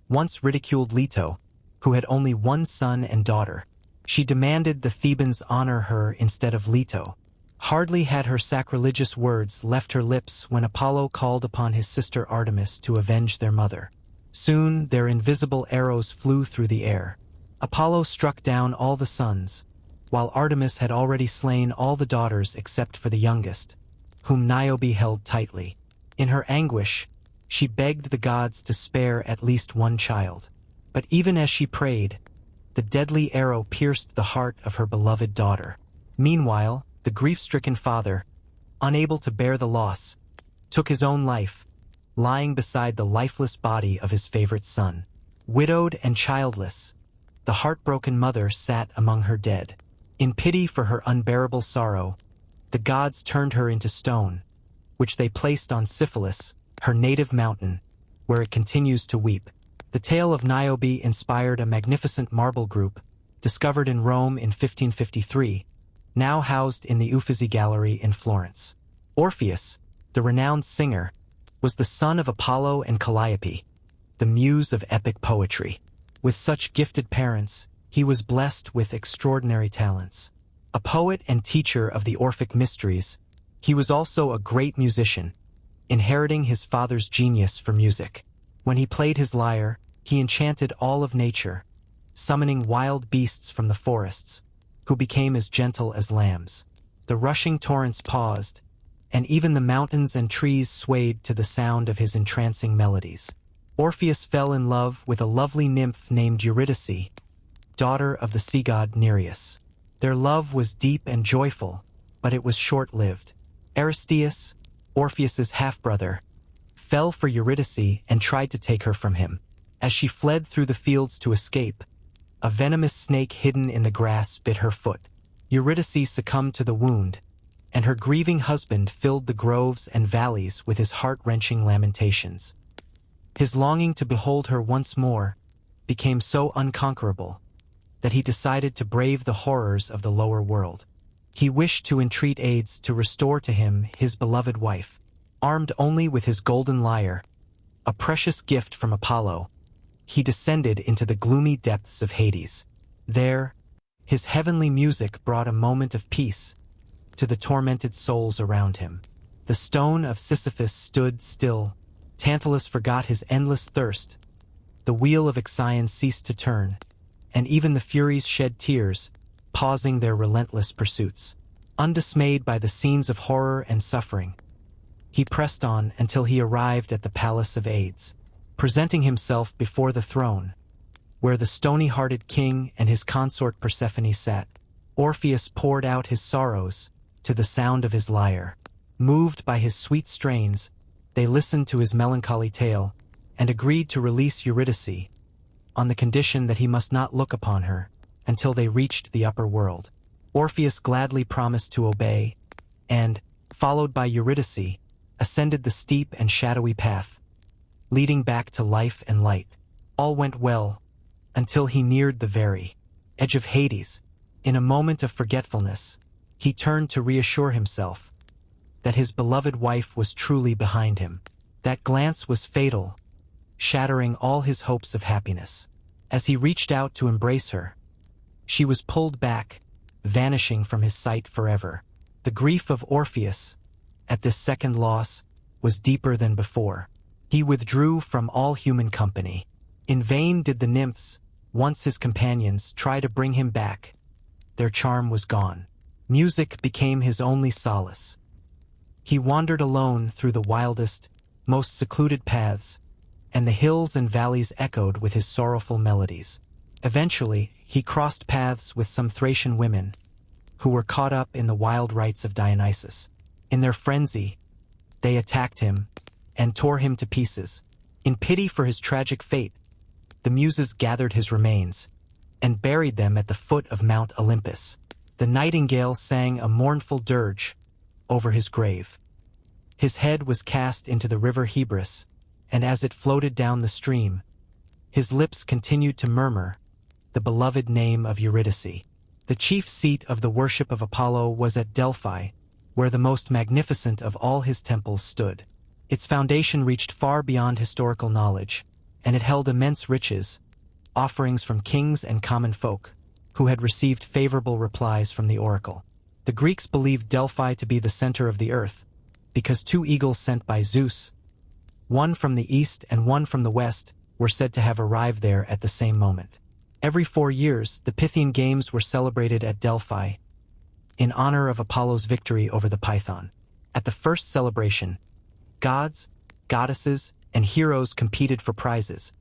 once ridiculed Leto, who had only 1 son and daughter. She demanded the Thebans honor her instead of Leto. Hardly had her sacrilegious words left her lips when Apollo called upon his sister Artemis to avenge their mother. Soon their invisible arrows flew through the air. Apollo struck down all the sons, while Artemis had already slain all the daughters except for the youngest, whom Niobe held tightly. In her anguish, she begged the gods to spare at least one child. But even as she prayed, the deadly arrow pierced the heart of her beloved daughter. Meanwhile, the grief-stricken father, unable to bear the loss, took his own life, lying beside the lifeless body of his favorite son. Widowed and childless, the heartbroken mother sat among her dead. In pity for her unbearable sorrow, the gods turned her into stone, which they placed on Syphilis, her native mountain, where it continues to weep. The tale of Niobe inspired a magnificent marble group, discovered in Rome in 1553, now housed in the Uffizi Gallery in Florence. Orpheus, the renowned singer, was the son of Apollo and Calliope, the muse of epic poetry. With such gifted parents, he was blessed with extraordinary talents. A poet and teacher of the Orphic mysteries, he was also a great musician, inheriting his father's genius for music. When he played his lyre, he enchanted all of nature, summoning wild beasts from the forests, who became as gentle as lambs. The rushing torrents paused, and even the mountains and trees swayed to the sound of his entrancing melodies. Orpheus fell in love with a lovely nymph named Eurydice, daughter of the sea god Nereus. Their love was deep and joyful, but it was short-lived. Aristeus, Orpheus's half-brother, fell for Eurydice and tried to take her from him. As she fled through the fields to escape, a venomous snake hidden in the grass bit her foot. Eurydice succumbed to the wound, and her grieving husband filled the groves and valleys with his heart-wrenching lamentations. His longing to behold her once more became so unconquerable that he decided to brave the horrors of the lower world. He wished to entreat aids to restore to him his beloved wife. Armed only with his golden lyre, a precious gift from Apollo, he descended into the gloomy depths of Hades. There, his heavenly music brought a moment of peace to the tormented souls around him. The stone of Sisyphus stood still. Tantalus forgot his endless thirst. The wheel of Ixion ceased to turn, and even the Furies shed tears, pausing their relentless pursuits. Undismayed by the scenes of horror and suffering, he pressed on until he arrived at the Palace of Hades. Presenting himself before the throne, where the stony-hearted king and his consort Persephone sat, Orpheus poured out his sorrows to the sound of his lyre. Moved by his sweet strains, they listened to his melancholy tale and agreed to release Eurydice on the condition that he must not look upon her until they reached the upper world. Orpheus gladly promised to obey and, followed by Eurydice, ascended the steep and shadowy path, leading back to life and light. All went well until he neared the very edge of Hades. In a moment of forgetfulness, he turned to reassure himself that his beloved wife was truly behind him. That glance was fatal, shattering all his hopes of happiness. As he reached out to embrace her, she was pulled back, vanishing from his sight forever. The grief of Orpheus at this second loss was deeper than before. He withdrew from all human company. In vain did the nymphs, once his companions, try to bring him back. Their charm was gone. Music became his only solace. He wandered alone through the wildest, most secluded paths, and the hills and valleys echoed with his sorrowful melodies. Eventually, he crossed paths with some Thracian women, who were caught up in the wild rites of Dionysus. In their frenzy, they attacked him and tore him to pieces. In pity for his tragic fate, the Muses gathered his remains and buried them at the foot of Mount Olympus. The nightingale sang a mournful dirge over his grave. His head was cast into the river Hebrus, and as it floated down the stream, his lips continued to murmur the beloved name of Eurydice. The chief seat of the worship of Apollo was at Delphi, where the most magnificent of all his temples stood. Its foundation reached far beyond historical knowledge, and it held immense riches, offerings from kings and common folk, who had received favorable replies from the oracle. The Greeks believed Delphi to be the center of the earth, because two eagles sent by Zeus, one from the east and one from the west, were said to have arrived there at the same moment. Every 4 years, the Pythian Games were celebrated at Delphi, in honor of Apollo's victory over the Python. At the first celebration, gods, goddesses, and heroes competed for prizes,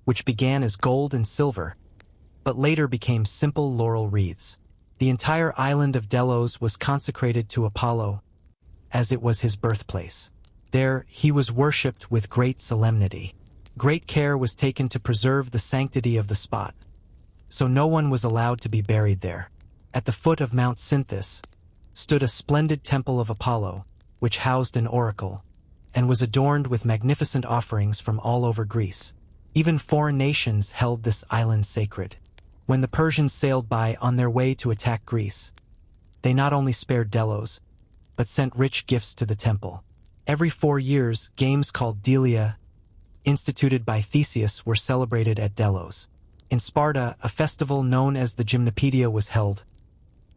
which began as gold and silver, but later became simple laurel wreaths. The entire island of Delos was consecrated to Apollo, as it was his birthplace. There, he was worshipped with great solemnity. Great care was taken to preserve the sanctity of the spot, so no one was allowed to be buried there. At the foot of Mount Cynthus stood a splendid temple of Apollo, which housed an oracle, and was adorned with magnificent offerings from all over Greece. Even foreign nations held this island sacred. When the Persians sailed by on their way to attack Greece, they not only spared Delos, but sent rich gifts to the temple. Every 4 years, games called Delia, instituted by Theseus, were celebrated at Delos. In Sparta, a festival known as the Gymnopedia was held,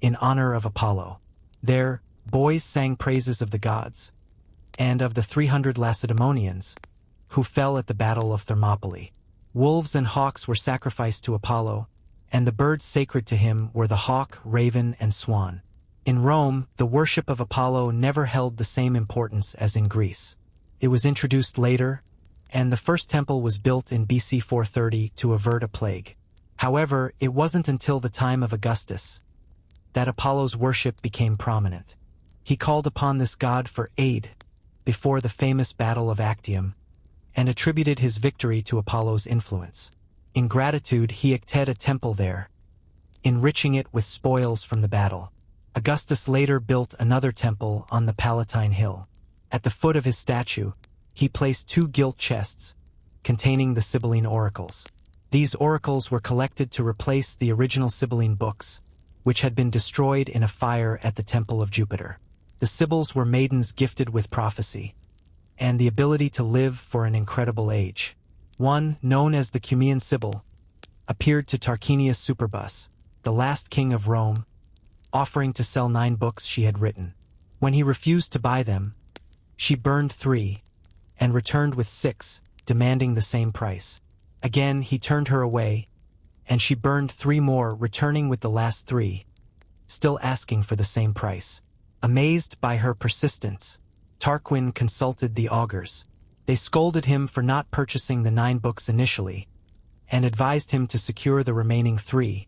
in honor of Apollo. There, boys sang praises of the gods, and of the 300 Lacedaemonians, who fell at the Battle of Thermopylae. Wolves and hawks were sacrificed to Apollo, and the birds sacred to him were the hawk, raven, and swan. In Rome, the worship of Apollo never held the same importance as in Greece. It was introduced later, and the first temple was built in BC 430 to avert a plague. However, it wasn't until the time of Augustus that Apollo's worship became prominent. He called upon this god for aid before the famous Battle of Actium, and attributed his victory to Apollo's influence. In gratitude, he erected a temple there, enriching it with spoils from the battle. Augustus later built another temple on the Palatine Hill. At the foot of his statue, he placed 2 gilt chests containing the Sibylline oracles. These oracles were collected to replace the original Sibylline books, which had been destroyed in a fire at the Temple of Jupiter. The Sibyls were maidens gifted with prophecy and the ability to live for an incredible age. One, known as the Cumaean Sibyl, appeared to Tarquinius Superbus, the last king of Rome, offering to sell 9 books she had written. When he refused to buy them, she burned 3 and returned with 6, demanding the same price. Again, he turned her away, and she burned 3 more, returning with the last 3, still asking for the same price. Amazed by her persistence, Tarquin consulted the augurs. They scolded him for not purchasing the 9 books initially, and advised him to secure the remaining 3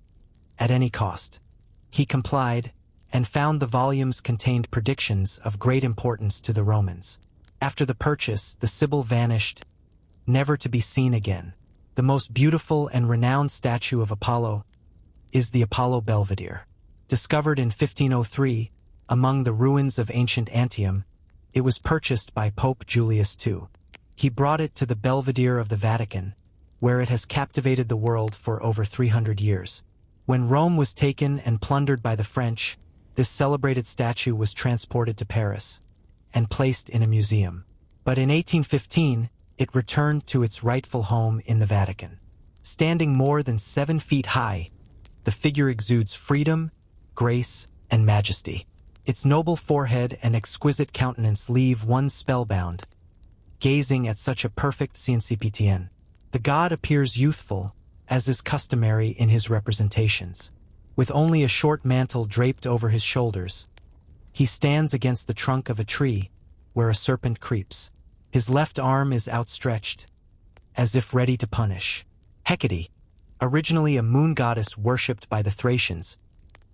at any cost. He complied, and found the volumes contained predictions of great importance to the Romans. After the purchase, the Sibyl vanished, never to be seen again. The most beautiful and renowned statue of Apollo is the Apollo Belvedere. Discovered in 1503 among the ruins of ancient Antium, it was purchased by Pope Julius II. He brought it to the Belvedere of the Vatican, where it has captivated the world for over 300 years. When Rome was taken and plundered by the French, this celebrated statue was transported to Paris and placed in a museum. But in 1815, it returned to its rightful home in the Vatican. Standing more than 7 feet high, the figure exudes freedom, grace, and majesty. Its noble forehead and exquisite countenance leave one spellbound, gazing at such a perfect CNCPTN. The god appears youthful, as is customary in his representations. With only a short mantle draped over his shoulders, he stands against the trunk of a tree, where a serpent creeps. His left arm is outstretched, as if ready to punish. Hecate, originally a moon goddess worshipped by the Thracians,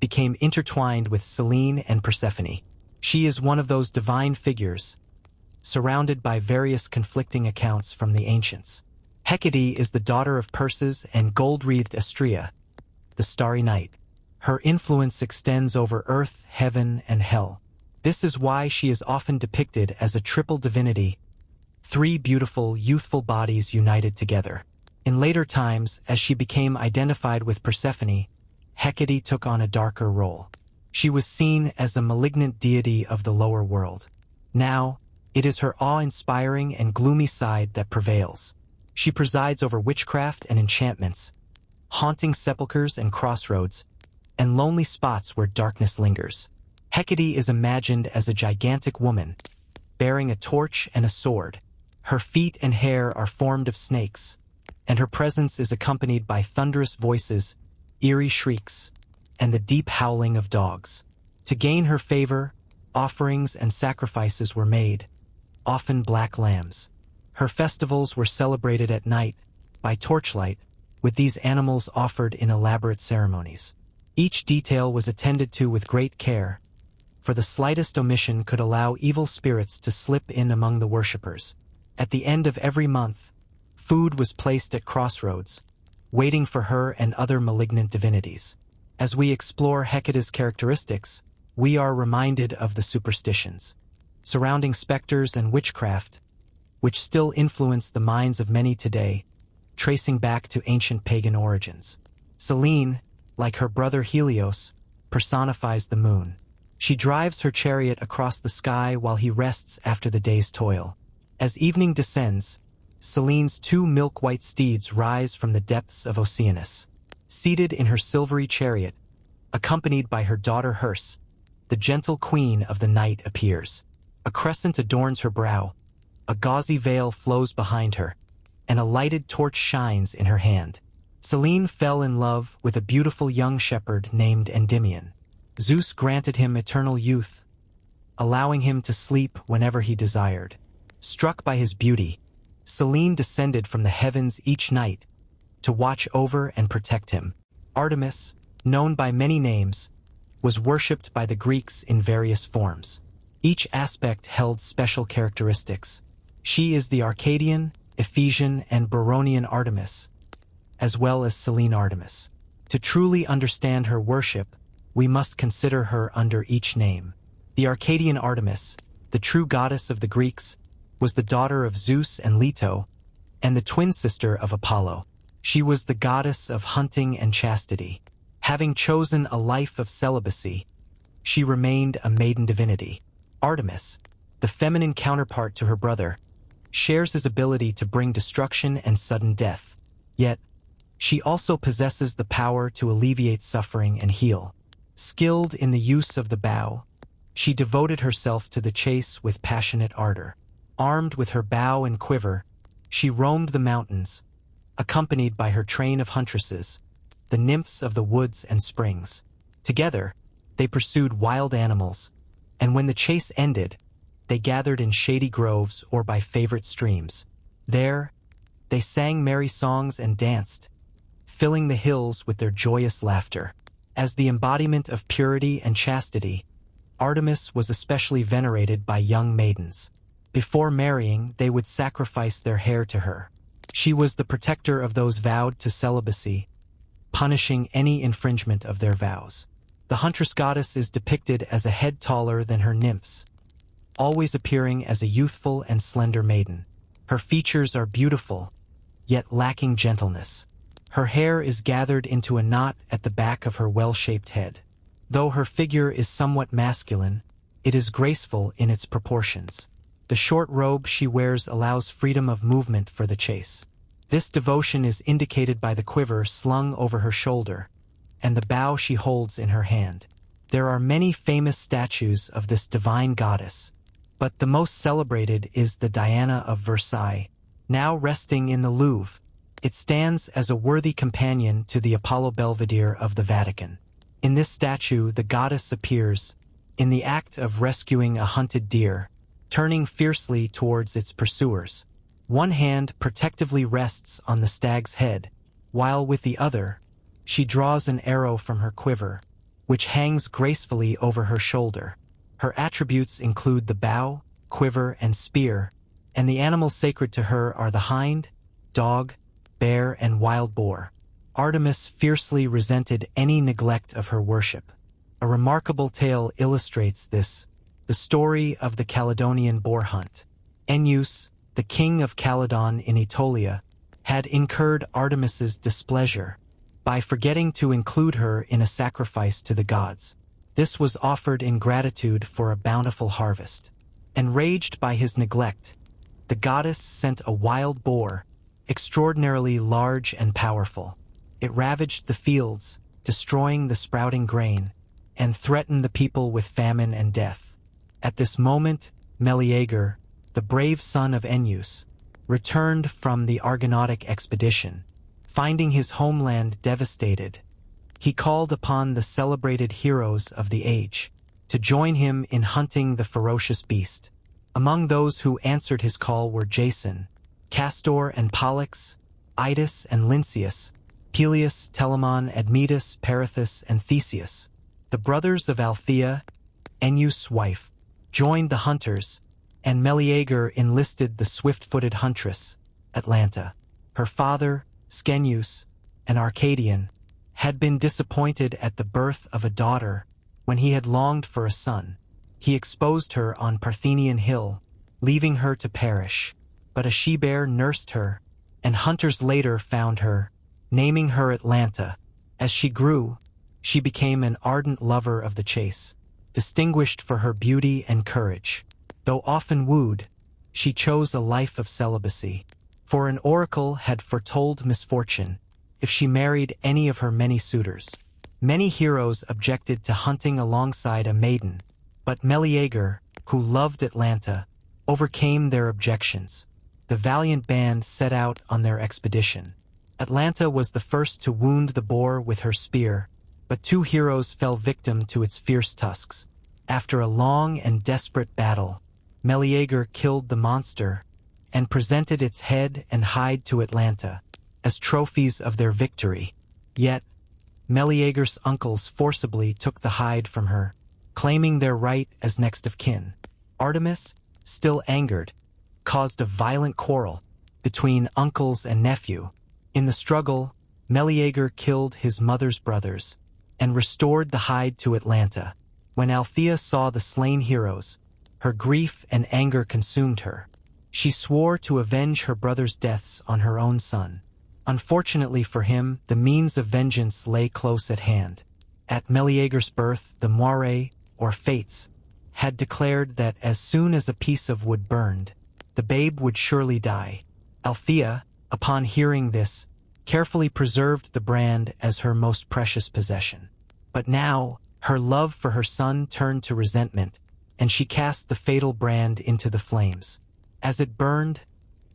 became intertwined with Selene and Persephone. She is one of those divine figures, surrounded by various conflicting accounts from the ancients. Hecate is the daughter of Perses and gold-wreathed Astrea, the starry night. Her influence extends over earth, heaven, and hell. This is why she is often depicted as a triple divinity, 3 beautiful, youthful bodies united together. In later times, as she became identified with Persephone, Hecate took on a darker role. She was seen as a malignant deity of the lower world. Now, it is her awe-inspiring and gloomy side that prevails. She presides over witchcraft and enchantments, haunting sepulchres and crossroads, and lonely spots where darkness lingers. Hecate is imagined as a gigantic woman, bearing a torch and a sword. Her feet and hair are formed of snakes, and her presence is accompanied by thunderous voices, eerie shrieks, and the deep howling of dogs. To gain her favor, offerings and sacrifices were made, often black lambs. Her festivals were celebrated at night, by torchlight, with these animals offered in elaborate ceremonies. Each detail was attended to with great care, for the slightest omission could allow evil spirits to slip in among the worshippers. At the end of every month, food was placed at crossroads, waiting for her and other malignant divinities. As we explore Hecate's characteristics, we are reminded of the superstitions surrounding specters and witchcraft, which still influence the minds of many today, tracing back to ancient pagan origins. Selene, like her brother Helios, personifies the moon. She drives her chariot across the sky while he rests after the day's toil. As evening descends, Selene's 2 milk-white steeds rise from the depths of Oceanus. Seated in her silvery chariot, accompanied by her daughter Herse, the gentle queen of the night appears. A crescent adorns her brow, a gauzy veil flows behind her, and a lighted torch shines in her hand. Selene fell in love with a beautiful young shepherd named Endymion. Zeus granted him eternal youth, allowing him to sleep whenever he desired. Struck by his beauty, Selene descended from the heavens each night to watch over and protect him. Artemis, known by many names, was worshipped by the Greeks in various forms. Each aspect held special characteristics. She is the Arcadian, Ephesian, and Baronian Artemis, as well as Selene Artemis. To truly understand her worship, we must consider her under each name. The Arcadian Artemis, the true goddess of the Greeks, was the daughter of Zeus and Leto, and the twin sister of Apollo. She was the goddess of hunting and chastity. Having chosen a life of celibacy, she remained a maiden divinity. Artemis, the feminine counterpart to her brother, shares his ability to bring destruction and sudden death. Yet, she also possesses the power to alleviate suffering and heal. Skilled in the use of the bow, she devoted herself to the chase with passionate ardor. Armed with her bow and quiver, she roamed the mountains, accompanied by her train of huntresses, the nymphs of the woods and springs. Together, they pursued wild animals, and when the chase ended, they gathered in shady groves or by favorite streams. There, they sang merry songs and danced, filling the hills with their joyous laughter. As the embodiment of purity and chastity, Artemis was especially venerated by young maidens. Before marrying, they would sacrifice their hair to her. She was the protector of those vowed to celibacy, punishing any infringement of their vows. The huntress goddess is depicted as a head taller than her nymphs, always appearing as a youthful and slender maiden. Her features are beautiful, yet lacking gentleness. Her hair is gathered into a knot at the back of her well-shaped head. Though her figure is somewhat masculine, it is graceful in its proportions. The short robe she wears allows freedom of movement for the chase. This devotion is indicated by the quiver slung over her shoulder and the bow she holds in her hand. There are many famous statues of this divine goddess, but the most celebrated is the Diana of Versailles, now resting in the Louvre. It stands as a worthy companion to the Apollo Belvedere of the Vatican. In this statue, the goddess appears in the act of rescuing a hunted deer, turning fiercely towards its pursuers. One hand protectively rests on the stag's head, while with the other, she draws an arrow from her quiver, which hangs gracefully over her shoulder. Her attributes include the bow, quiver, and spear, and the animals sacred to her are the hind, dog, bear, and wild boar. Artemis fiercely resented any neglect of her worship. A remarkable tale illustrates this, the story of the Caledonian boar hunt. Ennius, the king of Caledon in Aetolia, had incurred Artemis's displeasure by forgetting to include her in a sacrifice to the gods. This was offered in gratitude for a bountiful harvest. Enraged by his neglect, the goddess sent a wild boar, extraordinarily large and powerful. It ravaged the fields, destroying the sprouting grain, and threatened the people with famine and death. At this moment, Meleager, the brave son of Ennius, returned from the Argonautic expedition. Finding his homeland devastated, he called upon the celebrated heroes of the age to join him in hunting the ferocious beast. Among those who answered his call were Jason, Castor and Pollux, Idas and Lynceus, Peleus, Telamon, Admetus, Perithous, and Theseus. The brothers of Althea, Ennius' wife, joined the hunters, and Meleager enlisted the swift-footed huntress, Atalanta. Her father, Schenius, an Arcadian, had been disappointed at the birth of a daughter when he had longed for a son. He exposed her on Parthenian Hill, leaving her to perish. But a she-bear nursed her, and hunters later found her, naming her Atalanta. As she grew, she became an ardent lover of the chase, distinguished for her beauty and courage. Though often wooed, she chose a life of celibacy, for an oracle had foretold misfortune if she married any of her many suitors. Many heroes objected to hunting alongside a maiden, but Meleager, who loved Atalanta, overcame their objections. The valiant band set out on their expedition. Atalanta was the first to wound the boar with her spear, but two heroes fell victim to its fierce tusks. After a long and desperate battle, Meleager killed the monster and presented its head and hide to Atalanta as trophies of their victory. Yet, Meleager's uncles forcibly took the hide from her, claiming their right as next of kin. Artemis, still angered, caused a violent quarrel between uncles and nephew. In the struggle, Meleager killed his mother's brothers and restored the hide to Atalanta. When Althea saw the slain heroes, her grief and anger consumed her. She swore to avenge her brothers' deaths on her own son. Unfortunately for him, the means of vengeance lay close at hand. At Meleager's birth, the Moire, or Fates, had declared that as soon as a piece of wood burned, the babe would surely die. Althea, upon hearing this, carefully preserved the brand as her most precious possession. But now, her love for her son turned to resentment, and she cast the fatal brand into the flames. As it burned,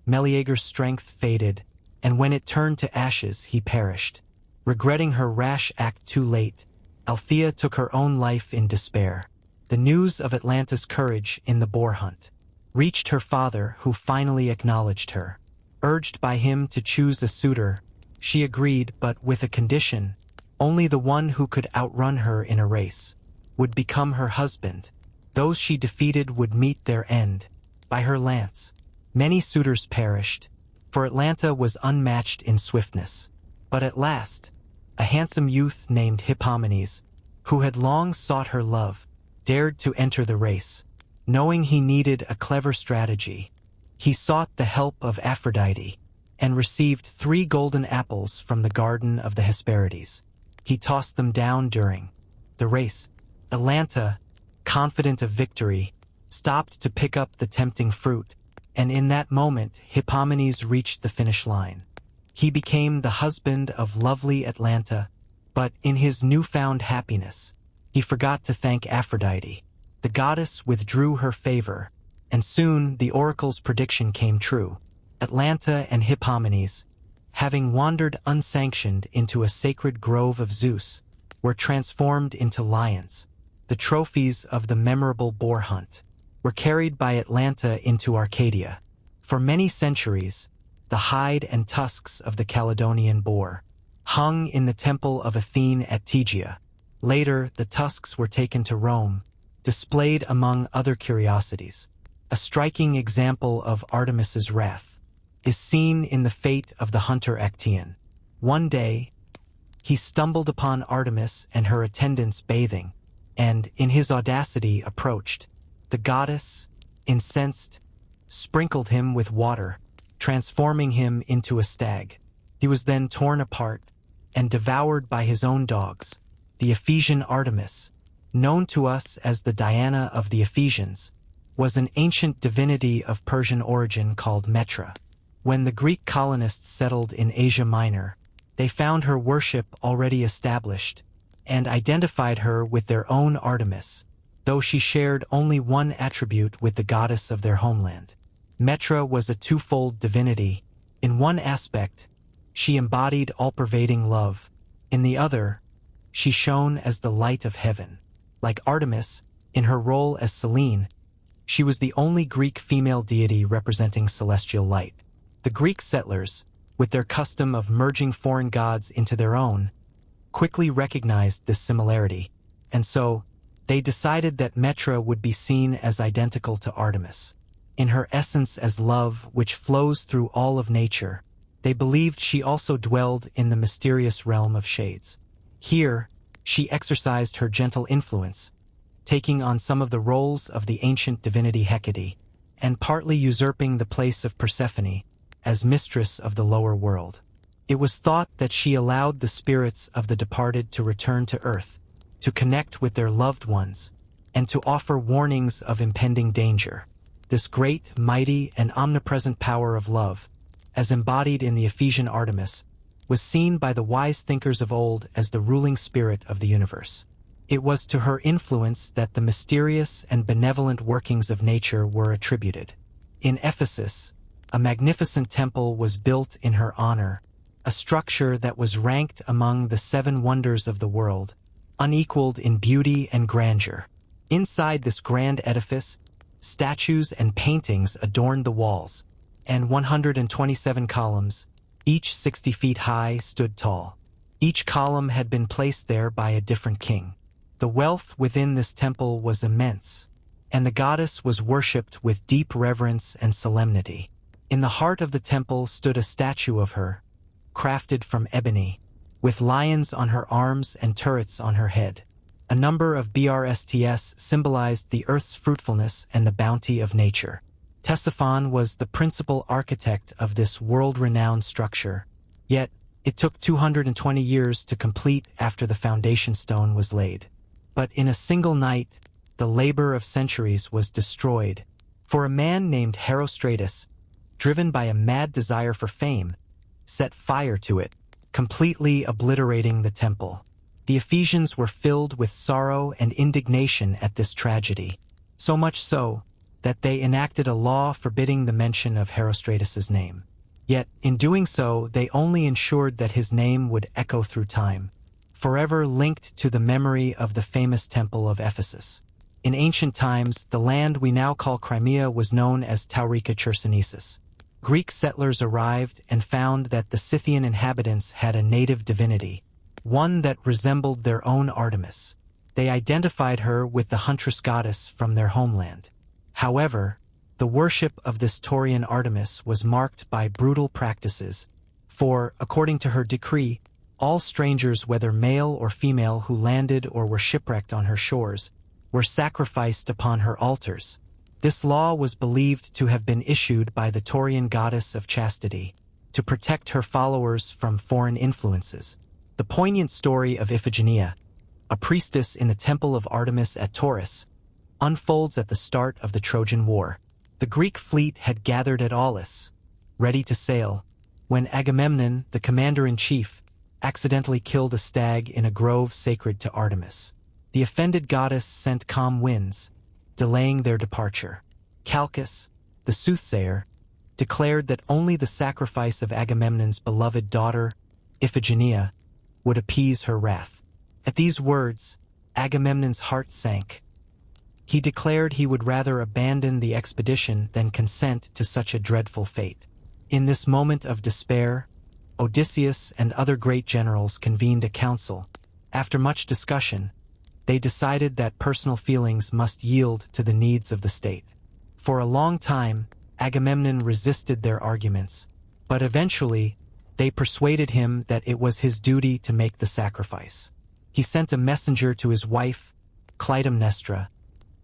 Meleager's strength faded, and when it turned to ashes, he perished. Regretting her rash act too late, Althea took her own life in despair. The news of Atlanta's courage in the boar hunt reached her father, who finally acknowledged her. Urged by him to choose a suitor, she agreed, but with a condition: only the one who could outrun her in a race would become her husband. Those she defeated would meet their end by her lance. Many suitors perished, for Atlanta was unmatched in swiftness. But at last, a handsome youth named Hippomenes, who had long sought her love, dared to enter the race. Knowing he needed a clever strategy, he sought the help of Aphrodite and received 3 golden apples from the garden of the Hesperides. He tossed them down during the race. Atlanta, confident of victory, stopped to pick up the tempting fruit, and in that moment Hippomenes reached the finish line. He became the husband of lovely Atlanta, but in his newfound happiness, he forgot to thank Aphrodite. The goddess withdrew her favor, and soon the oracle's prediction came true. Atlanta and Hippomenes, having wandered unsanctioned into a sacred grove of Zeus, were transformed into lions. The trophies of the memorable boar hunt were carried by Atlanta into Arcadia. For many centuries, the hide and tusks of the Caledonian boar hung in the temple of Athene at Tegea. Later, the tusks were taken to Rome, displayed among other curiosities. A striking example of Artemis's wrath is seen in the fate of the hunter Actaeon. One day, he stumbled upon Artemis and her attendants bathing, and, in his audacity, approached. The goddess, incensed, sprinkled him with water, transforming him into a stag. He was then torn apart and devoured by his own dogs. The Ephesian Artemis, known to us as the Diana of the Ephesians, was an ancient divinity of Persian origin called Metra. When the Greek colonists settled in Asia Minor, they found her worship already established and identified her with their own Artemis, though she shared only one attribute with the goddess of their homeland. Metra was a twofold divinity. In one aspect, she embodied all-pervading love. In the other, she shone as the light of heaven. Like Artemis, in her role as Selene, she was the only Greek female deity representing celestial light. The Greek settlers, with their custom of merging foreign gods into their own, quickly recognized this similarity, and so they decided that Metra would be seen as identical to Artemis. In her essence as love, which flows through all of nature, they believed she also dwelled in the mysterious realm of shades. Here, she exercised her gentle influence, taking on some of the roles of the ancient divinity Hecate, and partly usurping the place of Persephone as mistress of the lower world. It was thought that she allowed the spirits of the departed to return to Earth, to connect with their loved ones, and to offer warnings of impending danger. This great, mighty, and omnipresent power of love, as embodied in the Ephesian Artemis, was seen by the wise thinkers of old as the ruling spirit of the universe. It was to her influence that the mysterious and benevolent workings of nature were attributed. In Ephesus, a magnificent temple was built in her honor, a structure that was ranked among the 7 wonders of the world, unequaled in beauty and grandeur. Inside this grand edifice, statues and paintings adorned the walls, and 127 columns, each 60 feet high, stood tall. Each column had been placed there by a different king. The wealth within this temple was immense, and the goddess was worshipped with deep reverence and solemnity. In the heart of the temple stood a statue of her, crafted from ebony, with lions on her arms and turrets on her head. A number of BRSTs symbolized the earth's fruitfulness and the bounty of nature. Ctesiphon was the principal architect of this world-renowned structure, Yet, it took 220 years to complete after the foundation stone was laid. But in a single night, the labor of centuries was destroyed, for a man named Herostratus, driven by a mad desire for fame, set fire to it, completely obliterating the temple. The Ephesians were filled with sorrow and indignation at this tragedy, so much so that they enacted a law forbidding the mention of Herostratus's name. Yet, in doing so, they only ensured that his name would echo through time, forever linked to the memory of the famous temple of Ephesus. In ancient times, the land we now call Crimea was known as Taurica Chersonesus. Greek settlers arrived and found that the Scythian inhabitants had a native divinity, one that resembled their own Artemis. They identified her with the huntress goddess from their homeland. However, the worship of this Taurian Artemis was marked by brutal practices, for, according to her decree, all strangers, whether male or female, who landed or were shipwrecked on her shores, were sacrificed upon her altars. This law was believed to have been issued by the Taurian goddess of chastity, to protect her followers from foreign influences. The poignant story of Iphigenia, a priestess in the temple of Artemis at Taurus, unfolds at the start of the Trojan War. The Greek fleet had gathered at Aulis, ready to sail, when Agamemnon, the commander-in-chief, accidentally killed a stag in a grove sacred to Artemis. The offended goddess sent calm winds, delaying their departure. Calchas, the soothsayer, declared that only the sacrifice of Agamemnon's beloved daughter, Iphigenia, would appease her wrath. At these words, Agamemnon's heart sank. He declared he would rather abandon the expedition than consent to such a dreadful fate. In this moment of despair, Odysseus and other great generals convened a council. After much discussion, they decided that personal feelings must yield to the needs of the state. For a long time, Agamemnon resisted their arguments, but eventually, they persuaded him that it was his duty to make the sacrifice. He sent a messenger to his wife, Clytemnestra,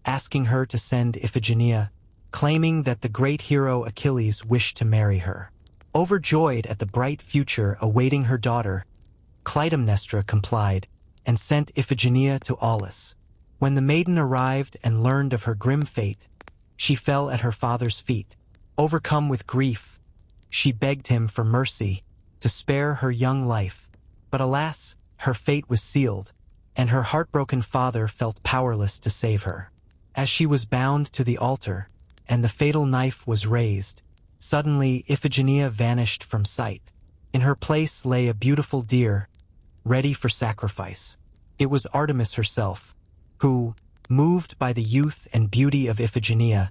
asking her to send Iphigenia, claiming that the great hero Achilles wished to marry her. Overjoyed at the bright future awaiting her daughter, Clytemnestra complied and sent Iphigenia to Aulis. When the maiden arrived and learned of her grim fate, she fell at her father's feet. Overcome with grief, she begged him for mercy to spare her young life. But alas, her fate was sealed, and her heartbroken father felt powerless to save her. As she was bound to the altar, and the fatal knife was raised, suddenly Iphigenia vanished from sight. In her place lay a beautiful deer, ready for sacrifice. It was Artemis herself, who, moved by the youth and beauty of Iphigenia,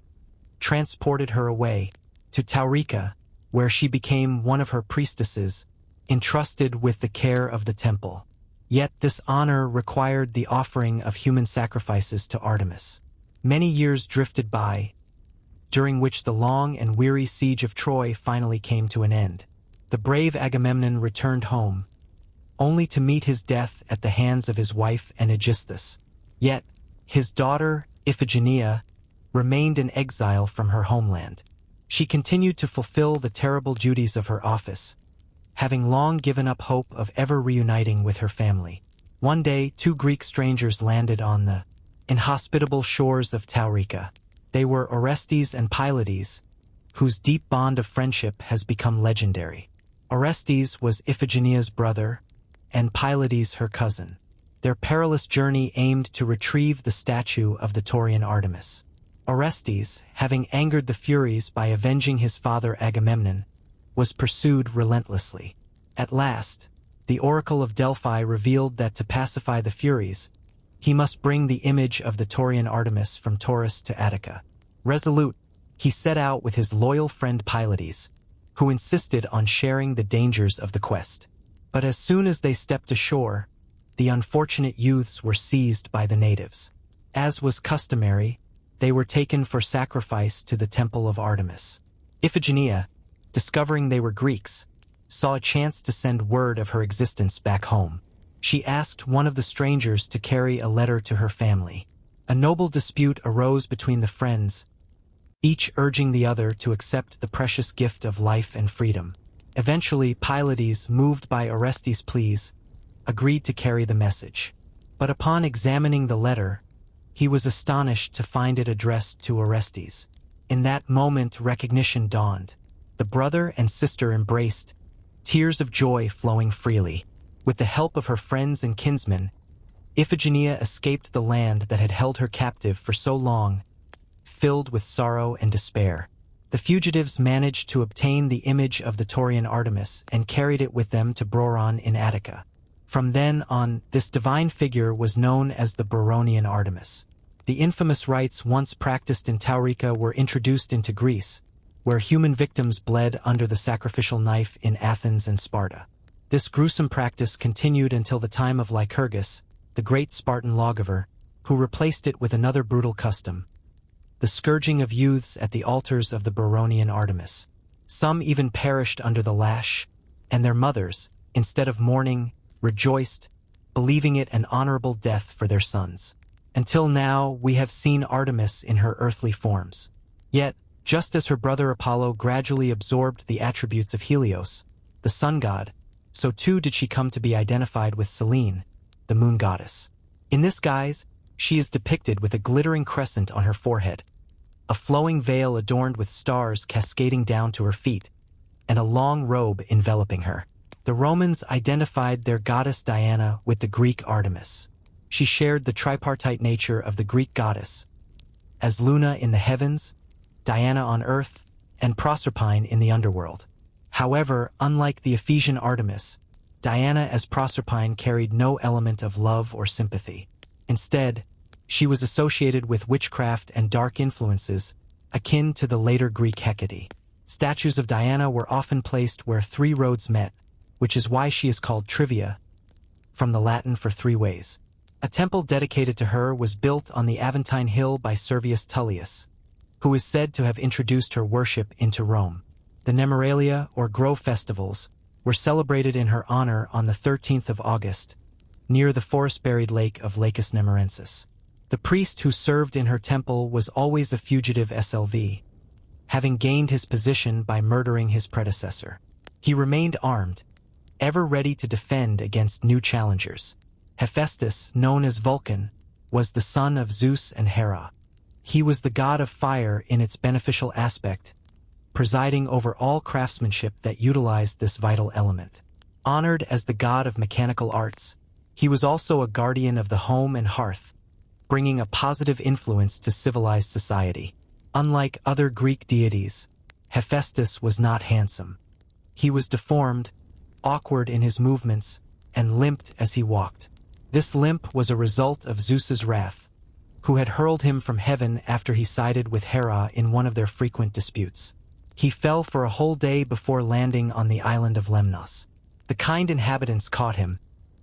transported her away to Taurica, where she became one of her priestesses, entrusted with the care of the temple. Yet this honor required the offering of human sacrifices to Artemis. Many years drifted by, during which the long and weary siege of Troy finally came to an end. The brave Agamemnon returned home, only to meet his death at the hands of his wife and Aegisthus. Yet, his daughter, Iphigenia, remained in exile from her homeland. She continued to fulfill the terrible duties of her office, having long given up hope of ever reuniting with her family. One day, two Greek strangers landed on the inhospitable shores of Taurica. They were Orestes and Pylades, whose deep bond of friendship has become legendary. Orestes was Iphigenia's brother, and Pylades her cousin. Their perilous journey aimed to retrieve the statue of the Taurian Artemis. Orestes, having angered the Furies by avenging his father Agamemnon, was pursued relentlessly. At last, the Oracle of Delphi revealed that to pacify the Furies, he must bring the image of the Taurian Artemis from Taurus to Attica. Resolute, he set out with his loyal friend Pylades, who insisted on sharing the dangers of the quest. But as soon as they stepped ashore, the unfortunate youths were seized by the natives. As was customary, they were taken for sacrifice to the temple of Artemis. Iphigenia, discovering they were Greeks, saw a chance to send word of her existence back home. She asked one of the strangers to carry a letter to her family. A noble dispute arose between the friends, each urging the other to accept the precious gift of life and freedom. Eventually, Pylades, moved by Orestes' pleas, agreed to carry the message. But upon examining the letter, he was astonished to find it addressed to Orestes. In that moment, recognition dawned. The brother and sister embraced, tears of joy flowing freely. With the help of her friends and kinsmen, Iphigenia escaped the land that had held her captive for so long, filled with sorrow and despair. The fugitives managed to obtain the image of the Taurian Artemis and carried it with them to Broron in Attica. From then on, this divine figure was known as the Boronian Artemis. The infamous rites once practiced in Taurica were introduced into Greece, where human victims bled under the sacrificial knife in Athens and Sparta. This gruesome practice continued until the time of Lycurgus, the great Spartan lawgiver, who replaced it with another brutal custom: the scourging of youths at the altars of the Boronian Artemis. Some even perished under the lash, and their mothers, instead of mourning, rejoiced, believing it an honorable death for their sons. Until now, we have seen Artemis in her earthly forms. Yet, just as her brother Apollo gradually absorbed the attributes of Helios, the sun god, so too did she come to be identified with Selene, the moon goddess. In this guise, she is depicted with a glittering crescent on her forehead, a flowing veil adorned with stars cascading down to her feet, and a long robe enveloping her. The Romans identified their goddess Diana with the Greek Artemis. She shared the tripartite nature of the Greek goddess, as Luna in the heavens, Diana on earth, and Proserpine in the underworld. However, unlike the Ephesian Artemis, Diana as Proserpine carried no element of love or sympathy. Instead, she was associated with witchcraft and dark influences, akin to the later Greek Hecate. Statues of Diana were often placed where three roads met, which is why she is called Trivia, from the Latin for three ways. A temple dedicated to her was built on the Aventine Hill by Servius Tullius, who is said to have introduced her worship into Rome. The Nemeralia, or Grove festivals, were celebrated in her honor on the 13th of August, near the forest-buried lake of Lacus Nemerensis. The priest who served in her temple was always a fugitive SLV, having gained his position by murdering his predecessor. He remained armed, ever ready to defend against new challengers. Hephaestus, known as Vulcan, was the son of Zeus and Hera. He was the god of fire in its beneficial aspect, presiding over all craftsmanship that utilized this vital element. Honored as the god of mechanical arts, he was also a guardian of the home and hearth, bringing a positive influence to civilized society. Unlike other Greek deities, Hephaestus was not handsome. He was deformed, awkward in his movements, and limped as he walked. This limp was a result of Zeus's wrath, who had hurled him from heaven after he sided with Hera in one of their frequent disputes. He fell for a whole day before landing on the island of Lemnos. The kind inhabitants caught him,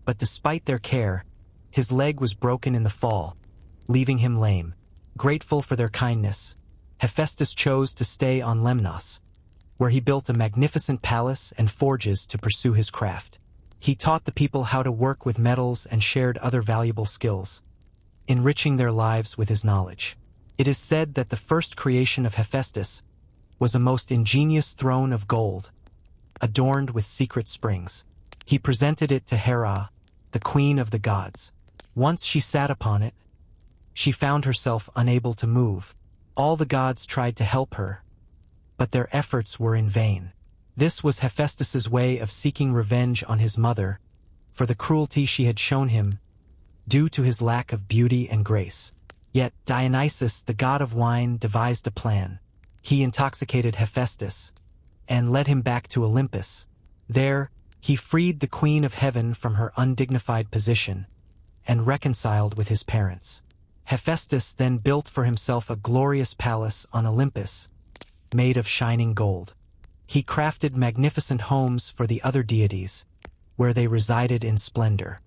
but despite their care, his leg was broken in the fall, leaving him lame. Grateful for their kindness, Hephaestus chose to stay on Lemnos, where he built a magnificent palace and forges to pursue his craft. He taught the people how to work with metals and shared other valuable skills, enriching their lives with his knowledge. It is said that the first creation of Hephaestus was a most ingenious throne of gold, adorned with secret springs. He presented it to Hera, the queen of the gods. Once she sat upon it, she found herself unable to move. All the gods tried to help her, but their efforts were in vain. This was Hephaestus's way of seeking revenge on his mother for the cruelty she had shown him due to his lack of beauty and grace. Yet Dionysus, the god of wine, devised a plan. He intoxicated Hephaestus and led him back to Olympus. There, he freed the Queen of Heaven from her undignified position and reconciled with his parents. Hephaestus then built for himself a glorious palace on Olympus, made of shining gold. He crafted magnificent homes for the other deities, where they resided in splendor.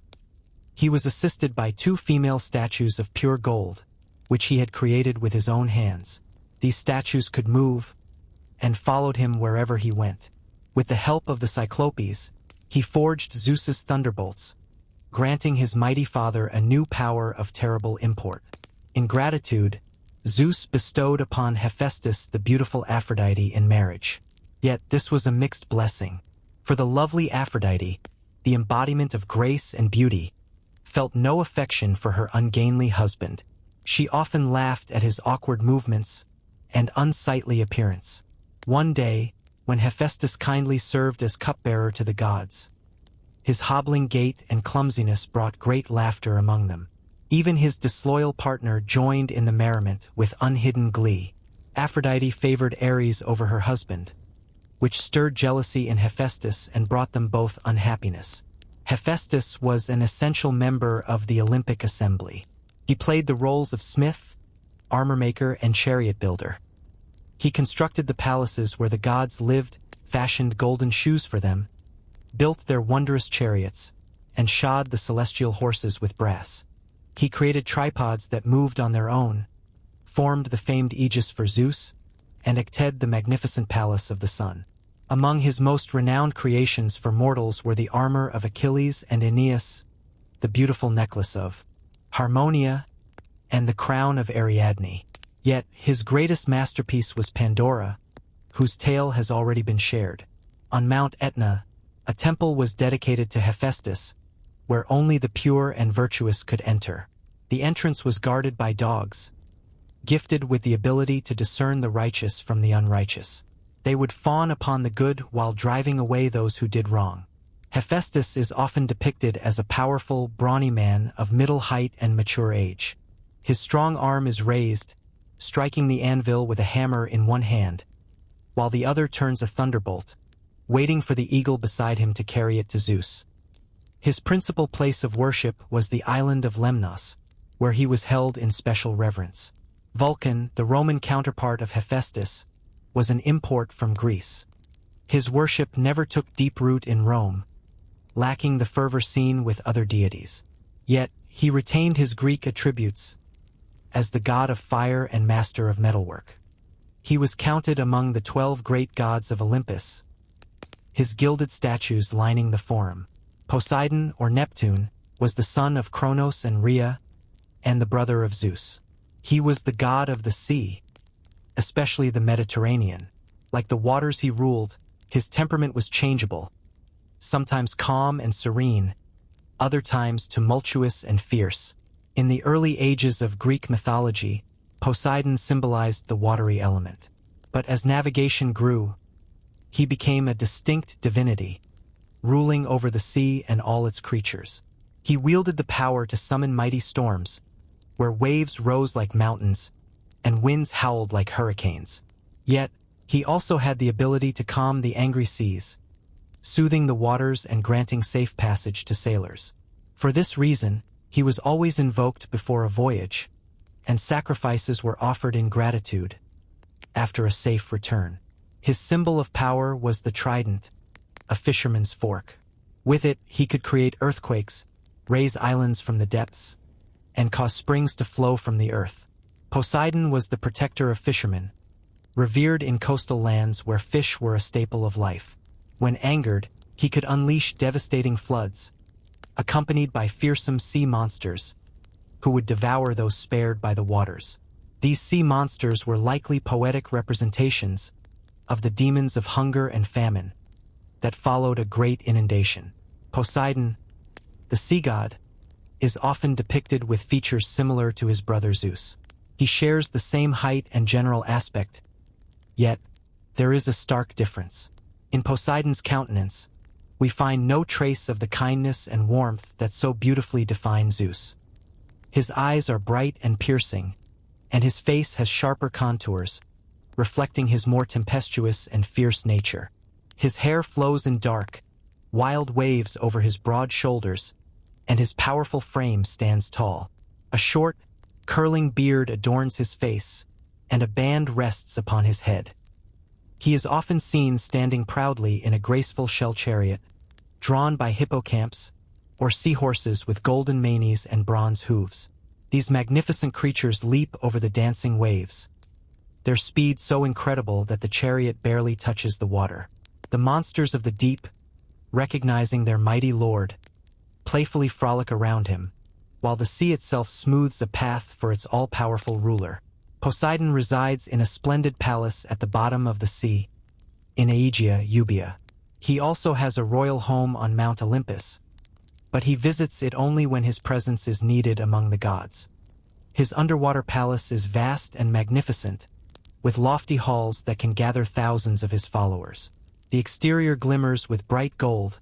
He was assisted by 2 female statues of pure gold, which he had created with his own hands. These statues could move and followed him wherever he went. With the help of the Cyclopes, he forged Zeus's thunderbolts, granting his mighty father a new power of terrible import. In gratitude, Zeus bestowed upon Hephaestus the beautiful Aphrodite in marriage. Yet this was a mixed blessing. For the lovely Aphrodite, the embodiment of grace and beauty, felt no affection for her ungainly husband. She often laughed at his awkward movements and unsightly appearance. One day, when Hephaestus kindly served as cupbearer to the gods, his hobbling gait and clumsiness brought great laughter among them. Even his disloyal partner joined in the merriment with unhidden glee. Aphrodite favored Ares over her husband, which stirred jealousy in Hephaestus and brought them both unhappiness. Hephaestus was an essential member of the Olympic assembly. He played the roles of smith, armor maker, and chariot builder. He constructed the palaces where the gods lived, fashioned golden shoes for them, built their wondrous chariots, and shod the celestial horses with brass. He created tripods that moved on their own, formed the famed aegis for Zeus, and erected the magnificent palace of the sun. Among his most renowned creations for mortals were the armor of Achilles and Aeneas, the beautiful necklace of Harmonia, and the crown of Ariadne. Yet his greatest masterpiece was Pandora, whose tale has already been shared. On Mount Etna, a temple was dedicated to Hephaestus, where only the pure and virtuous could enter. The entrance was guarded by dogs, gifted with the ability to discern the righteous from the unrighteous. They would fawn upon the good while driving away those who did wrong. Hephaestus is often depicted as a powerful, brawny man of middle height and mature age. His strong arm is raised, striking the anvil with a hammer in one hand, while the other turns a thunderbolt, waiting for the eagle beside him to carry it to Zeus. His principal place of worship was the island of Lemnos, where he was held in special reverence. Vulcan, the Roman counterpart of Hephaestus, was an import from Greece. His worship never took deep root in Rome, lacking the fervor seen with other deities. Yet, he retained his Greek attributes as the god of fire and master of metalwork. He was counted among the 12 great gods of Olympus, his gilded statues lining the forum. Poseidon, or Neptune, was the son of Kronos and Rhea, and the brother of Zeus. He was the god of the sea, especially the Mediterranean. Like the waters he ruled, his temperament was changeable, sometimes calm and serene, other times tumultuous and fierce. In the early ages of Greek mythology, Poseidon symbolized the watery element. But as navigation grew, he became a distinct divinity, ruling over the sea and all its creatures. He wielded the power to summon mighty storms, where waves rose like mountains and winds howled like hurricanes. Yet, he also had the ability to calm the angry seas, soothing the waters and granting safe passage to sailors. For this reason, he was always invoked before a voyage, and sacrifices were offered in gratitude after a safe return. His symbol of power was the trident, a fisherman's fork. With it, he could create earthquakes, raise islands from the depths, and cause springs to flow from the earth. Poseidon was the protector of fishermen, revered in coastal lands where fish were a staple of life. When angered, he could unleash devastating floods, accompanied by fearsome sea monsters, who would devour those spared by the waters. These sea monsters were likely poetic representations of the demons of hunger and famine that followed a great inundation. Poseidon, the sea god, is often depicted with features similar to his brother Zeus. He shares the same height and general aspect, yet there is a stark difference. In Poseidon's countenance, we find no trace of the kindness and warmth that so beautifully define Zeus. His eyes are bright and piercing, and his face has sharper contours, reflecting his more tempestuous and fierce nature. His hair flows in dark, wild waves over his broad shoulders, and his powerful frame stands tall. A short, curling beard adorns his face, and a band rests upon his head. He is often seen standing proudly in a graceful shell chariot, drawn by hippocamps, or seahorses with golden manes and bronze hooves. These magnificent creatures leap over the dancing waves, their speed so incredible that the chariot barely touches the water. The monsters of the deep, recognizing their mighty lord, playfully frolic around him, while the sea itself smooths a path for its all-powerful ruler. Poseidon resides in a splendid palace at the bottom of the sea, in Aegea, Euboea. He also has a royal home on Mount Olympus, but he visits it only when his presence is needed among the gods. His underwater palace is vast and magnificent, with lofty halls that can gather thousands of his followers. The exterior glimmers with bright gold,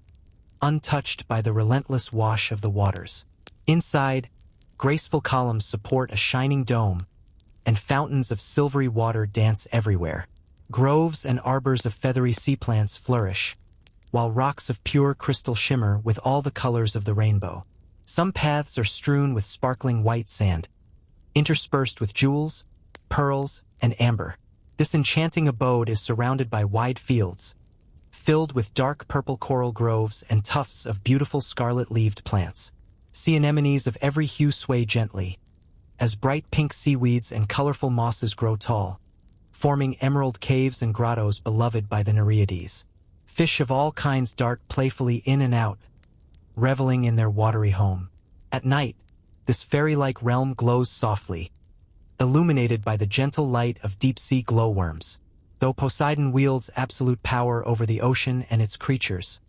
untouched by the relentless wash of the waters. Inside, graceful columns support a shining dome, and fountains of silvery water dance everywhere. Groves and arbors of feathery sea plants flourish, while rocks of pure crystal shimmer with all the colors of the rainbow. Some paths are strewn with sparkling white sand, interspersed with jewels, pearls, and amber. This enchanting abode is surrounded by wide fields, filled with dark purple coral groves and tufts of beautiful scarlet-leaved plants. Sea anemones of every hue sway gently, as bright pink seaweeds and colorful mosses grow tall, forming emerald caves and grottos beloved by the Nereides. Fish of all kinds dart playfully in and out, reveling in their watery home. At night, this fairy-like realm glows softly, illuminated by the gentle light of deep-sea glowworms. Though Poseidon wields absolute power over the ocean and its creatures,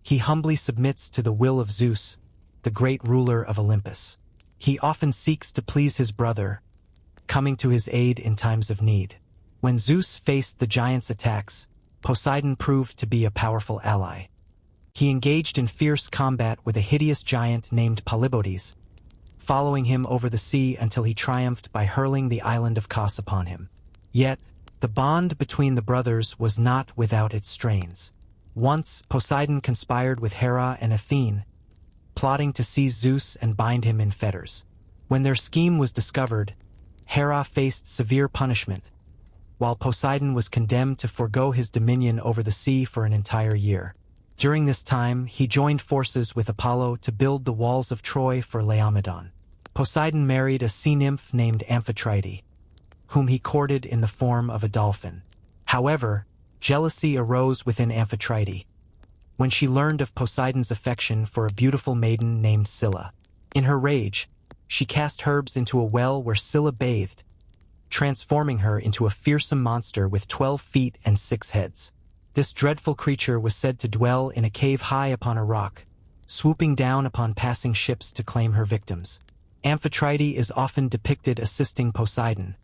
he humbly submits to the will of Zeus, the great ruler of Olympus. He often seeks to please his brother, coming to his aid in times of need. When Zeus faced the giants' attacks, Poseidon proved to be a powerful ally. He engaged in fierce combat with a hideous giant named Polybotes, following him over the sea until he triumphed by hurling the island of Kos upon him. Yet, the bond between the brothers was not without its strains. Once, Poseidon conspired with Hera and Athene, plotting to seize Zeus and bind him in fetters. When their scheme was discovered, Hera faced severe punishment, while Poseidon was condemned to forego his dominion over the sea for an entire year. During this time, he joined forces with Apollo to build the walls of Troy for Laomedon. Poseidon married a sea nymph named Amphitrite, whom he courted in the form of a dolphin. However, jealousy arose within Amphitrite when she learned of Poseidon's affection for a beautiful maiden named Scylla. In her rage, she cast herbs into a well where Scylla bathed, transforming her into a fearsome monster with 12 feet and 6 heads. This dreadful creature was said to dwell in a cave high upon a rock, swooping down upon passing ships to claim her victims. Amphitrite is often depicted assisting Poseidon,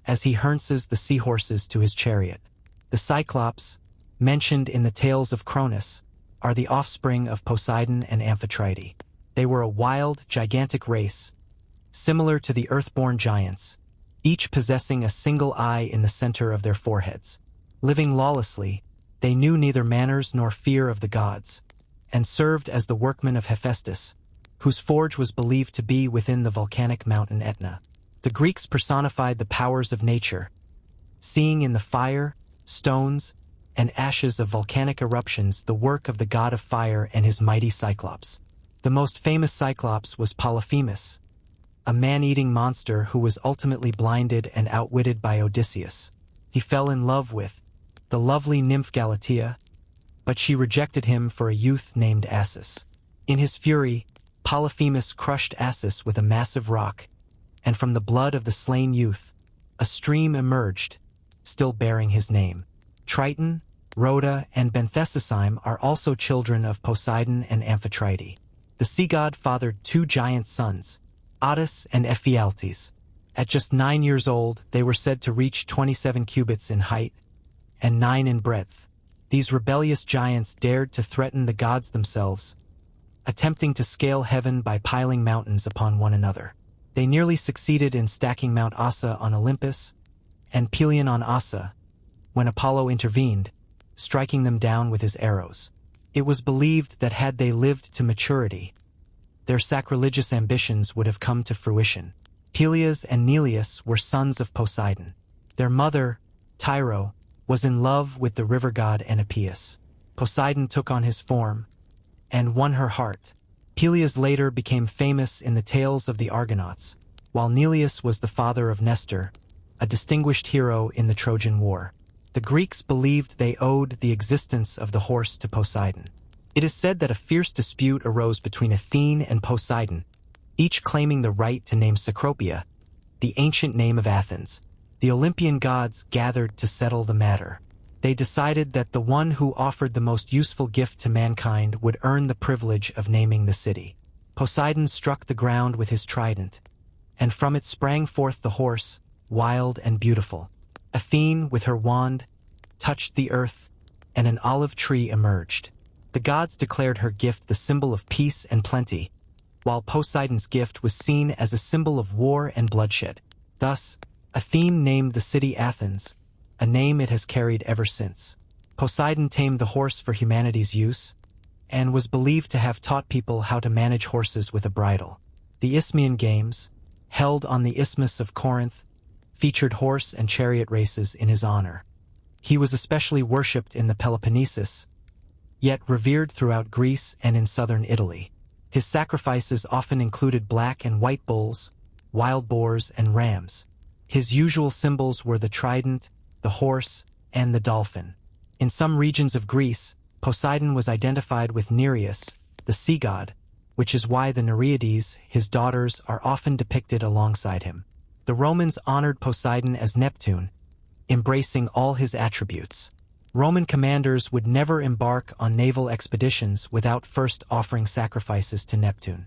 as he harnesses the seahorses to his chariot. The Cyclops, mentioned in the tales of Cronus, are the offspring of Poseidon and Amphitrite. They were a wild, gigantic race, similar to the earthborn giants, each possessing a single eye in the center of their foreheads. Living lawlessly, they knew neither manners nor fear of the gods, and served as the workmen of Hephaestus, whose forge was believed to be within the volcanic mountain Etna. The Greeks personified the powers of nature, seeing in the fire, stones, and ashes of volcanic eruptions the work of the god of fire and his mighty Cyclops. The most famous Cyclops was Polyphemus, a man-eating monster who was ultimately blinded and outwitted by Odysseus. He fell in love with the lovely nymph Galatea, but she rejected him for a youth named Assus. In his fury, Polyphemus crushed Assus with a massive rock, and from the blood of the slain youth, a stream emerged, still bearing his name. Triton, Rhoda, and Benthesicyme are also children of Poseidon and Amphitrite. The sea god fathered 2 giant sons, Attis and Ephialtes. At just 9 years old, they were said to reach 27 cubits in height and 9 in breadth. These rebellious giants dared to threaten the gods themselves, attempting to scale heaven by piling mountains upon one another. They nearly succeeded in stacking Mount Ossa on Olympus and Pelion on Ossa, when Apollo intervened, striking them down with his arrows. It was believed that had they lived to maturity, their sacrilegious ambitions would have come to fruition. Peleus and Neleus were sons of Poseidon. Their mother, Tyro, was in love with the river god Enipeus. Poseidon took on his form and won her heart. Peleus later became famous in the tales of the Argonauts, while Neleus was the father of Nestor, a distinguished hero in the Trojan War. The Greeks believed they owed the existence of the horse to Poseidon. It is said that a fierce dispute arose between Athene and Poseidon, each claiming the right to name Cecropia, the ancient name of Athens. The Olympian gods gathered to settle the matter. They decided that the one who offered the most useful gift to mankind would earn the privilege of naming the city. Poseidon struck the ground with his trident, and from it sprang forth the horse, wild and beautiful. Athene, with her wand, touched the earth, and an olive tree emerged. The gods declared her gift the symbol of peace and plenty, while Poseidon's gift was seen as a symbol of war and bloodshed. Thus, Athene named the city Athens, a name it has carried ever since. Poseidon tamed the horse for humanity's use, and was believed to have taught people how to manage horses with a bridle. The Isthmian Games, held on the Isthmus of Corinth, featured horse and chariot races in his honor. He was especially worshipped in the Peloponnesus, yet revered throughout Greece and in southern Italy. His sacrifices often included black and white bulls, wild boars, and rams. His usual symbols were the trident, the horse, and the dolphin. In some regions of Greece, Poseidon was identified with Nereus, the sea god, which is why the Nereides, his daughters, are often depicted alongside him. The Romans honored Poseidon as Neptune, embracing all his attributes. Roman commanders would never embark on naval expeditions without first offering sacrifices to Neptune.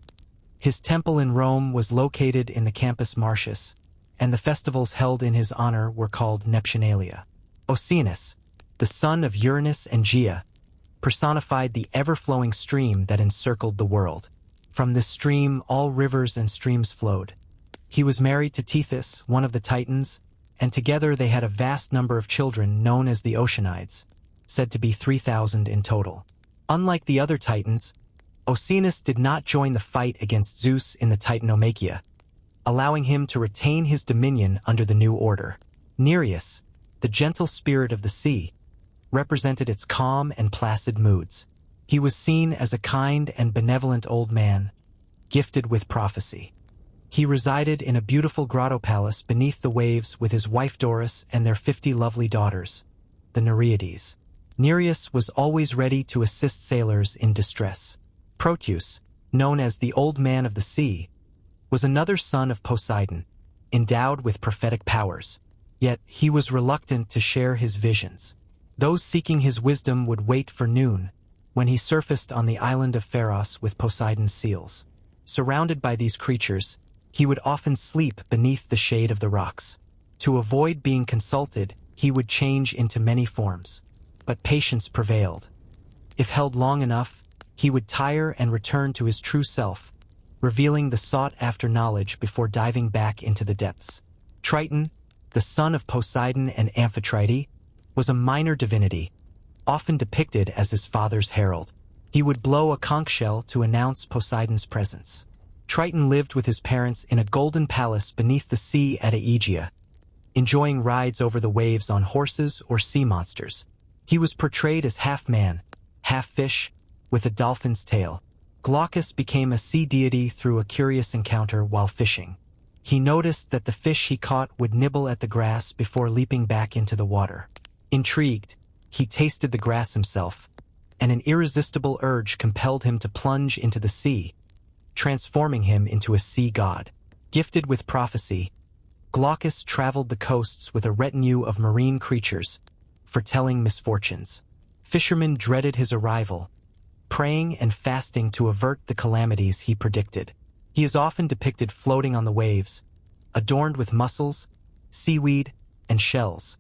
His temple in Rome was located in the Campus Martius, and the festivals held in his honor were called Neptunalia. Oceanus, the son of Uranus and Gaia, personified the ever-flowing stream that encircled the world. From this stream all rivers and streams flowed. He was married to Tethys, one of the Titans, and together they had a vast number of children known as the Oceanides, said to be 3,000 in total. Unlike the other Titans, Oceanus did not join the fight against Zeus in the Titanomachia, allowing him to retain his dominion under the new order. Nereus, the gentle spirit of the sea, represented its calm and placid moods. He was seen as a kind and benevolent old man, gifted with prophecy. He resided in a beautiful grotto palace beneath the waves with his wife Doris and their 50 lovely daughters, the Nereides. Nereus was always ready to assist sailors in distress. Proteus, known as the Old Man of the Sea, was another son of Poseidon, endowed with prophetic powers. Yet he was reluctant to share his visions. Those seeking his wisdom would wait for noon, when he surfaced on the island of Pharos with Poseidon's seals. Surrounded by these creatures, he would often sleep beneath the shade of the rocks. To avoid being consulted, he would change into many forms. But patience prevailed. If held long enough, he would tire and return to his true self, revealing the sought-after knowledge before diving back into the depths. Triton, the son of Poseidon and Amphitrite, was a minor divinity, often depicted as his father's herald. He would blow a conch shell to announce Poseidon's presence. Triton lived with his parents in a golden palace beneath the sea at Aegea, enjoying rides over the waves on horses or sea monsters. He was portrayed as half man, half fish, with a dolphin's tail. Glaucus became a sea deity through a curious encounter while fishing. He noticed that the fish he caught would nibble at the grass before leaping back into the water. Intrigued, he tasted the grass himself, and an irresistible urge compelled him to plunge into the sea, transforming him into a sea god. Gifted with prophecy, Glaucus traveled the coasts with a retinue of marine creatures, foretelling misfortunes. Fishermen dreaded his arrival, praying and fasting to avert the calamities he predicted. He is often depicted floating on the waves, adorned with mussels, seaweed, and shells,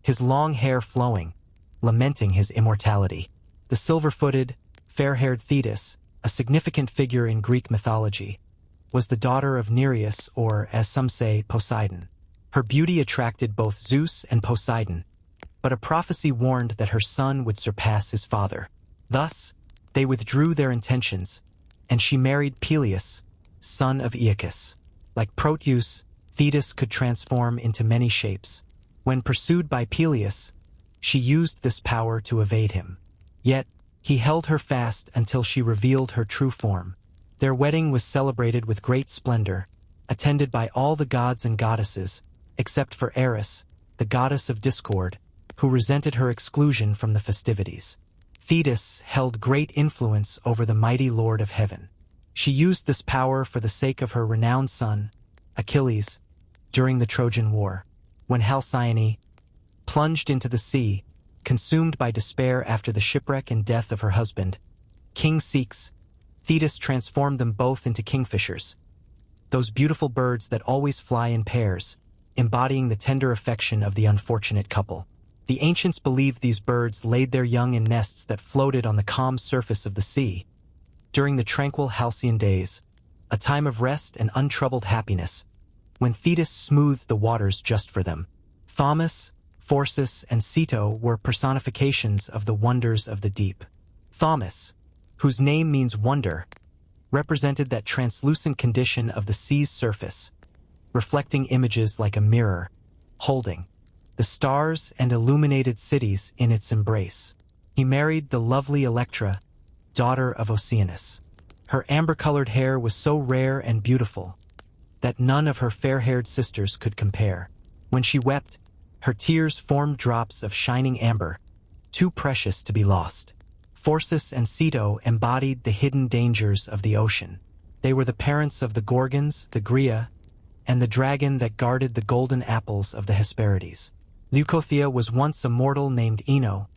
his long hair flowing, lamenting his immortality. The silver-footed, fair-haired Thetis, a significant figure in Greek mythology, was the daughter of Nereus, or, as some say, Poseidon. Her beauty attracted both Zeus and Poseidon, but a prophecy warned that her son would surpass his father. Thus, they withdrew their intentions, and she married Peleus, son of Aeacus. Like Proteus, Thetis could transform into many shapes. When pursued by Peleus, she used this power to evade him. Yet, he held her fast until she revealed her true form. Their wedding was celebrated with great splendor, attended by all the gods and goddesses, except for Eris, the goddess of discord, who resented her exclusion from the festivities. Thetis held great influence over the mighty Lord of Heaven. She used this power for the sake of her renowned son, Achilles, during the Trojan War. When Halcyone plunged into the sea, consumed by despair after the shipwreck and death of her husband, King Seeks, Thetis transformed them both into kingfishers, those beautiful birds that always fly in pairs, embodying the tender affection of the unfortunate couple. The ancients believed these birds laid their young in nests that floated on the calm surface of the sea. During the tranquil halcyon days, a time of rest and untroubled happiness, when Thetis smoothed the waters just for them. Thaumas, Phorcys, and Ceto were personifications of the wonders of the deep. Thaumas, whose name means wonder, represented that translucent condition of the sea's surface, reflecting images like a mirror, holding the stars and illuminated cities in its embrace. He married the lovely Electra, daughter of Oceanus. Her amber-colored hair was so rare and beautiful that none of her fair-haired sisters could compare. When she wept, her tears formed drops of shining amber, too precious to be lost. Phorcys and Ceto embodied the hidden dangers of the ocean. They were the parents of the Gorgons, the Gria, and the dragon that guarded the golden apples of the Hesperides. Leucothea was once a mortal named Ino,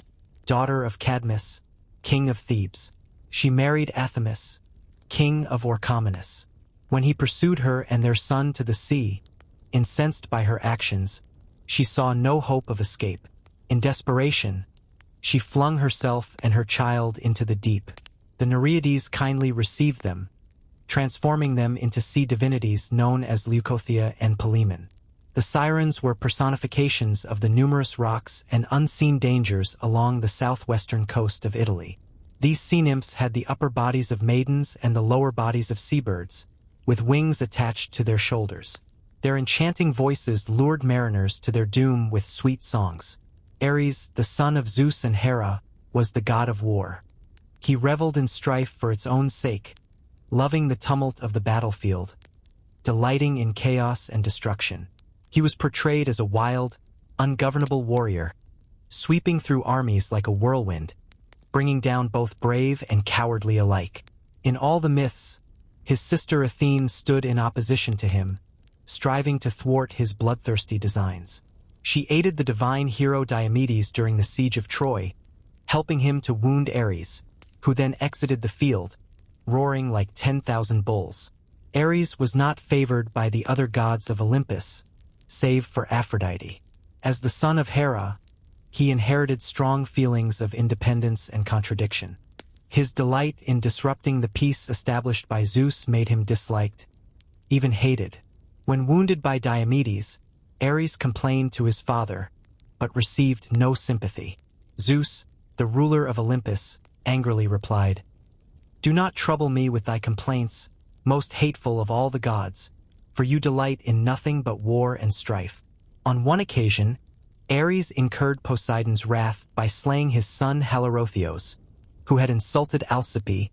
daughter of Cadmus, king of Thebes. She married Athamas, king of Orchomenus. When he pursued her and their son to the sea, incensed by her actions, she saw no hope of escape. In desperation, she flung herself and her child into the deep. The Nereides kindly received them, transforming them into sea divinities known as Leucothea and Palemon. The sirens were personifications of the numerous rocks and unseen dangers along the southwestern coast of Italy. These sea nymphs had the upper bodies of maidens and the lower bodies of seabirds, with wings attached to their shoulders. Their enchanting voices lured mariners to their doom with sweet songs. Ares, the son of Zeus and Hera, was the god of war. He reveled in strife for its own sake, loving the tumult of the battlefield, delighting in chaos and destruction. He was portrayed as a wild, ungovernable warrior, sweeping through armies like a whirlwind, bringing down both brave and cowardly alike. In all the myths, his sister Athene stood in opposition to him, striving to thwart his bloodthirsty designs. She aided the divine hero Diomedes during the siege of Troy, helping him to wound Ares, who then exited the field, roaring like 10,000 bulls. Ares was not favored by the other gods of Olympus, save for Aphrodite. As the son of Hera, he inherited strong feelings of independence and contradiction. His delight in disrupting the peace established by Zeus made him disliked, even hated. When wounded by Diomedes, Ares complained to his father, but received no sympathy. Zeus, the ruler of Olympus, angrily replied, "Do not trouble me with thy complaints, most hateful of all the gods, for you delight in nothing but war and strife." On one occasion, Ares incurred Poseidon's wrath by slaying his son Halirrhothios, who had insulted Alcippe,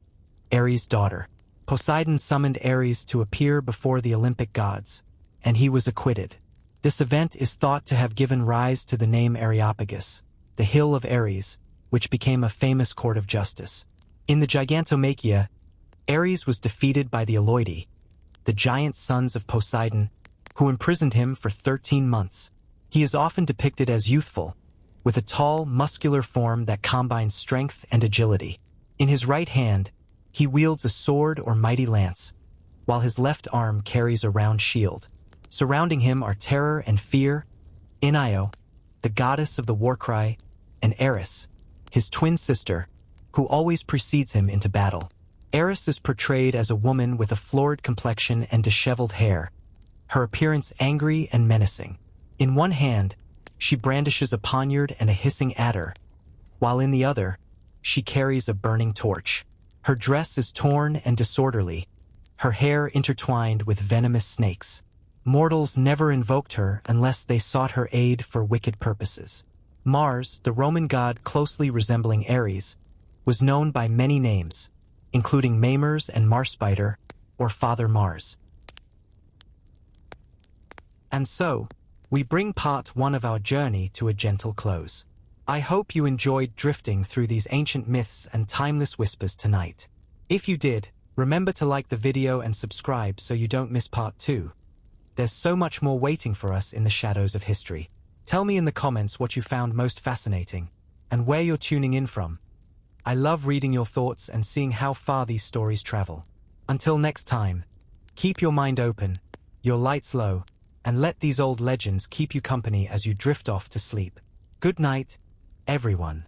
Ares' daughter. Poseidon summoned Ares to appear before the Olympic gods, and he was acquitted. This event is thought to have given rise to the name Areopagus, the hill of Ares, which became a famous court of justice. In the Gigantomachia, Ares was defeated by the Aloidi, the giant sons of Poseidon, who imprisoned him for 13 months. He is often depicted as youthful, with a tall, muscular form that combines strength and agility. In his right hand, he wields a sword or mighty lance, while his left arm carries a round shield. Surrounding him are terror and fear, Io, the goddess of the war cry, and Eris, his twin sister, who always precedes him into battle. Eris is portrayed as a woman with a florid complexion and disheveled hair, her appearance angry and menacing. In one hand, she brandishes a poniard and a hissing adder, while in the other, she carries a burning torch. Her dress is torn and disorderly, her hair intertwined with venomous snakes. Mortals never invoked her unless they sought her aid for wicked purposes. Mars, the Roman god closely resembling Ares, was known by many names, including Mamers and Marspider, or Father Mars. And so, we bring part 1 of our journey to a gentle close. I hope you enjoyed drifting through these ancient myths and timeless whispers tonight. If you did, remember to like the video and subscribe so you don't miss part 2. There's so much more waiting for us in the shadows of history. Tell me in the comments what you found most fascinating, and where you're tuning in from. I love reading your thoughts and seeing how far these stories travel. Until next time, keep your mind open, your lights low, and let these old legends keep you company as you drift off to sleep. Good night, everyone.